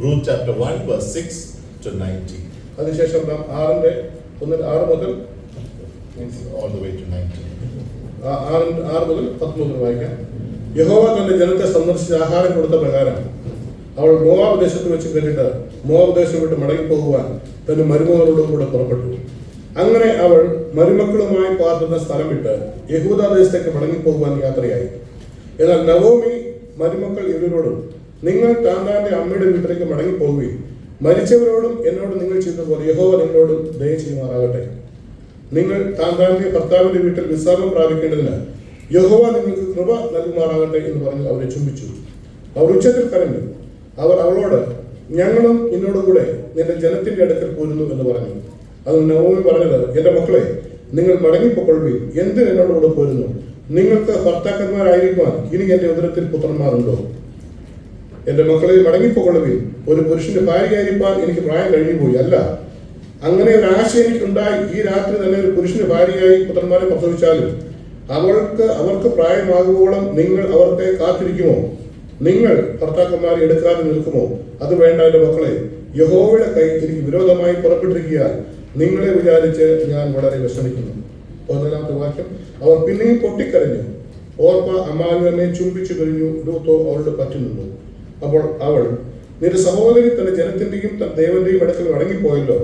Ruth chapter 1 verse 6 to 19. അതിനുശേഷം നാം 6 മുതൽ all the way to 19. 6 മുതൽ 10 മുതൽ വായിക്കാം. യഹോവ തന്റെ ജനത്തെ സന്ദർശിച്ച് ആഹാരം കൊടുത്ത പ്രകാരം അവൾ മോവാബ് ദേശത്ത് വെച്ച് കേട്ടിട്ട് മോവാബ് ദേശം വിട്ട് മടങ്ങിപ്പോകുവാൻ തന്റെ മരുമകളോടും കൂടെ പുറപ്പെട്ടു. അങ്ങനെ അവൾ മരുമക്കളുമായി പാർക്കുന്ന സ്ഥലം വിട്ട് യഹൂദ ദേശത്തേക്ക് മടങ്ങിപ്പോകുവാൻ യാത്രയായി. എന്നാൽ നവോമി മരുമക്കൾ ഇവരോടും നിങ്ങൾ താന്താന്റെ അമ്മയുടെ വീട്ടിലേക്ക് മടങ്ങിപ്പോകുകയും മരിച്ചവരോടും എന്നോട് നിങ്ങൾ ചെയ്തതുപോലെ യഹോവ നിങ്ങളോട് ദയ ചെയ്യുമാറാകട്ടെ. നിങ്ങൾ താന്താന്റെ ഭർത്താവിന്റെ വീട്ടിൽ വിശ്രാമം പ്രാപിക്കേണ്ടതിന് യഹോവ നിങ്ങൾക്ക് കൃപ നൽകുമാറാകട്ടെ എന്ന് പറഞ്ഞ് അവരെ ചുംബിച്ചു. അവർ ഉച്ചത്തിൽ കരഞ്ഞു. അവർ അവളോട് ഞങ്ങളും നിന്നോടുകൂടെ നിന്റെ ജനത്തിന്റെ അടുക്കൽ പോരുന്നു എന്ന് പറഞ്ഞു. അത് നവോമി പറഞ്ഞത്, എന്റെ മക്കളെ നിങ്ങൾ മടങ്ങിപ്പോക്കൊള്ളുകയും എന്തിന് എന്നോടുകൂടെ പോരുന്നു? നിങ്ങൾക്ക് ഭർത്താക്കന്മാരായിരിക്കുവാൻ ഇനി എന്റെ ഉദരത്തിൽ പുത്രന്മാരുണ്ടോ? എന്റെ മക്കളെ മടങ്ങിപ്പോക്കൊള്ളുകയും ഒരു പുരുഷന്റെ ഭാര്യയായിരിക്കാൻ എനിക്ക് പ്രായം കഴിഞ്ഞു പോയി. അല്ല, അങ്ങനെ ഒരു ആശ എനിക്കുണ്ടായി ഈ രാത്രി തന്നെ ഒരു പുരുഷന്റെ ഭാര്യയായി പുത്രന്മാരെ പ്രസവിച്ചാലും അവർക്ക് പ്രായമാകുവോളം നിങ്ങൾ അവർക്ക് കാത്തിരിക്കുമോ? നിങ്ങൾ ഭർത്താക്കന്മാരെ എടുക്കാതെ നിൽക്കുമോ? അത് വേണ്ട എന്റെ മക്കളെ, യഹോവയുടെ കൈ എനിക്ക് വിരോധമായി പുറപ്പെട്ടിരിക്കുകയാൽ നിങ്ങളെ വിചാരിച്ച് ഞാൻ വളരെ വിഷമിക്കുന്നു. 11-ാമത്തെ വാക്യം. അവർ പിന്നെയും പൊട്ടിക്കരഞ്ഞു. ഓർപ്പ അമ്മാവിനെ ചുംബിച്ചു കഴിഞ്ഞു. രൂത്തോ അവളുടെ പറ്റി നിന്നു. അപ്പോൾ അവൾ നിന്റെ സഹോദരി തന്റെ ജനത്തിന്റെയും തന്റെ ദേവന്റെയും അടുക്കൽ മടങ്ങിപ്പോയല്ലോ,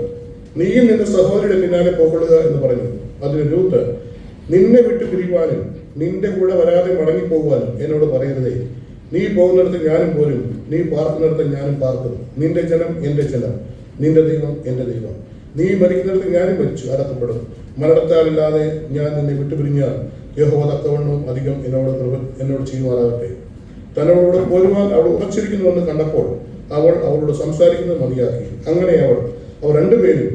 നീയും നിന്റെ സഹോദരിയുടെ പിന്നാലെ പോകൊള്ളുക എന്ന് പറഞ്ഞു. അതിന് രൂത്ത്, നിന്നെ വിട്ടു പിരിയുവാനും നിന്റെ കൂടെ വരാതെ മടങ്ങിപ്പോകുവാനും എന്നോട് പറയരുതേ. നീ പോകുന്നിടത്ത് ഞാനും പോരും, നീ പാർക്കുന്നിടത്ത് ഞാനും പാർക്കും. നിന്റെ ജനം എന്റെ ജനം, നിന്റെ ദൈവം എന്റെ ദൈവം. നീ മരിക്കുന്നിടത്ത് ഞാനും മരിച്ചു അടക്കപ്പെടും. മരണത്താലില്ലാതെ ഞാൻ നിന്നെ വിട്ടുപിരിഞ്ഞാൽ യഹോവ തക്കവണ്ണവും അധികം എന്നോട് ചെയ്യുവാനാകട്ടെ. തന്നോടുകൂടെ പോരുവാൻ അവൾ ഉറച്ചിരിക്കുന്നുവെന്ന് കണ്ടപ്പോൾ അവൾ അവളോട് സംസാരിക്കുന്നത് മതിയാക്കി. അങ്ങനെ അവർ രണ്ടുപേരും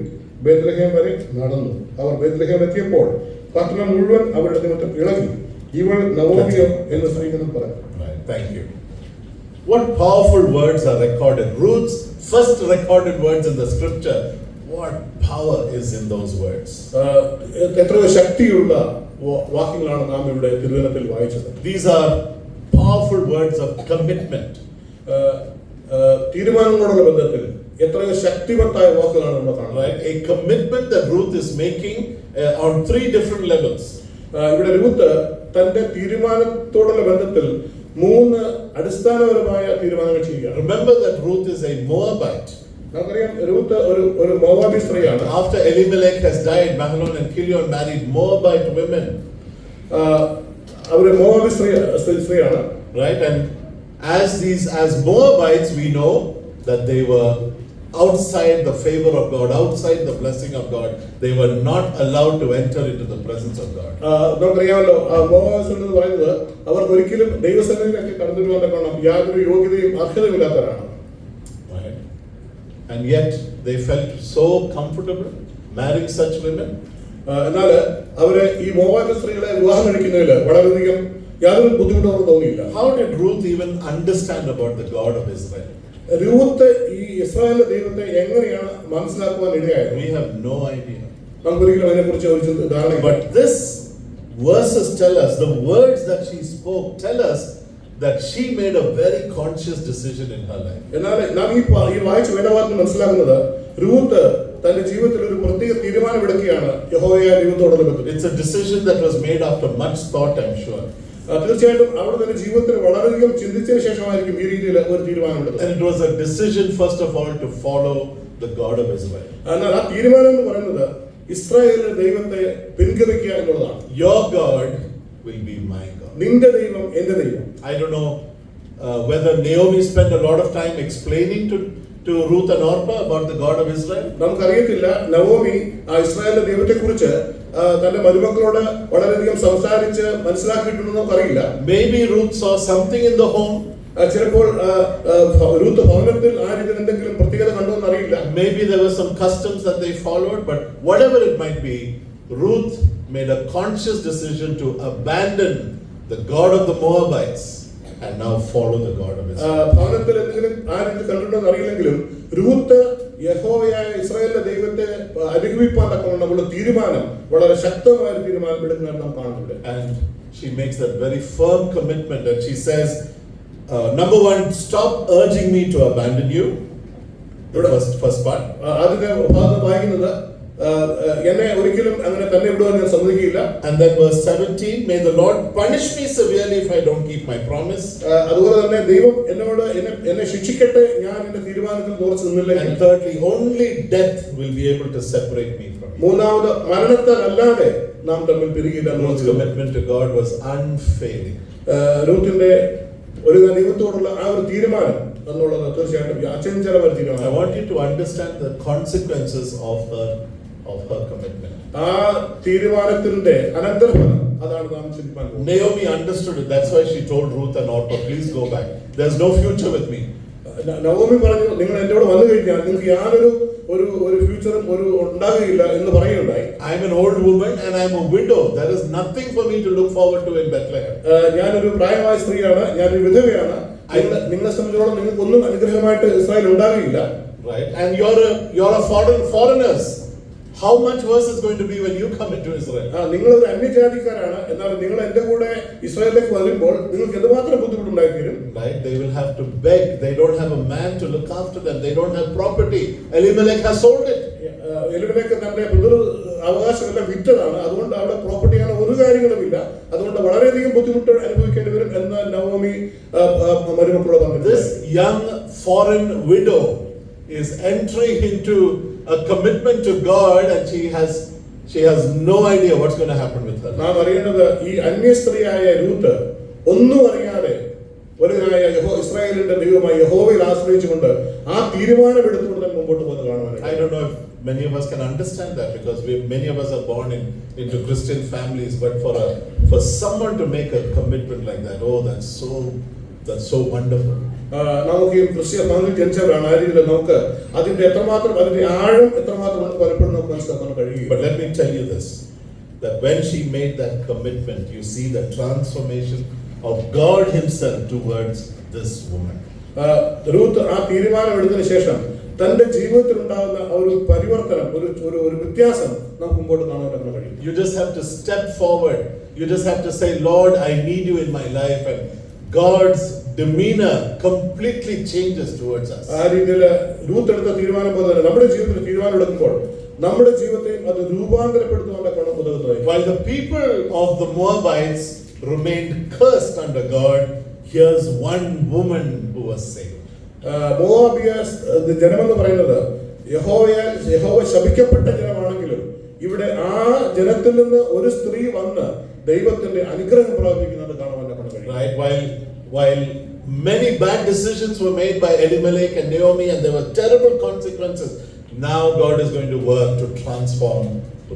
ബേത്ലഹേം വരെ നടന്നു. അവർ ബേത്ലഹേം എത്തിയപ്പോൾ പട്ടണം മുഴുവൻ അവരുടെ നിമിത്തം ഇളകി. ഇവൾ നവോമിയോ എന്ന് സ്ത്രീകളും പറഞ്ഞു. Thank you. What powerful words are recorded. Ruth's first recorded words in the scripture. What power is in those words. എത്രയോ ശക്തിയുള്ള വാക്യങ്ങളാണ് നാം ഇവിടെ തിരുവചനത്തിൽ വായിച്ചത്. These are powerful words of commitment. തീരുമാനങ്ങളോടുള്ള ബന്ധത്തിൽ എത്രയോ ശക്തിവത്തായ വാക്കുകളാണ് നമ്മൾ കാണുന്നത്. Right? A commitment that Ruth is making on 3 different levels. ഇവിടെ രൂത്ത് തന്റെ തീരുമാനത്തോടുള്ള ബന്ധത്തിൽ 3 അടിസ്ഥാനപരമായ തീരുമാനങ്ങൾ ചെയ്യുകയാണ്. Remember that Ruth is a Moabite. നമുക്കറിയാം രൂത്ത് ഒരു മോവാബി സ്ത്രീയാണ്. After Elimelech has died, Mahlon and Chilion married Moabite women. അവര് മോവാബി സ്ത്രീയാണ്. Right? And as Moabites, we know that they were outside the favor of God, outside the blessing of God. They were not allowed to enter into the presence of God. നമുക്കറിയാമല്ലോ Moab എന്ന് പറയുന്നത് അവർക്ക് ഒരിക്കലും ദൈവസന്നിധിയിലേക്ക് കടന്നു വരുവാൻ യാതൊരു യോഗ്യതയും അർഹതയില്ലാത്തവരാണ്. Right? And yet they felt so comfortable marrying such women. എന്നാൽ അവര് ഈ മോവാബ് സ്ത്രീകളെ വിവാഹം കഴിക്കുന്നതിൽ വളരെയധികം യാതൊരു ബുദ്ധിമുട്ടൊന്നും തോന്നിയില്ല. How did Ruth even understand about the God of Israel? Ruth ഈ ഇസ്രായേലിന്റെ ദൈവത്തെ എങ്ങനെയാണ് മനസ്സിലാക്കുവാൻ ഇടയായത്? We have no idea. നമുക്കൊരിക്കലും അതിനെക്കുറിച്ച് ഒരു ധാരണ. But this verses tell us, the words that she spoke tell us that she made a very conscious decision in her life. എന്നാൽ നാം ഈ വായിച്ച വേദവാക്യം മനസ്സിലാക്കുന്നത് രൂത്ത് തന്റെ ജീവിതത്തിൽ ഒരു പ്രത്യേക തീരുമാനമെടുക്കുകയാണ് യഹോവയായ ദൈവത്തോടുള്ള ബന്ധത്തിൽ. It's a decision that was made after much thought, I'm sure. തീർച്ചയായിട്ടും അവിടെ തന്നെ ജീവിതത്തിൽ വളരെയധികം ചിന്തിച്ചതിന് ശേഷമായിരിക്കും ഈ രീതിയിൽ ഒരു തീരുമാനമെടുത്തത്. And it was a decision first of all to follow the God of Israel. എന്നാൽ ആ തീരുമാനം എന്ന് പറയുന്നത് ഇസ്രായേലിന്റെ ദൈവത്തെ പിൻഗമിക്കുക എന്നുള്ളതാണ്. Your God will be my God. നിന്റെ ദൈവം എന്റെ ദൈവം. I don't know whether Naomi spent a lot of time explaining to Ruth and Orpah about the God of Israel. നമുക്കറിയത്തില്ല നവോമി ആ ഇസ്രായേലിന്റെ ദൈവത്തെ കുറിച്ച് തന്റെ മരുമക്കളോട് വളരെയധികം സംസാരിച്ച് മനസ്സിലാക്കിയിട്ടുണ്ടെന്ന് നമുക്കറിയില്ല. Maybe Ruth saw something in the home. ചിലപ്പോൾ രൂത്ത് ഭവനത്തിൽ ആ രീതിയിൽ എന്തെങ്കിലും പ്രത്യേകത കണ്ടോ എന്നറിയില്ല. Maybe there were some customs that they followed, but whatever it might be, Ruth made a conscious decision to abandon the God of the Moabites and now follow the God of Israel. ഭവനത്തിൽ എന്തെങ്കിലും ആ രീതിയിൽ കണ്ടിട്ടുണ്ടോ എന്നറിയില്ലെങ്കിലും Ruth യഹോവയായ ഇസ്രായേലിന്റെ ദൈവത്തെ അനുഗമിപ്പാൻ തക്കവണ്ണമുള്ള തീരുമാനം വളരെ ശക്തമായ ഒരു തീരുമാനം എടുക്കുന്നതാണ് നാം കാണുന്നത്. And she makes that very firm commitment and she says, number 1, stop urging me to abandon you. The first part. ആദ്യത്തെ ഭാഗത്ത് വായിക്കുന്നത് എന്നെ ഒരിക്കലും അങ്ങനെ തന്നെ വിടുവാൻ ഞാൻ സമ്മതിക്കില്ല. And then verse 17, may the Lord punish me severely if I don't keep my promise. അതുപോലെ തന്നെ ദൈവം എന്നെ ശിക്ഷിക്കട്ടെ ഞാൻ എന്റെ തീരുമാനത്തിൽ ഉറച്ചു നിന്നില്ലെങ്കിൽ. And thirdly, only death will be able to separate me from you. മൂന്നാമത് മരണത്താൽ അല്ലാതെ നാം തമ്മിൽ പിരികില്ല. Ruth's commitment to God was unfailing. രൂത്തിന്റെ ഒരു ദൈവത്തോടുള്ള ആ ഒരു തീരുമാനം എന്നുള്ളത് തീർച്ചയായിട്ടും അചഞ്ചലമായ തീരുമാനം. I want you to understand the consequences of her commitment. ആ തീരുമാനത്തിന്റെ അനന്തരഫലം അതാണ് നാം ചിന്തിക്കാൻ പോകുന്നത്. Naomi understood it. That's why she told Ruth and Orpah, please go back. There's no future with me. Naomi പറഞ്ഞു, നിങ്ങൾ എന്റെ കൂടെ വന്നു കഴിഞ്ഞാൽ നിങ്ങൾക്ക് യാതൊരു ഒരു ഫ്യൂച്ചറും ഉണ്ടാകുകയില്ല എന്ന് പറയുകയുണ്ടായി. I'm an old woman and I'm a widow. There is nothing for me to look forward to in Bethlehem. ഞാനൊരു പ്രായമായ സ്ത്രീയാണ്, ഞാനൊരു വിധവയാണ്. നിങ്ങളെ സംബന്ധിച്ചോളം നിങ്ങൾക്ക് ഒന്നും അനുഗ്രഹമായിട്ട് ഇസ്രായേൽ ഉണ്ടാകുകയില്ല. Right? And you're a foreigners. How much worse is going to be when you come into Israel? നിങ്ങൾ ഒരു അന്യജാതിക്കാരാണ്, എന്നാൽ നിങ്ങൾ എന്റെ കൂടെ ഇസ്രായേലിലേക്ക് വരുമ്പോൾ നിങ്ങൾക്ക് എന്തുമാത്രം ബുദ്ധിമുട്ടുണ്ടായിരിക്കും. Right? They will have to beg. They don't have a man to look after them. They don't have property. Elimelech has sold it. എലിമേലെക്ക് തന്റെ പിതൃ അവകാശമെല്ലാം വിറ്റതാണ്. അതുകൊണ്ട് അവിടെ പ്രോപ്പർട്ടി ആണ് ഒരു കാര്യങ്ങളുമില്ല. അതുകൊണ്ട് വളരെയധികം ബുദ്ധിമുട്ട് അനുഭവിക്കേണ്ടി വരും എന്ന് നവോമി മരുമക്കളോട് പറഞ്ഞു. This young foreign widow is entering into a commitment to God, and she has no idea what's going to happen with her. നാം അറിയേണ്ടത് ഈ അന്യസ്ത്രീയായ രൂത്ത് ഒന്നും അറിയാതെ വലുതായ ഇസ്രായേലിന്റെ ദൈവമായ യഹോവയിൽ ആശ്രയിച്ചുകൊണ്ട് ആ തീരുമാനം എടുത്തുകൊണ്ട് മുമ്പോട്ട് പോകുന്നത് കാണുവാൻ. I don't know if many of us can understand that, because many of us are born into Christian families, but for someone to make a commitment like that, oh, that's so wonderful. നമുക്ക് ഈ ക്രിസ്ത്യ family ജനിച്ചവരാണ്. ആ രീതിയിൽ നമുക്ക് അതിന്റെ എത്രമാത്രം അതിന്റെ ആഴം എത്രമാത്രം പലപ്പോഴും നമുക്ക് മനസ്സിലാക്കാൻ കഴിയും. But let me tell you this, that when she made that commitment, you see the transformation of God himself towards this woman. Ruth ആ തീരുമാനം എടുത്തതിന് ശേഷം തന്റെ ജീവിതത്തിൽ ഉണ്ടാകുന്ന ഒരു പരിവർത്തനം, ഒരു വ്യത്യാസം നമുക്ക് മുമ്പോട്ട് കാണാൻ കഴിയും. You just have to step forward. You just have to say, Lord, I need you in my life, and God's demeanor completely changes towards us. ആ രീതിയിൽ റൂത്ത് എടുത്ത തീരുമാനം പോലെ തന്നെ നമ്മുടെ ജീവിതത്തിൽ തീരുമാനം എടുക്കുമ്പോൾ നമ്മുടെ ജീവിതത്തെയും അത് രൂപാന്തരപ്പെടുത്തുവാനുള്ള പുതകമായി. While the people of the Moabites remained cursed under God, here's one woman who was saved. മോവാബിയ ജനമെന്ന് പറയുന്നത് യഹോവ ശപിക്കപ്പെട്ട ജനമാണെങ്കിലും ഇവിടെ ആ ജനത്തിൽ നിന്ന് ഒരു സ്ത്രീ വന്ന് ദൈവത്തിന്റെ അനുഗ്രഹം പ്രാപിക്കുന്നത് കാണുവാൻ കഴിയും. Right, while many bad decisions were made by Elimelech and Naomi, and there were terrible consequences, now God is going to work to transform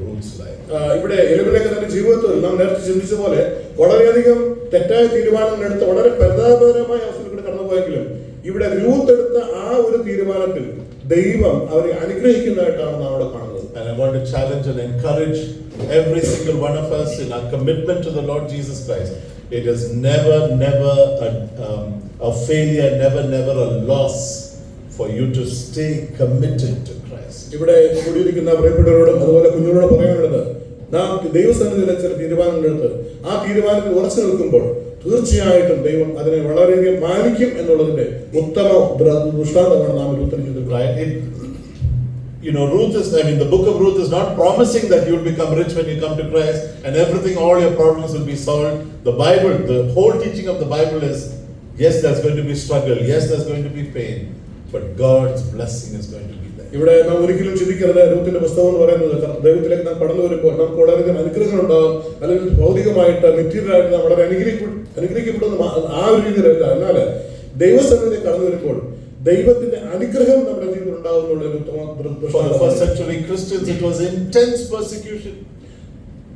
Ruth's life. ഇവിടെ എലിമേലെക്കിന്റെ ജീവിതത്തിൽ നാം നേരത്തെ ചിന്തിച്ച പോലെ വളരെയധികം തെറ്റായ തീരുമാനങ്ങൾ എടുത്ത് വളരെ പരിതാപകരമായ അവസ്ഥയിലൂടെ കടന്നുപോയെങ്കിലും ഇവിടെ രൂത്ത് എടുത്ത ആ ഒരു തീരുമാനത്തിൽ ദൈവം അവരെ അനുഗ്രഹിക്കുന്നതായിട്ടാണ് നാം അവിടെ കാണുന്നത്. And I want to challenge and encourage every single one of us in our commitment to the Lord Jesus Christ. It is never a failure, never a loss for you to stay committed to Christ. ഇവിടെ കൂടിയിരിക്കുന്ന പ്രിയപ്പെട്ടവരോടും അതുപോലെ കുഞ്ഞുങ്ങളോട് പറയാനുള്ളത്, നാം ദൈവസന്നിധിയിലെ ചില തീരുമാനങ്ങൾ എടുത്ത് ആ തീരുമാനത്തിൽ ഉറച്ചു നിൽക്കുമ്പോൾ തീർച്ചയായിട്ടും ദൈവം അതിനെ വളരെയധികം മാനിക്കും എന്നുള്ളതിന്റെ ഉത്തമ ദൃഷ്ടാന്തമാണ് നാം Right? The book of Ruth is not promising that you will become rich when you come to Christ and everything, all your problems will be solved. The Bible, the whole teaching of the Bible is, yes, there's going to be struggle, yes, there's going to be pain, but God's blessing is going to be there. ഇവിടെ നാം ഒരിക്കലും ചിന്തിക്കരുത് രൂത്തിന്റെ പുസ്തകം എന്ന് പറയുന്നത് ദൈവത്തിലേക്ക് നാം കടന്നു വരുമ്പോൾ നമുക്ക് വളരെയധികം അനുഗ്രഹങ്ങൾ ഉണ്ടാകും, അല്ലെങ്കിൽ ഭൗതികമായിട്ട് മെറ്റീരിയലായിട്ട് നാം വളരെ അനുഗ്രഹിക്കപ്പെടുന്ന ആ ഒരു രീതിയിലല്ല. എന്നാൽ ദൈവസന്നിധിയിലേക്ക് കടന്നു വരുമ്പോൾ ദൈവത്തിന്റെ അനുഗ്രഹം നമ്മുടെ ജീവിതത്തിൽ ഉണ്ടാകുന്നുള്ള ഒരു For the first century Christians, it was intense persecution.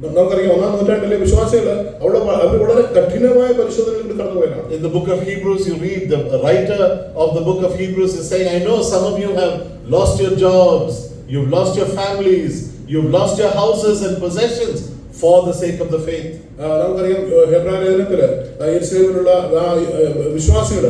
നമുക്കറിയാം, 1-ാം നൂറ്റാണ്ടിലെ വിശ്വാസികൾ അവർ വളരെ കഠിനമായ പരിശോധനകളിൽ കടന്നുപോയതാണ്. In the book of Hebrews, you read the writer of the book of Hebrews is saying, I know some of you have lost your jobs, you've lost your families, you've lost your houses and possessions for the sake of the faith. നമുക്കറിയാം, ഹെബ്രായ ലേഖനത്തില് യെരുശലേമിലുള്ള വിശ്വാസികൾ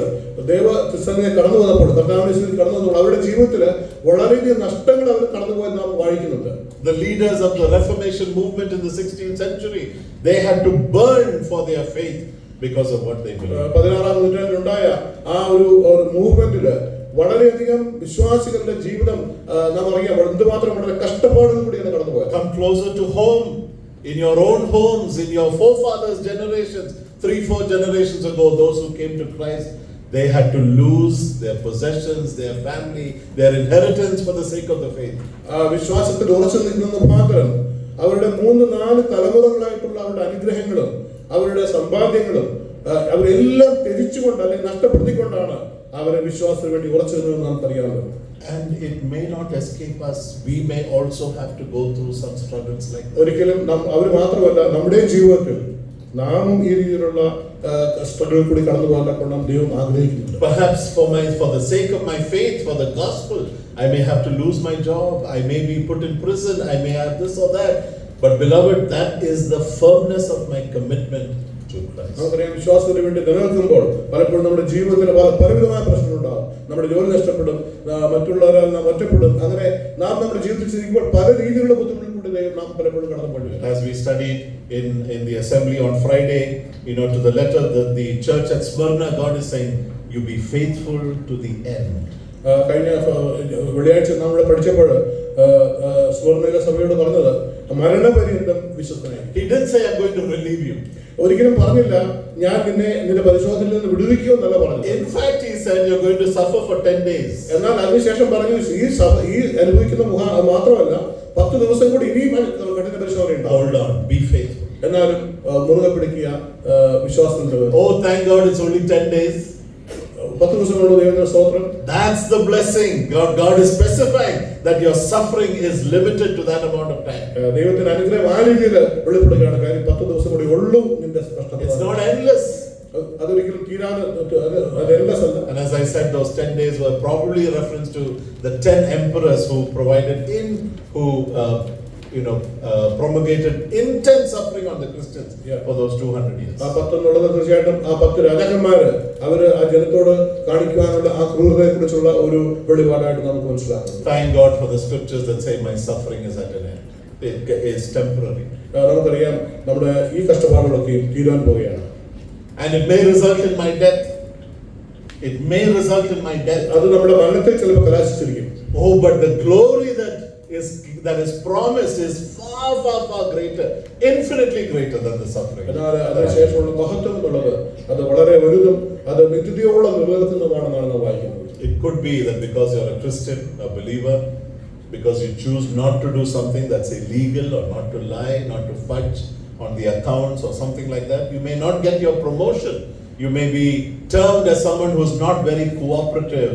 ദൈവസന്നിധിയെ കടന്നു വന്നപ്പോൾ, കർത്താവിന്റെ സന്നിധിയിൽ കടന്നു വന്നപ്പോൾ അവരുടെ ജീവിതത്തിൽ വളരെയധികം നഷ്ടങ്ങൾ അവർ കടന്നുപോയെന്ന് നാം വായിക്കുന്നുണ്ട്. The leaders of the Reformation movement in the 16th century, they had to burn for their faith because of what they believed. 16-ാം നൂറ്റാണ്ടിലുണ്ടായ ആ ഒരു മൂവ്മെന്റില് വളരെയധികം വിശ്വാസികളുടെ ജീവിതം നാം അറിയാം എന്തുമാത്രം വളരെ കഷ്ടപ്പാടുകൾ കൂടിയാണ് കടന്നുപോയത്. Come closer to home, in your own homes, in your forefathers' generations, 3-4 generations ago, those who came to Christ, they had to lose their possessions, their family, their inheritance for the sake of the faith. വിശ്വാസത്തിൽ ഉറച്ചു നിൽക്കുന്ന മുഖാന്തരം അവരുടെ 3-4 തലമുറകളായിട്ടുള്ള അവരുടെ അനുഗ്രഹങ്ങളും അവരുടെ സമ്പാദ്യങ്ങളും അവരെല്ലാം ത്യജിച്ചുകൊണ്ട് അല്ലെങ്കിൽ നഷ്ടപ്പെടുത്തിക്കൊണ്ടാണ് അവരെ വിശ്വാസത്തിന് വേണ്ടി ഉറച്ചു നിന്നതെന്ന് നമുക്കറിയാമല്ലോ. And it may not escape us. We may also have to go through some struggles like that. ഒരിക്കലും അവർ മാത്രമല്ല, നമ്മുടെ ജീവിതത്തിൽ നാമും ഈ രീതിയിലുള്ള സ്ട്രഗിൾ കൂടി കടന്നു പോകാൻ നാം ദൈവം ആഗ്രഹിക്കുന്നുണ്ട്. Perhaps for the sake of my faith, for the gospel, I may have to lose my job, I may be put in prison, I may have this or that. But beloved, that is the firmness of my commitment to Christ. നമുക്കറിയാം, വിശ്വാസത്തിന് വേണ്ടി നിലനിൽക്കുമ്പോൾ പലപ്പോഴും നമ്മുടെ ജീവിതത്തിൽ പലവിധമായ പ്രശ്നങ്ങളുണ്ടാകും. നമ്മുടെ ജോലി നഷ്ടപ്പെടും, മറ്റുള്ളവരാൽ നാം ഒറ്റപ്പെടും. അങ്ങനെ നാം നമ്മുടെ ജീവിതത്തിൽ ചിന്തിക്കുമ്പോൾ പല രീതിയിലുള്ള ബുദ്ധിമുട്ടുകൾ കൂടി നാം പലപ്പോഴും കടന്നുപോയി. As we studied in the assembly on Friday, to the letter that the church at Smyrna, God is saying, you be faithful to the end. കഴിഞ്ഞ വെള്ളിയാഴ്ച നമ്മൾ പഠിച്ചപ്പോൾ സ്മരണയിലെ സഭയോട് പറഞ്ഞത് മരണപര്യന്തം വിശ്വസ്തനായി. He didn't say, I'm going to relieve you. ഒരിക്കലും പറഞ്ഞില്ല ഞാൻ നിന്റെ പരിശോധനയിൽ നിന്ന് വിടുവിക്കുമെന്നല്ല പറഞ്ഞത്. In fact, he said you're going to suffer for 10 days. എന്നാൽ അതിനുശേഷം പറഞ്ഞു ഈ അനുഭവിക്കുന്ന മാത്രമല്ല 10 ദിവസം കൂടി ഇനിയും കഠിന പരിശോധന ഉണ്ടാവും. Hold on, be faithful. എന്നാലും മുറുകെ പിടിക്കുക, വിശ്വാസത്തിൽ. Oh, thank God, it's only 10 days. 10 ദിവസങ്ങളുള്ള ദൈവത്തിന്റെ സ്തോത്രം. That's the blessing. God is specifying that your suffering is limited to that amount of time. ദൈവത്തിന്റെ അനുഗ്രഹം ആ രീതിയിൽ വെളിപ്പെടുകയാണ്. കാര്യം 10 ദിവസം കൂടി ഉള്ളൂ നിന്റെ കഷ്ടപ്പാട്. It's not endless. അതൊരിക്കലും തീരാതെ അത് endless അല്ല. And as I said, those 10 days were probably a reference to the 10 emperors who promulgated intense suffering on the Christians for those 200 years. ആ 10 എന്നുള്ളത് തീർച്ചയായിട്ടും ആ 10 രാജാക്കന്മാര് അവര് ആ ജനത്തോട് കാണിക്കുവാനുള്ള ആ ക്രൂരതയെ കുറിച്ചുള്ള ഒരു വെളിപാടായിട്ട് നമുക്ക് മനസ്സിലാക്കാം. Thank God for the scriptures that say my suffering is at an end. It is temporary. നമുക്കറിയാം നമ്മുടെ ഈ കഷ്ടപ്പാടുകളൊക്കെ തീരാൻ പോവുകയാണ്. And it may result in my death. It may result in my death. അത് നമ്മുടെ മരണത്തിൽ ചിലപ്പോൾ കലാശിച്ചിരിക്കും. Oh, but the glory that is promised is far greater, infinitely greater than the suffering. എന്നാൽ അതിനുശേഷമുള്ള മഹത്വം എന്നുള്ളത് അത് വളരെ വലുതും അത് നിത്യതയോളം നിലനിൽക്കുന്നതാണെന്നാണ് നാം വായിക്കുന്നത്. It could be that because you're a Christian, a believer, because you choose not to do something that's illegal or not to lie, not to fudge on the accounts or something like that, you may not get your promotion. You may be termed as someone who's not very cooperative,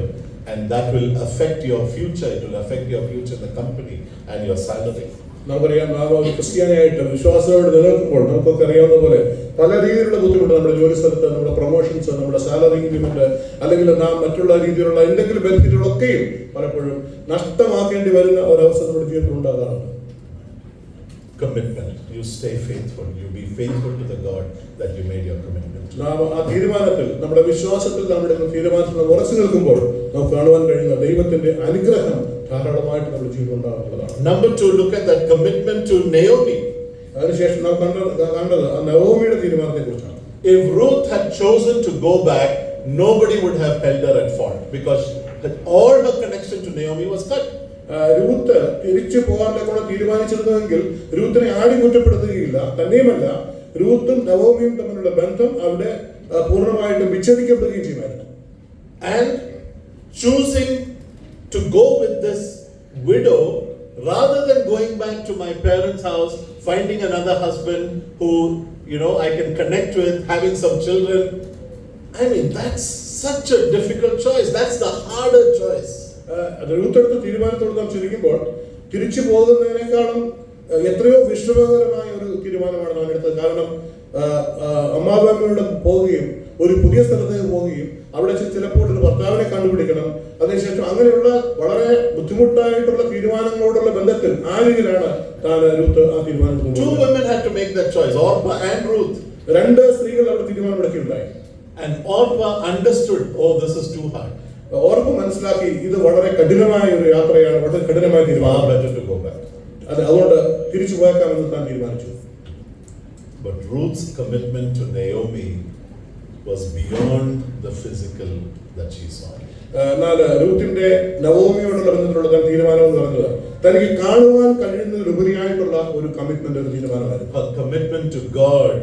and that will affect your future. It will affect your future in the company and your salary. നമുക്കറിയാം, നാം ഒരു ക്രിസ്ത്യാനിയായിട്ട് വിശ്വാസത്തോടെ നിലനിൽക്കുമ്പോൾ നമുക്കൊക്കെ അറിയാവുന്ന പോലെ പല രീതിയിലുള്ള ബുദ്ധിമുട്ട് നമ്മുടെ ജോലി സ്ഥലത്ത്, നമ്മുടെ പ്രൊമോഷൻസ്, നമ്മുടെ സാലറി ഇൻക്രിമെന്റ്, അല്ലെങ്കിൽ നാം മറ്റുള്ള രീതിയിലുള്ള എന്തെങ്കിലും ബെനിഫിറ്റുകളൊക്കെയും പലപ്പോഴും നഷ്ടമാക്കേണ്ടി വരുന്ന ഒരവസ്ഥ നമ്മുടെ ജീവിതത്തിൽ ഉണ്ടാകാറുണ്ട്. Commitment. You stay faithful. You be faithful to the God that you made your commitment to. നാം ആ തീരുമാനത്തിൽ, നമ്മുടെ വിശ്വാസത്തിൽ നമ്മുടെ തീരുമാനത്തിൽ നാം ഉറച്ചു നിൽക്കുമ്പോൾ നമുക്ക് കാണുവാൻ കഴിയുന്ന ദൈവത്തിന്റെ അനുഗ്രഹം ധാരാളമായിട്ട് നമ്മുടെ ജീവിതം ഉണ്ടാകുന്നതാണ്. Number 2, look at that commitment to Naomi. അതിനുശേഷം നാം കണ്ടത് ആ നവോമിയുടെ തീരുമാനത്തെ കുറിച്ചാണ്. If Ruth had chosen to go back, nobody would have held her at fault because all her connection to Naomi was cut. Ruth തിരിച്ചു പോകാനുള്ള തീരുമാനിച്ചിരുന്നുവെങ്കിൽ രൂത്തിനെ ആരും കുറ്റപ്പെടുത്തുകയില്ല. തന്നെയുമല്ല, രൂത്തും നവോമിയും തമ്മിലുള്ള ബന്ധം അവിടെ പൂർണ്ണമായിട്ടും വിച്ഛേദിക്കപ്പെടുകയും ചെയ്യുമായിരുന്നു. And choosing to go with this widow rather than going back to my parents' house, finding another husband who I can connect with, having some children. I mean, that's such a difficult choice. That's the harder choice. രൂത്തെടുത്ത തീരുമാനത്തോട് നാം ചിന്തിക്കുമ്പോൾ തിരിച്ചു പോകുന്നതിനേക്കാളും എത്രയോ വിഷമകരമായ ഒരു തീരുമാനമാണ് നാം എടുത്തത്. കാരണം അമ്മാവമ്മയോട് പോവുകയും ഒരു പുതിയ സ്ഥലത്തേക്ക് പോവുകയും അവിടെ ചിലപ്പോൾ ഒരു ഭർത്താവിനെ കണ്ടുപിടിക്കണം. അതിനുശേഷം അങ്ങനെയുള്ള വളരെ ബുദ്ധിമുട്ടായിട്ടുള്ള തീരുമാനങ്ങളോടുള്ള ബന്ധത്തിൽ ആ രീതിയിലാണ് താൻ രൂത്ത് ആ തീരുമാനം. 2 women had to make that choice, Orpah and Ruth. 2 സ്ത്രീകൾ അവിടെ തീരുമാനമെടുക്കുകയുണ്ടായി. And Orpah understood, oh, this is too hard. ഓർമ്മ മനസ്സിലാക്കി ഇത് വളരെ കഠിനമായ ഒരു യാത്രയാണ്, വളരെ കഠിനമായ തീരുമാനം. Better to go back. അതുകൊണ്ട് തിരിച്ചു പോയേക്കാമെന്ന് താൻ തീരുമാനിച്ചു. But Ruth's commitment to Naomi was beyond the physical that she saw. എന്നാൽ രൂത്തിന്റെ നവോമിയോടുള്ള ബന്ധത്തിലുള്ള താൻ തീരുമാനം എന്ന് പറഞ്ഞത് തനിക്ക് കാണുവാൻ കഴിയുന്നതിലുപരിയായിട്ടുള്ള ഒരു കമ്മിറ്റ്മെന്റ്, ഒരു തീരുമാനമായിരുന്നു. Her commitment to God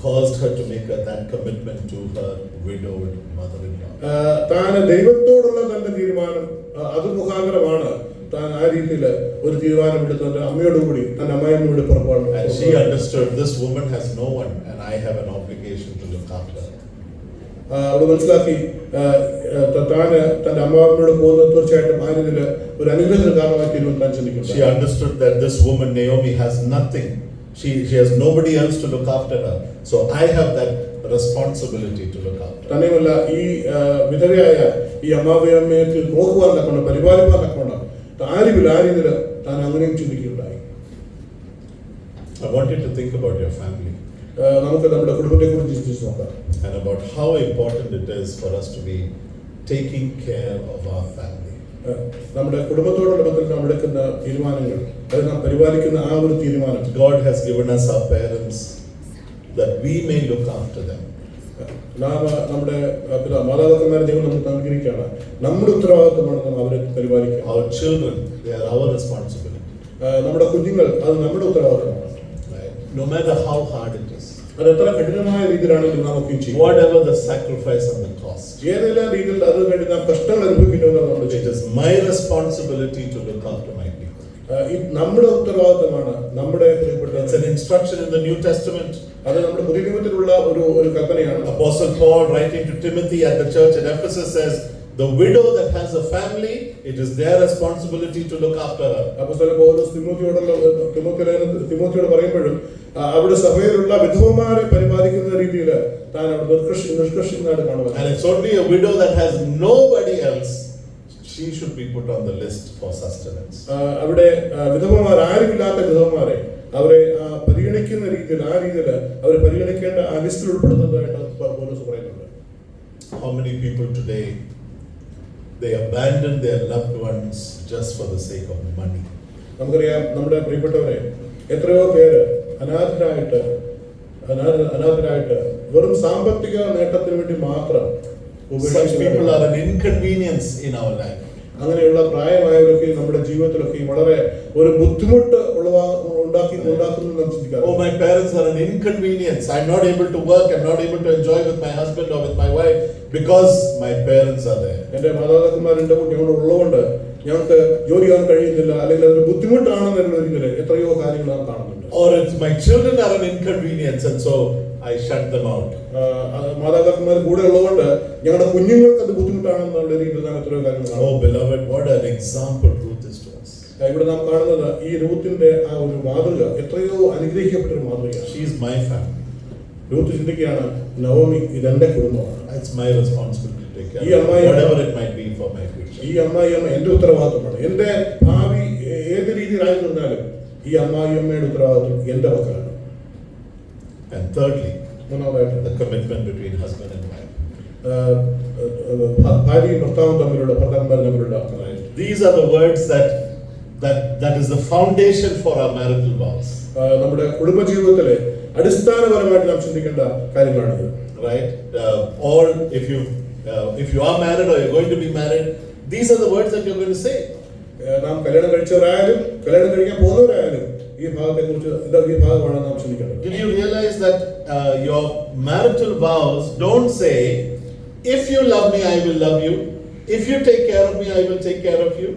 caused her to make that commitment to her widowed mother-in-law. താൻ ദൈവത്തോടുള്ള തന്റെ തീരുമാനം അത് മുഖാന്തരമാണ് താൻ ആ രീതിയിൽ ഒരു തീരുമാനം എടുത്തത് അമ്മയോടുകൂടി തന്റെ അമ്മയമ്മയോട് പുറപ്പാടും. And she understood this woman has no one and I have an obligation to look after her. അത് മനസ്സിലാക്കി താൻ തന്റെ അമ്മാവനോട് പോകുന്നത് തീർച്ചയായിട്ടും ആ രീതിയിൽ ഒരു അനുഗ്രഹത്തിന് കാരണമായി തീരുമാനം താൻ ചിന്തിക്കുന്നു. She understood that this woman Naomi has nothing. She has nobody else to look after her. So I have that responsibility to look after her. തന്നെയുമല്ല, ഈ വിധവയായ ഈ അമ്മാവയമ്മയെ നോക്കുവാൻ തക്കൊണ്ട്, പരിപാലിക്കാൻ തക്കൊണ്ട് ആ രീതിയിൽ താൻ അങ്ങനെയും ചിന്തിക്കുകയുണ്ടായി. I want you to think about your family. നമുക്ക് നമ്മുടെ കുടുംബത്തെ കുറിച്ച് ചിന്തിച്ച് നോക്കാം. And about how important it is for us to be taking care of our family. നമ്മുടെ കുടുംബത്തോടുള്ള ബന്ധത്തിൽ നാം എടുക്കുന്ന തീരുമാനങ്ങൾ, അത് നാം പരിപാലിക്കുന്ന ആ ഒരു തീരുമാനം. God has given us our parents that we may look after them. നാം നമ്മുടെ മാതാപിതാക്കന്മാരെ ദൈവം നമുക്ക് അനുഗ്രഹിക്കുകയാണ്. നമ്മുടെ ഉത്തരവാദിത്വമാണ് നാം അവരെ പരിപാലിക്കുക. Our children, they are our responsibility. നമ്മുടെ കുഞ്ഞുങ്ങൾ അത് നമ്മുടെ ഉത്തരവാദിത്വമാണ്. No matter how hard it is. അത് എത്ര കഠിനമായ രീതിയിലാണെങ്കിലും നാം ഒക്കെയും ചെയ്യും. Whatever the sacrifice and the cost, ഏതെല്ലാം രീതിയിൽ അത് വേണ്ടി നാം കഷ്ടങ്ങൾ അനുഭവിക്കുന്നുവെന്ന് നമ്മൾ it ചെയ്യും. is my responsibility to look after my people. നമ്മുടെ ഉത്തരവാദിത്തമാണ് നമ്മുടെ പ്രിയപ്പെട്ട. It's an instruction in the New Testament. അത് നമ്മുടെ പുതിയ നിയമത്തിലുള്ള ഒരു കൽപ്പനയാണ്. Apostle Paul writing to Timothy at the church at Ephesus says, the widow that has a family, it is their responsibility to look after her. അപ്പോസ്തലൻ പൗലോസ് തിമോത്തിയോട് പറയുമ്പോഴും അവിടെ സഭയിലുള്ള വിധവമാരെ പരിപാലിക്കുന്ന രീതിയിൽ താൻ അവിടെ നിഷ്കർഷിക്കുന്നതായിട്ട് കാണുക. And it's only a widow that has nobody else, she should be put on the list for sustenance. അവിടെ വിധവമാർ ആരുമില്ലാത്ത വിധവമാരെ അവരെ പരിഗണിക്കുന്ന രീതിയിൽ ആ രീതിയിൽ അവരെ പരിഗണിക്കേണ്ട ആ ലിസ്റ്റിൽ ഉൾപ്പെടുന്നതായിട്ട് പൗലോസ് പറയുന്നുണ്ട്. How many people today, they abandon their loved ones just for the sake of money? നമുക്കറിയാം നമ്മുടെ പ്രിയപ്പെട്ടവരെ എത്രയോ പേര് അനാഥരായിട്ട് വെറും സാമ്പത്തിക നേട്ടത്തിന് വേണ്ടി മാത്രം Such people are an inconvenience in our life. അങ്ങനെയുള്ള പ്രായമായവരൊക്കെ നമ്മുടെ ജീവിതത്തിലൊക്കെ വളരെ ഒരു ബുദ്ധിമുട്ട് ഉണ്ടാക്കുന്നു നാം ചിന്തിക്കാറ്. Oh, my parents are an inconvenience. I'm not able to work. I'm not able to enjoy with my husband or with my wife because my parents are there. എന്റെ മാതാപിതാക്കന്മാർ എന്റെ കുട്ടിയോട് ഉള്ളതുകൊണ്ട് ഞങ്ങൾക്ക് ജോലി ചെയ്യാൻ കഴിയുന്നില്ല, അല്ലെങ്കിൽ അതൊരു ബുദ്ധിമുട്ടാണെന്നുള്ള രീതിയിൽ എത്രയോ കാര്യങ്ങൾ നാം കാണുന്നുണ്ട്. Or it's my children are an inconvenience and so I shut them out. മാതാപിതാക്കന്മാർ കൂടെ ഉള്ളതുകൊണ്ട് ഞങ്ങളുടെ കുഞ്ഞുങ്ങൾക്ക് അത് ബുദ്ധിമുട്ടാണെന്നുള്ള രീതിയിൽ നാം എത്രയോ കാര്യങ്ങൾ കാണും. Oh beloved, what an example Ruth is to us. ഇവിടെ നാം കാണുന്നത് ഈ രൂത്തിന്റെ ആ ഒരു മാതൃക എത്രയോ അനുഗ്രഹിക്കപ്പെട്ട ഒരു മാതൃകയാണ്. She is my family. Ruth ചിന്തിക്കുകയാണ്, നവോമി ഇതെന്റെ കുടുംബമാണ്. It's my responsibility to take care ഈ of അമ്മായി whatever it might be for my future. ഈ അമ്മായിയമ്മ എന്റെ ഉത്തരവാദിത്തമാണ്. എന്റെ ഭാവി ഏത് രീതിയിലായി നിന്നാലും ഈ അമ്മായിയമ്മയുടെ ഉത്തരവാദിത്തം എന്റെ മക്കളാണ്. And thirdly, മൂന്നാമതായിട്ട് the commitment between husband and wife. ഭാര്യയും ഭർത്താവും തമ്മിലുള്ള Right. These are the words that is the foundation for our marital vows. നമ്മുടെ കുടുംബജീവിതത്തിലെ അടിസ്ഥാനപരമായിട്ട് നാം ചിന്തിക്കേണ്ട കാര്യങ്ങളാണിത്. Right? Or if you are married or you're going to be married, these are the words that you're going to say. നാം കല്യാണം കഴിച്ചവരായാലും കല്യാണം കഴിക്കാൻ പോകുന്നവരായാലും ഈ ഭാഗത്തെക്കുറിച്ച് ഈ ഭാഗമാണ് നാം ചിന്തിക്കേണ്ടത്. Did you realize that your marital vows don't say, if you love me, I will love you. If you take care of me, I will take care of you.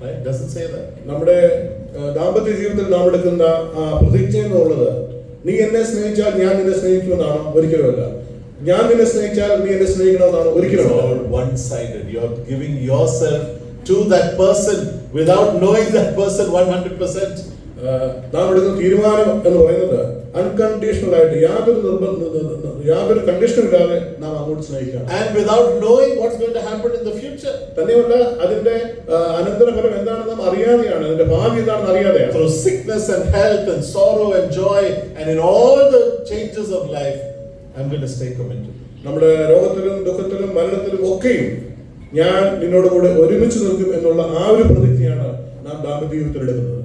Right? Doesn't say that. നമ്മുടെ ദാമ്പത്യ ജീവിതത്തിൽ നാം എടുക്കുന്ന പ്രതിജ്ഞ എന്നുള്ളത് നീ എന്നെ സ്നേഹിച്ചാൽ ഞാൻ നിന്നെ സ്നേഹിക്കുമെന്നാണ് ഒരിക്കലുമല്ല. ഞാൻ നിന്നെ സ്നേഹിച്ചാൽ നീ എന്നെ സ്നേഹിക്കണമെന്നാണ് ഒരിക്കലും. One-sided. You're giving yourself to that person without knowing that person 100%. നാം എടുക്കുന്ന തീരുമാനം എന്ന് പറയുന്നത് അൺകണ്ടീഷണൽ ആയിട്ട് യാതൊരു കണ്ടീഷനും ഇല്ലാതെ നാം അങ്ങോട്ട് സ്നേഹിക്കണം. And without knowing what's going to happen in the future. തന്നെയല്ല അതിന്റെ അനന്തരഫലം എന്താണെന്ന് നാം അറിയാതെയാണ്, അതിന്റെ ഭാവി എന്താണെന്ന് അറിയാതെയാണ്. Through sickness and health and sorrow and joy and in all the changes of life, I'm going to stay committed. നമ്മുടെ രോഗത്തിലും ദുഃഖത്തിലും മരണത്തിലും ഒക്കെയും ഞാൻ നിന്നോട് കൂടെ ഒരുമിച്ച് നിൽക്കും എന്നുള്ള ആ ഒരു പ്രതിജ്ഞയാണ് നാം ദാമ്പത്യ ജീവിതത്തിൽ എടുക്കുന്നത്.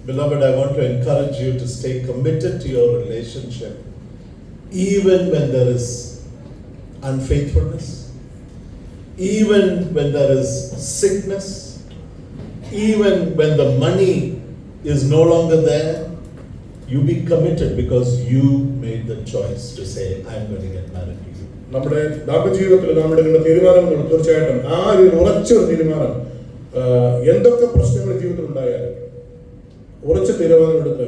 Beloved, I want to encourage you to stay committed to your relationship even when there is unfaithfulness, even when there is sickness, even when the money is no longer there. You be committed because you made the choice to say, I'm going to get married to you. നമ്മുടെ ദാമ്പത്യ ജീവിതത്തിൽ നാം എടുക്കുന്ന തീരുമാനങ്ങളുണ്ട്. തീർച്ചയായിട്ടും ആ ഒരു ഉറച്ചൊരു തീരുമാനം, എന്തൊക്കെ പ്രശ്നങ്ങൾ ജീവിതത്തിൽ ഉണ്ടായാലും ഉറച്ച തീരുമാനം എടുത്ത്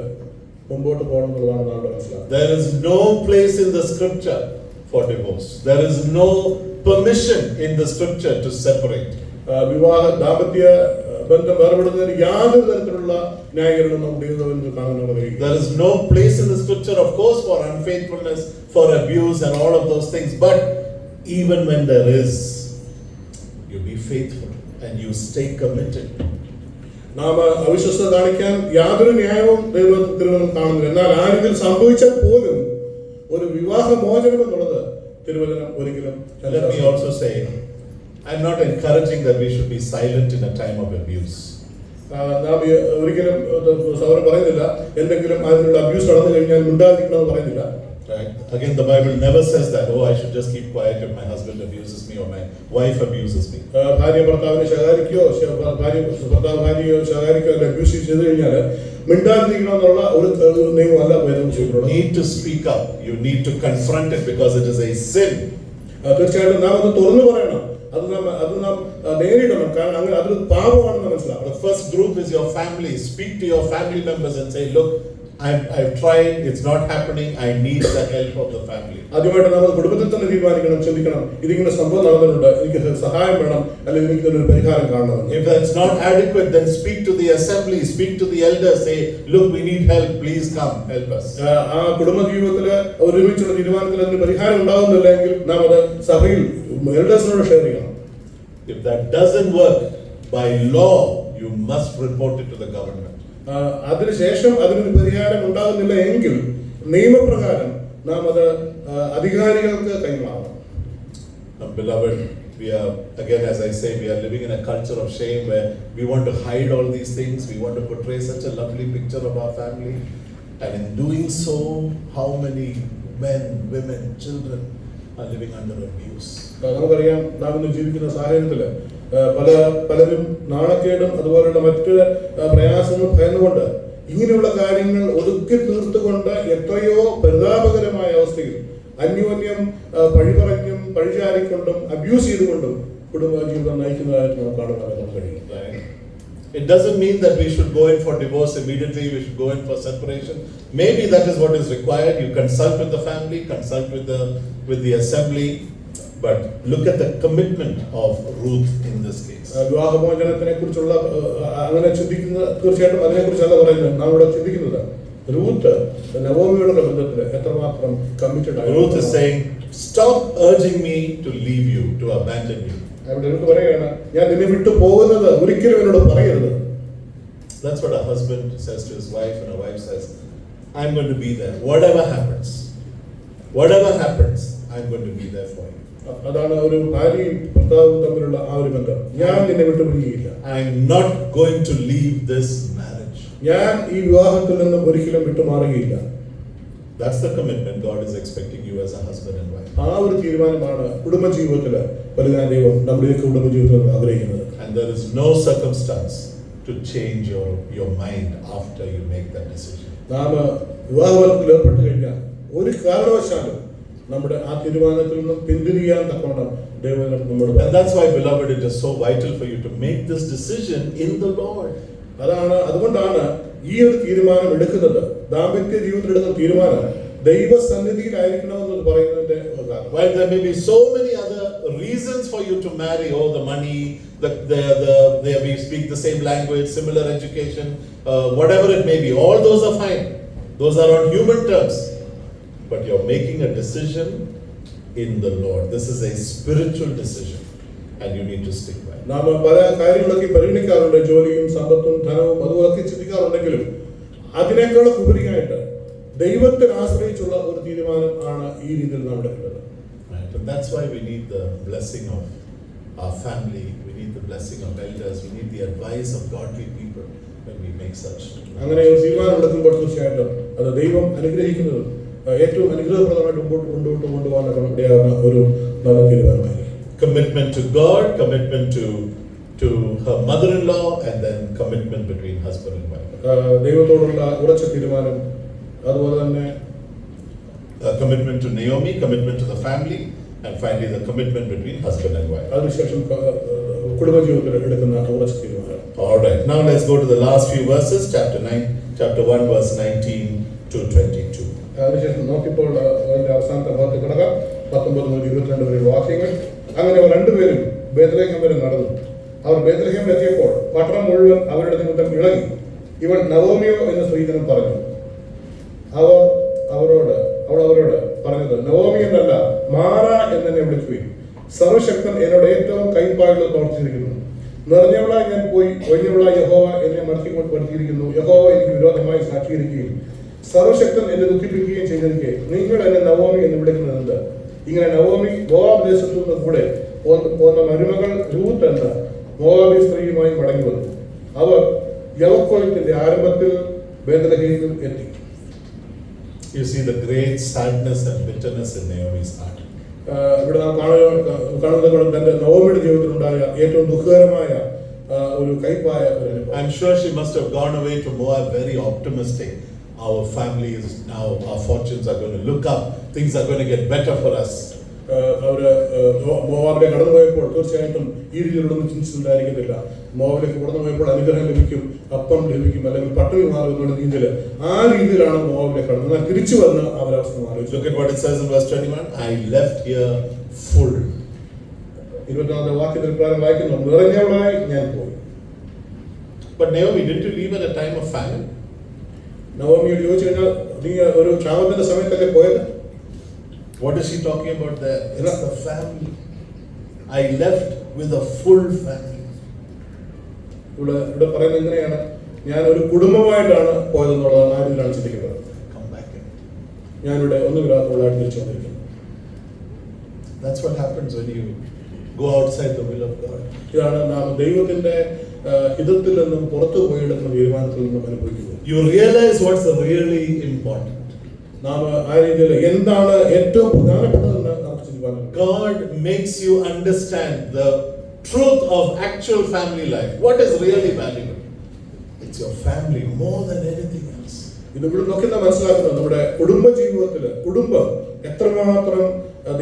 മുമ്പോട്ട് പോകണം എന്നുള്ളതാണ് നമ്മുടെ മനസ്സിലാക്കുന്നത്. There is no place in the scripture for divorce. There is no permission in the scripture to separate. ദാമ്പത്യ ബന്ധം വേർപെടുന്നതിന് യാതൊരു തരത്തിലുള്ള ന്യായീകരണം നമ്മുടെ ജീവിതത്തിൽ കാണുന്നവരെ. There is no place in the scripture, of course, for unfaithfulness, for abuse and all of those things. But even when there is, you be faithful and you stay committed. നാം അവിശ്വസ്തത കാണിക്കാൻ യാതൊരു ന്യായവും ദൈവത്തിൽ കാണുന്നില്ല. എന്നാൽ ആ രീതിയിൽ സംഭവിച്ചാൽ പോലും ഒരു വിവാഹ മോചനം എന്നുള്ളത് തിരുവചനം ഒരിക്കലും. Let me also say, I'm not encouraging that we should be silent in a time of abuse. നാം ഒരിക്കലും സൗരം പറയുന്നില്ല എന്തെങ്കിലും അതിനുള്ള അബ്യൂസ് നടന്നു കഴിഞ്ഞാൽ മിണ്ടാതിരിക്കണമെന്ന് പറയുന്നില്ല. Right? again, the Bible never says that, oh, I should just keep quiet if my husband abuses me or my wife abuses me. ഭാര്യ ഭർത്താവിനെ ശകാരിക്കുകയോ ഭർത്താവ് ഭാര്യയോ ശകാരിക്കുകയോ അല്ല അബ്യൂസ് ചെയ്ത് കഴിഞ്ഞാൽ മിണ്ടാതിരിക്കണമെന്നുള്ള ഒരു നിയമമല്ല വേദം You ചെയ്തിട്ടുള്ളത്. need to speak up. You need to confront it because it is a sin. തീർച്ചയായിട്ടും നാം അത് തുറന്നു പറയണം, അത് നാം നേരിടണം, കാരണം അങ്ങനെ അതൊരു പാപമാണെന്ന് മനസ്സിലാക്കണം. The first group is your family. Speak to your family members and say, look, I've tried, it's not happening, I need the help of the family. ആദ്യമായിട്ട് നമ്മൾ കുടുംബത്തിൽ തന്നെ തീരുമാനിക്കണം, ചിന്തിക്കണം, ഇതിങ്ങനെ സംഭവം നടന്നിട്ടുണ്ട്, എനിക്ക് സഹായം വേണം, അല്ലെങ്കിൽ എനിക്ക് ഒരു പരിഹാരം കാണണം. If that's not adequate, then speak to the assembly, speak to the elders, say, look, we need help, please come, help us. ആ കുടുംബ ജീവിതത്തിൽ ഒരുമിച്ചുള്ള തീരുമാനത്തിൽ അതിന് പരിഹാരം ഉണ്ടാകുന്നില്ലെങ്കിൽ നാം അത് സഭയിൽ എൽഡേഴ്സിനോട് ഷെയർ ചെയ്യണം. If that doesn't work, by law, you must report it to the government. അതിനുശേഷം അതിനൊരു പരിഹാരം ഉണ്ടാകുന്നില്ല എങ്കിൽ നിയമപ്രകാരം നാം അത് അധികാരികൾക്ക് കൈമാറണം. Beloved, we are, again, as I say, we are living in a culture of shame where we want to hide all these things, we want to portray such a lovely picture of our family, and in doing so, how many men, women, children are living under abuse. നമുക്കറിയാം, നാം ഇന്ന് ജീവിക്കുന്ന സാഹചര്യത്തിൽ പലരും നാണക്കേടും അതുപോലുള്ള മറ്റ് പ്രയാസങ്ങളും ഭയന്നുകൊണ്ട് ഇങ്ങനെയുള്ള കാര്യങ്ങൾ ഒതുക്കി തീർത്തുകൊണ്ട് എത്രയോ പരിതാപകരമായ അവസ്ഥയിൽ അന്യോന്യം പഴിപറഞ്ഞും പഴിചാരിക്കൊണ്ടും അബ്യൂസ് ചെയ്തുകൊണ്ടും കുടുംബ ജീവിതം നയിക്കുന്നതായിട്ട് നമുക്ക് കാണുവാൻ കഴിയും. It doesn't mean that we should go in for divorce immediately, we should go in for separation. Maybe that is what is required. You consult with the family, consult with the assembly, but look at the commitment of Ruth in this case. വിവാഹമോചനത്തിനെ കുറിച്ചുള്ള അങ്ങനെ ചിന്തിക്കുന്ന, തീർച്ചയായിട്ടും അതിനെക്കുറിച്ചല്ല പറയുന്നത്, നാം ഇവിടെ ചിന്തിക്കുന്നത് Ruth നവോമിയോടുള്ള ബന്ധത്തിൽ എത്രമാത്രം കമ്മിറ്റഡ് ആയി. Ruth is saying, stop urging me to leave you, to abandon you. അവിടെ എനിക്ക് പറയുകയാണ്, ഞാൻ നിന്നെ വിട്ടു പോകുന്നത് ഒരിക്കലും എന്നോട് പറയരുത്. That's what a husband says to his wife, and a wife says, I'm going to be there. Whatever happens, I'm going to be there for you. അതാണ് ഒരു ഭാര്യയും ഭർത്താവും തമ്മിലുള്ള ആ ഒരു ബന്ധം. ഞാൻ നിന്നെ വിട്ടുപിരിയുകയില്ല. I'm not going to leave this marriage. ഞാൻ ഈ വിവാഹത്തിൽ നിന്നും ഒരിക്കലും വിട്ടുമാറുകയില്ല. That's the commitment God is expecting you as a husband and wife. ആ ഒരു തീരുമാനമാണ് കുടുംബജീവിതത്തിൽ വലുതായ ദൈവം നമ്മുടെ കുടുംബജീവിതത്തിൽ ആഗ്രഹിക്കുന്നത്. And there is no circumstance to change your mind after you make that decision. നാം വിവാഹബന്ധത്തിൽ ഏർപ്പെട്ട് കഴിഞ്ഞാൽ ഒരു കാരണവശാലും നമ്മുടെ ആ തീരുമാനത്തിൽ നിന്നും പിന്തിരിയാൻ തക്കവണ്ണം ദൈവം നമ്മോട്. And that's why, beloved, it is so vital for you to make this decision in the Lord. അതുകൊണ്ടാണ് ഈ ഒരു തീരുമാനം എടുക്കുന്നത്, ദാമ്പത്യ ജീവിതത്തിൽ എടുക്കുന്ന തീരുമാനം ദൈവസന്നിധിയിലായിരിക്കണമെന്ന് പറയുന്നതിന്റെ കാരണം. While there may be so many other reasons for you to marry, the money, we speak the same language, similar education, whatever it may be, all those are fine. Those are on human terms. But you're making a decision in the Lord. This is a spiritual decision, and you need to stick by it. നാം പല കാര്യങ്ങളൊക്കെ പരിഗണിക്കാറുണ്ട്, ജോലിയും സമ്പത്തും ധനവും അതുപോലൊക്കെ ചിന്തിക്കാറുണ്ടെങ്കിലും അതിനേക്കാൾ ഉപരിയായിട്ട് ദൈവത്തെ ആശ്രയിച്ചുള്ള ഒരു തീരുമാനം ആണ് ഈ രീതിയിൽ നാം എടുക്കുന്നത്. Right, and that's why we need the blessing of our family. We need the blessing of elders. We need the advice of godly people when we make such. അങ്ങനെ ഒരു തീരുമാനം എടുക്കുമ്പോൾ തീർച്ചയായിട്ടും അത് ദൈവം അനുഗ്രഹിക്കുന്നത് ഏറ്റവും അനുഗ്രഹപ്രദമായിട്ട് മുമ്പോട്ട് കൊണ്ടുപോകാൻ ഇടയാകുന്ന ഒരു നല്ല തീരുമാനമായിരിക്കും. Commitment to God, commitment to her mother-in-law, and then commitment between husband and wife. ദൈവത്തോടുള്ള ഉറച്ച തീരുമാനം, അതുപോലെ തന്നെ commitment to Naomi, commitment to the family, and finally the commitment between husband and wife. അതിനുശേഷം കുടുംബജീവിതത്തിൽ എടുക്കുന്ന ഉറച്ച തീരുമാനം. All right, now let's go to the last few verses, chapter 1, verse 19 to 22. അതിനുശേഷം നോക്കിയപ്പോൾ അതിന്റെ അവസാനത്തെ ഭാഗത്ത് കിടക്കാം 19 മുതൽ 22 വരെ വാക്യങ്ങൾ. അങ്ങനെ അവർ രണ്ടുപേരും ബേത്ലഹേം വരെ നടന്നു. അവർ ബേത്ലഹേമിൽ എത്തിയപ്പോൾ പട്ടണം മുഴുവൻ അവരുടെ നിമിത്തം ഇളകി. ഇവൾ നവോമിയോ എന്ന സ്ത്രീജനം പറഞ്ഞു. അവൾ അവരോട് പറഞ്ഞത്, നവോമി എന്നല്ല, മാറ എന്നെ വിളിക്കുകയും സർവശക്തൻ എന്നോട് ഏറ്റവും കൈപ്പാടുകൾ പ്രവർത്തിച്ചിരിക്കുന്നു. നിറഞ്ഞവളായി ഞാൻ പോയി, ഒഴിഞ്ഞവളായി യഹോവ എന്നെ മടക്കിക്കൊണ്ട് പഠിച്ചിരിക്കുന്നു. യഹോവ എനിക്ക് വിരോധമായി സാക്ഷീകരിക്കുകയും സർവശക്തൻ എന്നെ ദുഃഖിപ്പിക്കുകയും ചെയ്തിരിക്കെ നിങ്ങൾ എന്നെ നവോമി എന്ന് വിളിക്കുന്നത്. ഇങ്ങനെ നവോമി മോവാബ് ദേശത്തു നിന്ന് കൂടെ പോന്ന മരുമകൾ രൂത്ത് എന്ന മോവാബി സ്ത്രീയുമായി മടങ്ങി വന്നു. അവർ യവക്കൊയ്ത്തിന്റെ ആരംഭത്തിൽ ബേത്ലഹേമിൽ എത്തി. You see the great sadness and bitterness in Naomi's heart. ഇവിടെ നാം കാണുന്നത് തന്റെ നവോമിയുടെ ജീവിതത്തിലുണ്ടായ ഏറ്റവും ദുഃഖകരമായ ഒരു കൈപ്പായ ഒരു അനുഭവം. I'm sure she must have gone away to Moab very optimistic. Our family is now, our fortunes are going to look up. Things are going to get better for us. അവര് മോവാബിലേക്ക് കടന്നു പോയപ്പോൾ തീർച്ചയായിട്ടും ഈ രീതിയിലൊന്നും ചിന്തിച്ചിട്ടുണ്ടായിരിക്കത്തില്ല. മോവാബിലേക്ക് കടന്നു പോയപ്പോൾ അനുഗ്രഹം ലഭിക്കും, അപ്പം ലഭിക്കും, അല്ലെങ്കിൽ പട്ടിണി മാറും എന്നുള്ള രീതിയിൽ ആ രീതിയിലാണ് മോവാബിലേക്ക് കടന്നത്. എന്നാൽ തിരിച്ചു വന്ന് അവരവസ്ഥ മാറി. Look at what it says in verse 21. I left here full. 24 വാക്യത്തിൽ പ്രകാരം വായിക്കുന്നു, നിറഞ്ഞവളായി ഞാൻ പോയി. But Naomi, didn't you leave at a time of famine? നവോമിയോട് ചോദിച്ചു കഴിഞ്ഞാൽ നീ ഒരു ക്ഷാമത്തിന്റെ സമയത്തല്ലേ പോയത്? What is she talking about there? It's the family. I left with a full family. ഇവിടെ പറയുന്നത് എങ്ങനെയാണ്? ഞാൻ ഒരു കുടുംബമായിട്ടാണ് പോയതെന്നുള്ളതാണ് ആ രീതിയിലാണ് ചിന്തിക്കുന്നത്. Come back in. ഞാനിവിടെ ഒന്നുമില്ലാത്തവളായിട്ട് തിരിച്ചു വന്നിരിക്കുന്നു. That's what happens when you go outside the will of God. ഇതാണ് നാം ദൈവത്തിന്റെ ഹിതത്തിൽ നിന്നും പുറത്തു പോയെടുക്കുന്ന തീരുമാനത്തിൽ നിന്നും അനുഭവിക്കുന്നത്. You realize what's really important. നാം ആ രീതിയിൽ എന്താണ് ഏറ്റവും പ്രധാനപ്പെട്ടതെന്ന് നമുക്ക് ചിന്തിക്കാനുണ്ട്. God makes you understand the truth of actual family life. What is really valuable? It's your family more than anything else. ഇത് ഇവിടെ നോക്കി നാം മനസ്സിലാക്കുന്നത് നമ്മുടെ കുടുംബ ജീവിതത്തില് കുടുംബം എത്രമാത്രം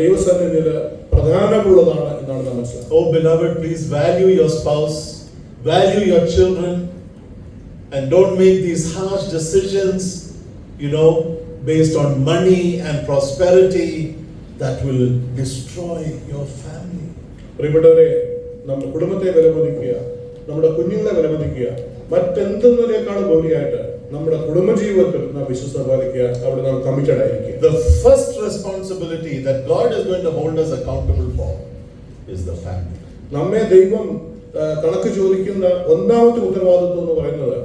ദൈവസന്നിധിയിൽ പ്രധാനമുള്ളതാണ് എന്നാണ് നാം മനസ്സിലാക്കുന്നത്. Oh beloved, please value your spouse, value your children, and don't make these harsh decisions, based on money and prosperity that will destroy your family. പ്രിയപ്പെട്ടവരെ, നമ്മുടെ കുടുംബത്തെ വിലമതിക്കുക, നമ്മുടെ കുഞ്ഞുങ്ങളെ വിലമതിക്കുക, മറ്റെന്തെന്നതിനേക്കാൾ ഉപരിയായിട്ട് നമ്മുടെ കുടുംബജീവിതത്തിൽ നാം വിശ്വസ്തത പാലിക്കുക, അവിടെ നാം കമ്മിറ്റഡ് ആയിരിക്കുക. The first responsibility that God is going to hold us accountable for is the family. നമ്മെ ദൈവം കണക്ക് ചോദിക്കുന്ന ഒന്നാമത്തെ ഉത്തരവാദിത്വം എന്ന് പറയുന്നത്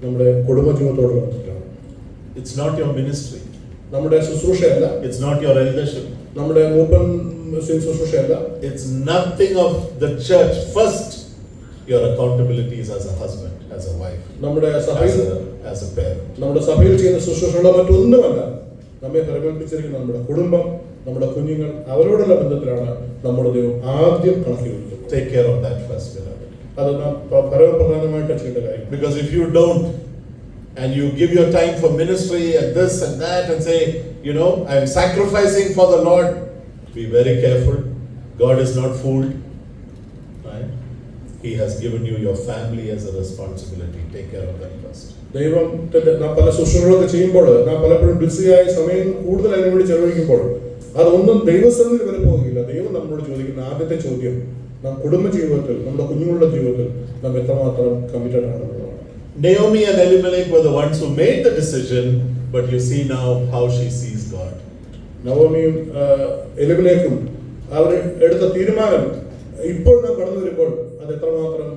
നമ്മുടെ കുടുംബജീവിതത്തോട് ബന്ധത്തിലാണ്. It's not your ministry. നമ്മുടെ ശുശ്രൂഷയല്ല. It's not your eldership. നമ്മുടെ മൂപ്പൻ ശുശ്രൂഷയല്ല. It's nothing of the church. First, your accountability is as a husband, as a wife, നമ്മുടെ സഭയിൽ as a parent. നമ്മുടെ സഭയിൽ ചെയ്യുന്ന ശുശ്രൂഷകളോ മറ്റൊന്നുമല്ല. നമ്മെ പരിപാലിച്ചിരിക്കുന്ന നമ്മുടെ കുടുംബം, നമ്മുടെ കുഞ്ഞുങ്ങൾ, അവരോടുള്ള ബന്ധത്തിലാണ് നമ്മുടെ ദൈവം ആദ്യം കണക്ക് ചോദിക്കുന്നത്. Take care of that first, beloved. അത് നാം പരമപ്രധാനമായിട്ട് ചെയ്യേണ്ട കാര്യം. Because if you don't, and you give your time for ministry and this and that and say, I'm sacrificing for the Lord, be very careful. God is not fooled. Right? He has given you your family as a responsibility. Take care of that first. ദൈവത്തിന്റെ നാം പല ശുശ്രൂഷകളൊക്കെ ചെയ്യുമ്പോൾ നാം പലപ്പോഴും ബിസിയായി സമയം കൂടുതൽ അതിനു വേണ്ടി ചെലവഴിക്കുമ്പോൾ അതൊന്നും ദൈവസന്നിധിയിൽ വില പോകുകയില്ല. ദൈവം നമ്മളോട് ചോദിക്കുന്ന ആദ്യത്തെ ചോദ്യം നാം കുടുംബ ജീവിതത്തിൽ, നമ്മുടെ കുഞ്ഞുങ്ങളുടെ ജീവിതത്തിൽ നാം എത്രമാത്രം committed ആണെന്നുള്ളതാണ്. Naomi and Elimelech were the ones who made the decision, but you see now how she sees God. നവോമിയും എലിമലേക്കും അവർ എടുത്ത തീരുമാനം ഇപ്പോൾ നാം കടന്നു വരുമ്പോൾ അത് എത്രമാത്രം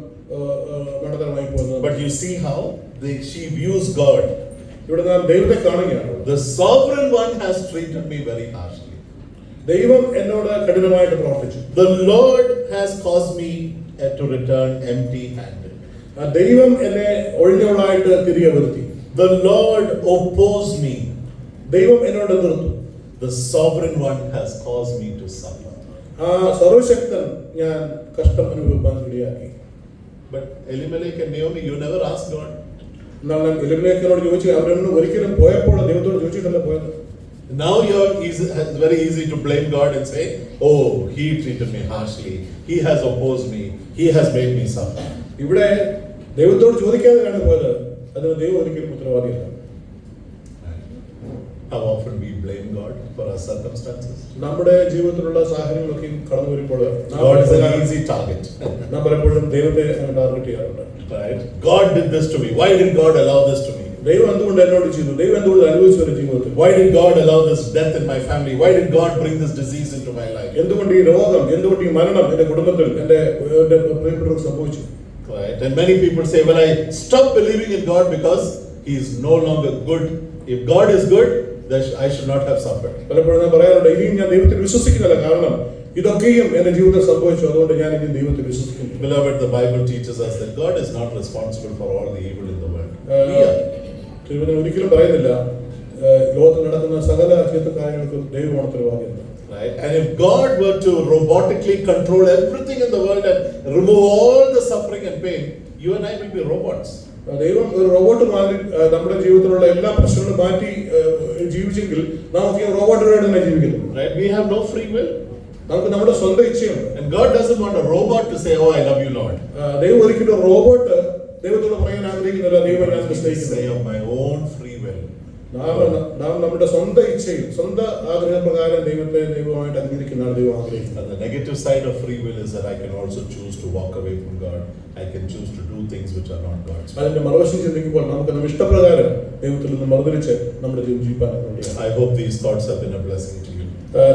മണ്ടത്തരമായി പോകുന്നത്. But you see how she views God. ഇവിടെ നാം ദൈവത്തെ കാണുകയാണ്. The sovereign one has treated me very harshly. ദൈവം എന്നോട് കഠിനമായിട്ട് പ്രവർത്തിച്ചു. The Lord has caused me to return empty-handed. ദൈവം എന്നെ ഒഴിഞ്ഞവളായിട്ട് തിരികെ വരുത്തി. The Lord opposed me. ദൈവം എന്നോട് എതിർത്തു. The sovereign one has caused me to suffer. ആ സർവശക്തൻ ഞാൻ കഷ്ടം അനുഭവിക്കാൻ ഇടയാക്കി. But Elimelech and Naomi, you never asked God. എന്നാൽ എലിമലേക്കിനോട് ചോദിച്ചു, അവരൊന്നും ഒരിക്കലും പോയപ്പോൾ ദൈവത്തോട് ചോദിച്ചിട്ടല്ല പോയത്. Now it's very easy to blame God and say, oh, he treated me harshly. He has opposed me. He has made me suffer. ഇവിടെ ദൈവത്തോട് ചോദിക്കാതെയാണ് പോയത്. അതിന് ദൈവം ഒരിക്കലും ഉത്തരവാദിയല്ല. How often we blame God for our circumstances. നമ്മുടെ ജീവിതത്തിലുള്ള സാഹചര്യങ്ങളൊക്കെ കടന്നു വരുമ്പോൾ God is an easy target. നാം പലപ്പോഴും ദൈവത്തെ ടാർഗറ്റ് ചെയ്യാറുണ്ട്. Right? God did this to me. Why did God allow this to me? ദൈവം എന്തുകൊണ്ട് എന്നോട് ചെയ്തു? ദൈവം എന്തുകൊണ്ട് അനുഭവിച്ചു എന്റെ ജീവിതത്തിൽ? Why did God allow this death in my family? Why did God bring this disease into my life? എന്തുകൊണ്ട് ഈ രോഗം, എന്തുകൊണ്ട് ഈ മരണം എന്റെ കുടുംബത്തിൽ എന്റെ പ്രിയപ്പെട്ടവർക്ക് സംഭവിച്ചു? Right? And many people say, well, I stopped believing in God because He is no longer good. If God is good, then I should not have suffered. പലപ്പോഴും ഞാൻ പറയാറുണ്ട്, ഇനിയും ഞാൻ ദൈവത്തിൽ വിശ്വസിക്കുന്നില്ല, കാരണം ഇതൊക്കെയും എന്റെ ജീവിതത്തിൽ സംഭവിച്ചു, അതുകൊണ്ട് ഞാൻ ഇനി ദൈവത്തിൽ വിശ്വസിക്കുന്നു. Beloved, the Bible teaches us that God is not responsible for all the evil in the world. തിരുവചനം ഒരിക്കലും പറയുന്നില്ല ലോകത്തിൽ നടക്കുന്ന സകല ചീത്ത കാര്യങ്ങൾക്കും ദൈവമാണ് ഉത്തരവാദിത്വം. Right? And if God were to robotically control everything in the world and remove all the suffering and pain, you and I will be robots. ദൈവം ഒരു റോബോട്ട് മാറി നമ്മുടെ ജീവിതത്തിലുള്ള എല്ലാ പ്രശ്നങ്ങളും മാറ്റി ജീവിച്ചെങ്കിൽ നമുക്ക് റോബോട്ടുകളായിട്ട് തന്നെ ജീവിക്കുന്നു. Right? We have no free will. നമുക്ക് നമ്മുടെ സ്വന്തം ഇച്ഛയുണ്ട്. And God doesn't want a robot to say, "Oh, I love you, Lord." ദൈവം ഒരിക്കലും റോബോട്ട് ദൈവത്തോട് പറയാൻ ആഗ്രഹിക്കുന്നില്ല, ദൈവം ഞാൻ Say സ്നേഹിക്കുന്നു. of my own free will. നാം നമ്മുടെ സ്വന്തം ഇച്ഛയിൽ സ്വന്തം ആഗ്രഹപ്രകാരം ദൈവമായിട്ട് അംഗീകരിക്കുന്നതാണ് ദൈവം ആഗ്രഹിക്കുന്നത്. And the negative side of free will is that I can also choose to walk away from God. I can choose to do things which are not God's. അതിന്റെ മറുവശം ചിന്തിക്കുമ്പോൾ നമുക്ക് നമ്മുടെ ഇഷ്ടപ്രകാരം ദൈവത്തിൽ നിന്ന് മറുതിരിച്ച് നമ്മുടെ ജീവിതം ജീവിക്കാൻ വേണ്ടിയാണ്. I hope these thoughts have been a blessing to you.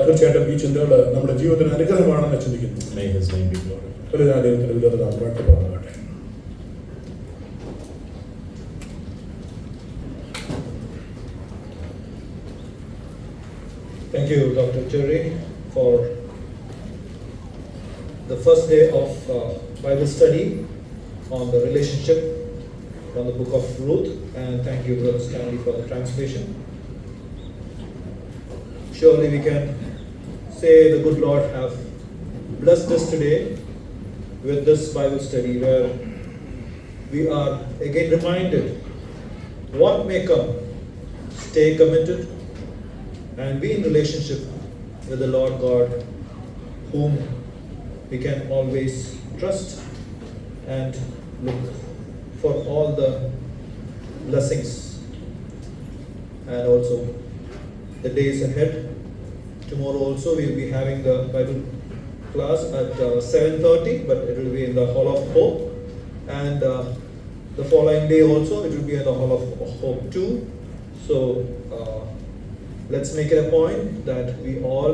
തീർച്ചയായിട്ടും ഈ ചിന്തകൾ നമ്മുടെ ജീവിതത്തിന് അനുഗ്രഹമാണെന്ന് ചിന്തിക്കുന്നു. May His name be glorified. ദൈവത്തിന്റെ വിരോധം നാം വാഴ്ത്തപ്പെടുമാറാകട്ടെ. Thank you, Dr. Jerry, for the first day of Bible study on the relationship from the book of Ruth, and thank you, Brother Stanley, for the translation. Surely we can say the good Lord have blessed us today with this Bible study where we are again reminded what may come. Stay committed and be in relationship with the Lord God, whom we can always trust and look for all the blessings. And also the days ahead, tomorrow also we will be having the Bible class at 7:30, but it will be in the Hall of Hope, and the following day also it will be in the Hall of Hope too. So let's make it a point that we all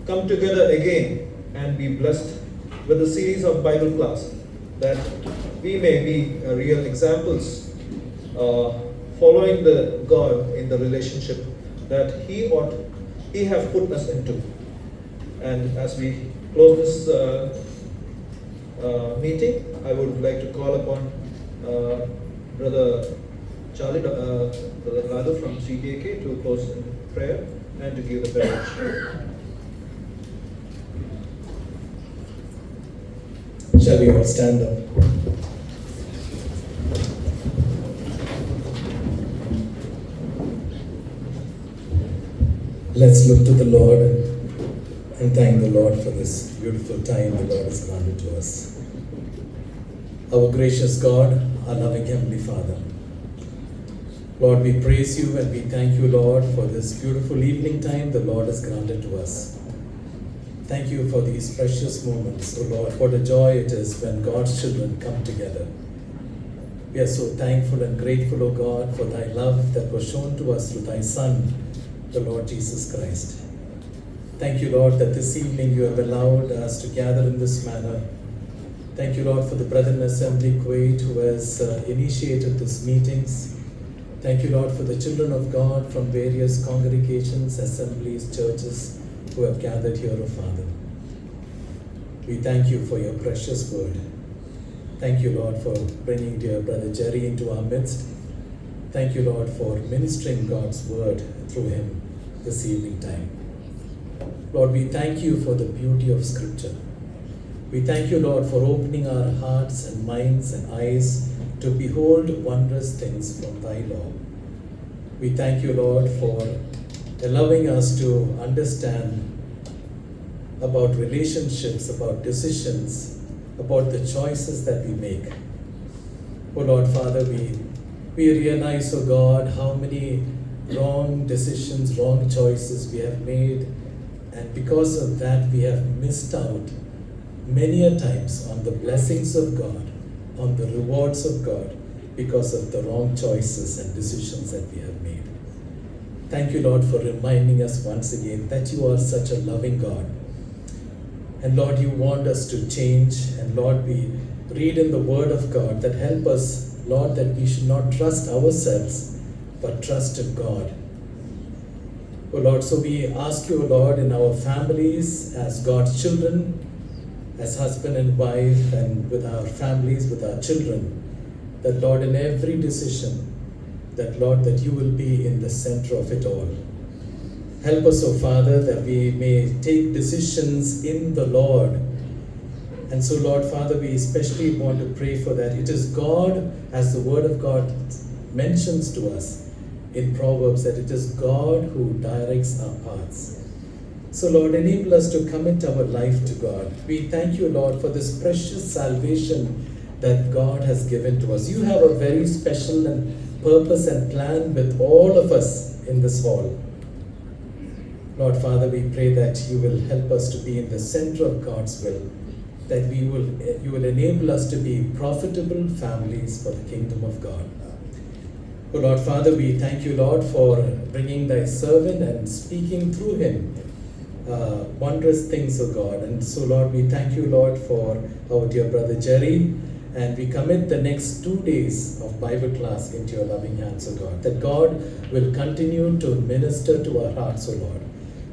come together again and be blessed with a series of Bible class, that we may be real examples following the God in the relationship that He have put us into. And as we close this meeting, I would like to call upon Brother Charlie, Brother Radu from CDAK to close in prayer and to give the benediction. Shall we all stand up? Let's look to the Lord and thank the Lord for this beautiful time the Lord has granted to us. Our gracious God, our loving Heavenly Father, Lord, we praise you and we thank you, Lord, for this beautiful evening time the Lord has granted to us. Thank you for these precious moments, oh Lord. What a joy it is when God's children come together. We are so thankful and grateful, O God, for thy love that was shown to us through thy Son, the Lord Jesus Christ. Thank you, Lord, that this evening you have allowed us to gather in this manner. Thank you, Lord, for the Brethren Assembly Kuwait who has initiated these meetings. Thank you, Lord, for the children of God from various congregations, assemblies, churches who have gathered here, O Father. We thank you for your precious word. Thank you, Lord, for bringing dear Brother Jerry into our midst. Thank you, Lord, for ministering God's word through him this evening time. Lord, we thank you for the beauty of Scripture. We thank you, Lord, for opening our hearts and minds and eyes to behold wondrous things from thy law. We thank you, Lord, for allowing us to understand about relationships, about decisions, about the choices that we make. Oh Lord Father, we realize, oh God, how many wrong decisions, wrong choices we have made, and because of that we have missed out many a times on the blessings of God, on the rewards of God, because of the wrong choices and decisions that we have made. Thank you, Lord, for reminding us once again that you are such a loving God. And Lord, you want us to change. And Lord, we read in the Word of God that help us, Lord, that we should not trust ourselves, but trust in God. Oh Lord, so we ask you, Lord, in our families, as God's children, as husband and wife, and with our families, with our children, that Lord, in every decision, that, Lord, that you will be in the center of it all. Help us, O Father, that we may take decisions in the Lord. And so, Lord Father, we especially want to pray for that. It is God, as the Word of God mentions to us in Proverbs, that it is God who directs our paths. So, Lord, enable us to commit our life to God. We thank you, Lord, for this precious salvation that God has given to us. You have a very special and purpose and plan with all of us in this hall. Lord Father, we pray that you will help us to be in the center of God's will, that you will enable us to be profitable families for the kingdom of God. Oh Lord Father, we thank you, Lord, for bringing thy servant and speaking through him wondrous things, O God. And so, Lord, we thank you, Lord, for our dear brother Jerry, and we commit the next 2 days of Bible class into your loving hands, O God, that God will continue to minister to our hearts, O Lord.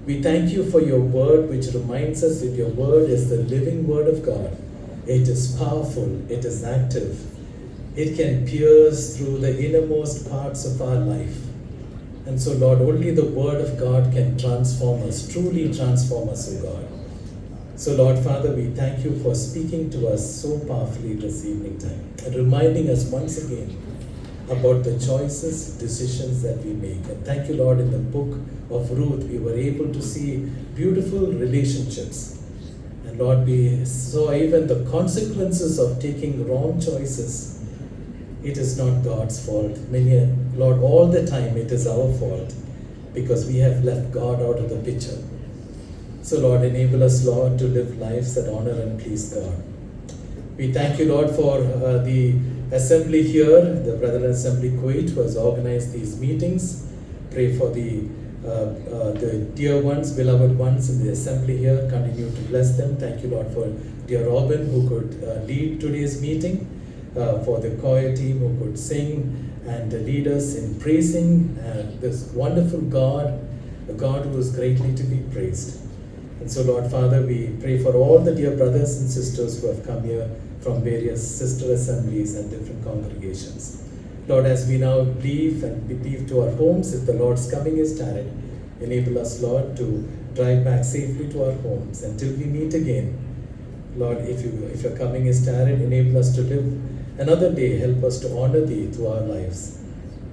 We thank you for your word, which reminds us that your word is the living word of God. It is powerful, it is active, it can pierce through the innermost parts of our life. And so, Lord, only the word of God can transform us, truly transform us, O God. So, Lord Father, we thank you for speaking to us so powerfully this evening time and reminding us once again about the choices, decisions that we make. And thank you, Lord, in the book of Ruth, we were able to see beautiful relationships. And Lord, we saw even the consequences of taking wrong choices. It is not God's fault. Lord, all the time it is our fault because we have left God out of the picture. So, Lord, enable us, Lord, to live lives that honor and please God. We thank you, Lord, for the assembly here, the Brethren Assembly Kuwait, who has organized these meetings. Pray for the dear ones, beloved ones in the assembly here. Continue to bless them. Thank you, Lord, for dear Robin, who could lead today's meeting. For the choir team who could sing and lead us in praising this wonderful God, a God who is greatly to be praised. And so, Lord Father, we pray for all the dear brothers and sisters who have come here from various sister assemblies and different congregations. Lord, as we now leave and leave to our homes, if the Lord's coming is tarried, enable us, Lord, to drive back safely to our homes until we meet again. Lord, if your coming is tarried, enable us to live another day. Help us to honor thee through our lives.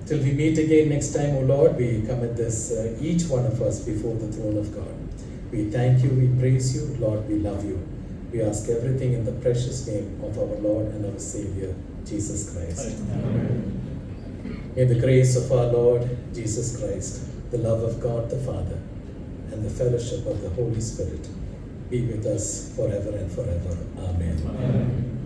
Till we meet again next time, O Lord, we commit this, each one of us, before the throne of God. We thank you, we praise you, Lord, we love you. We ask everything in the precious name of our Lord and our Savior, Jesus Christ. Amen. May the grace of our Lord Jesus Christ, the love of God the Father, and the fellowship of the Holy Spirit be with us forever and forever. Amen. Amen.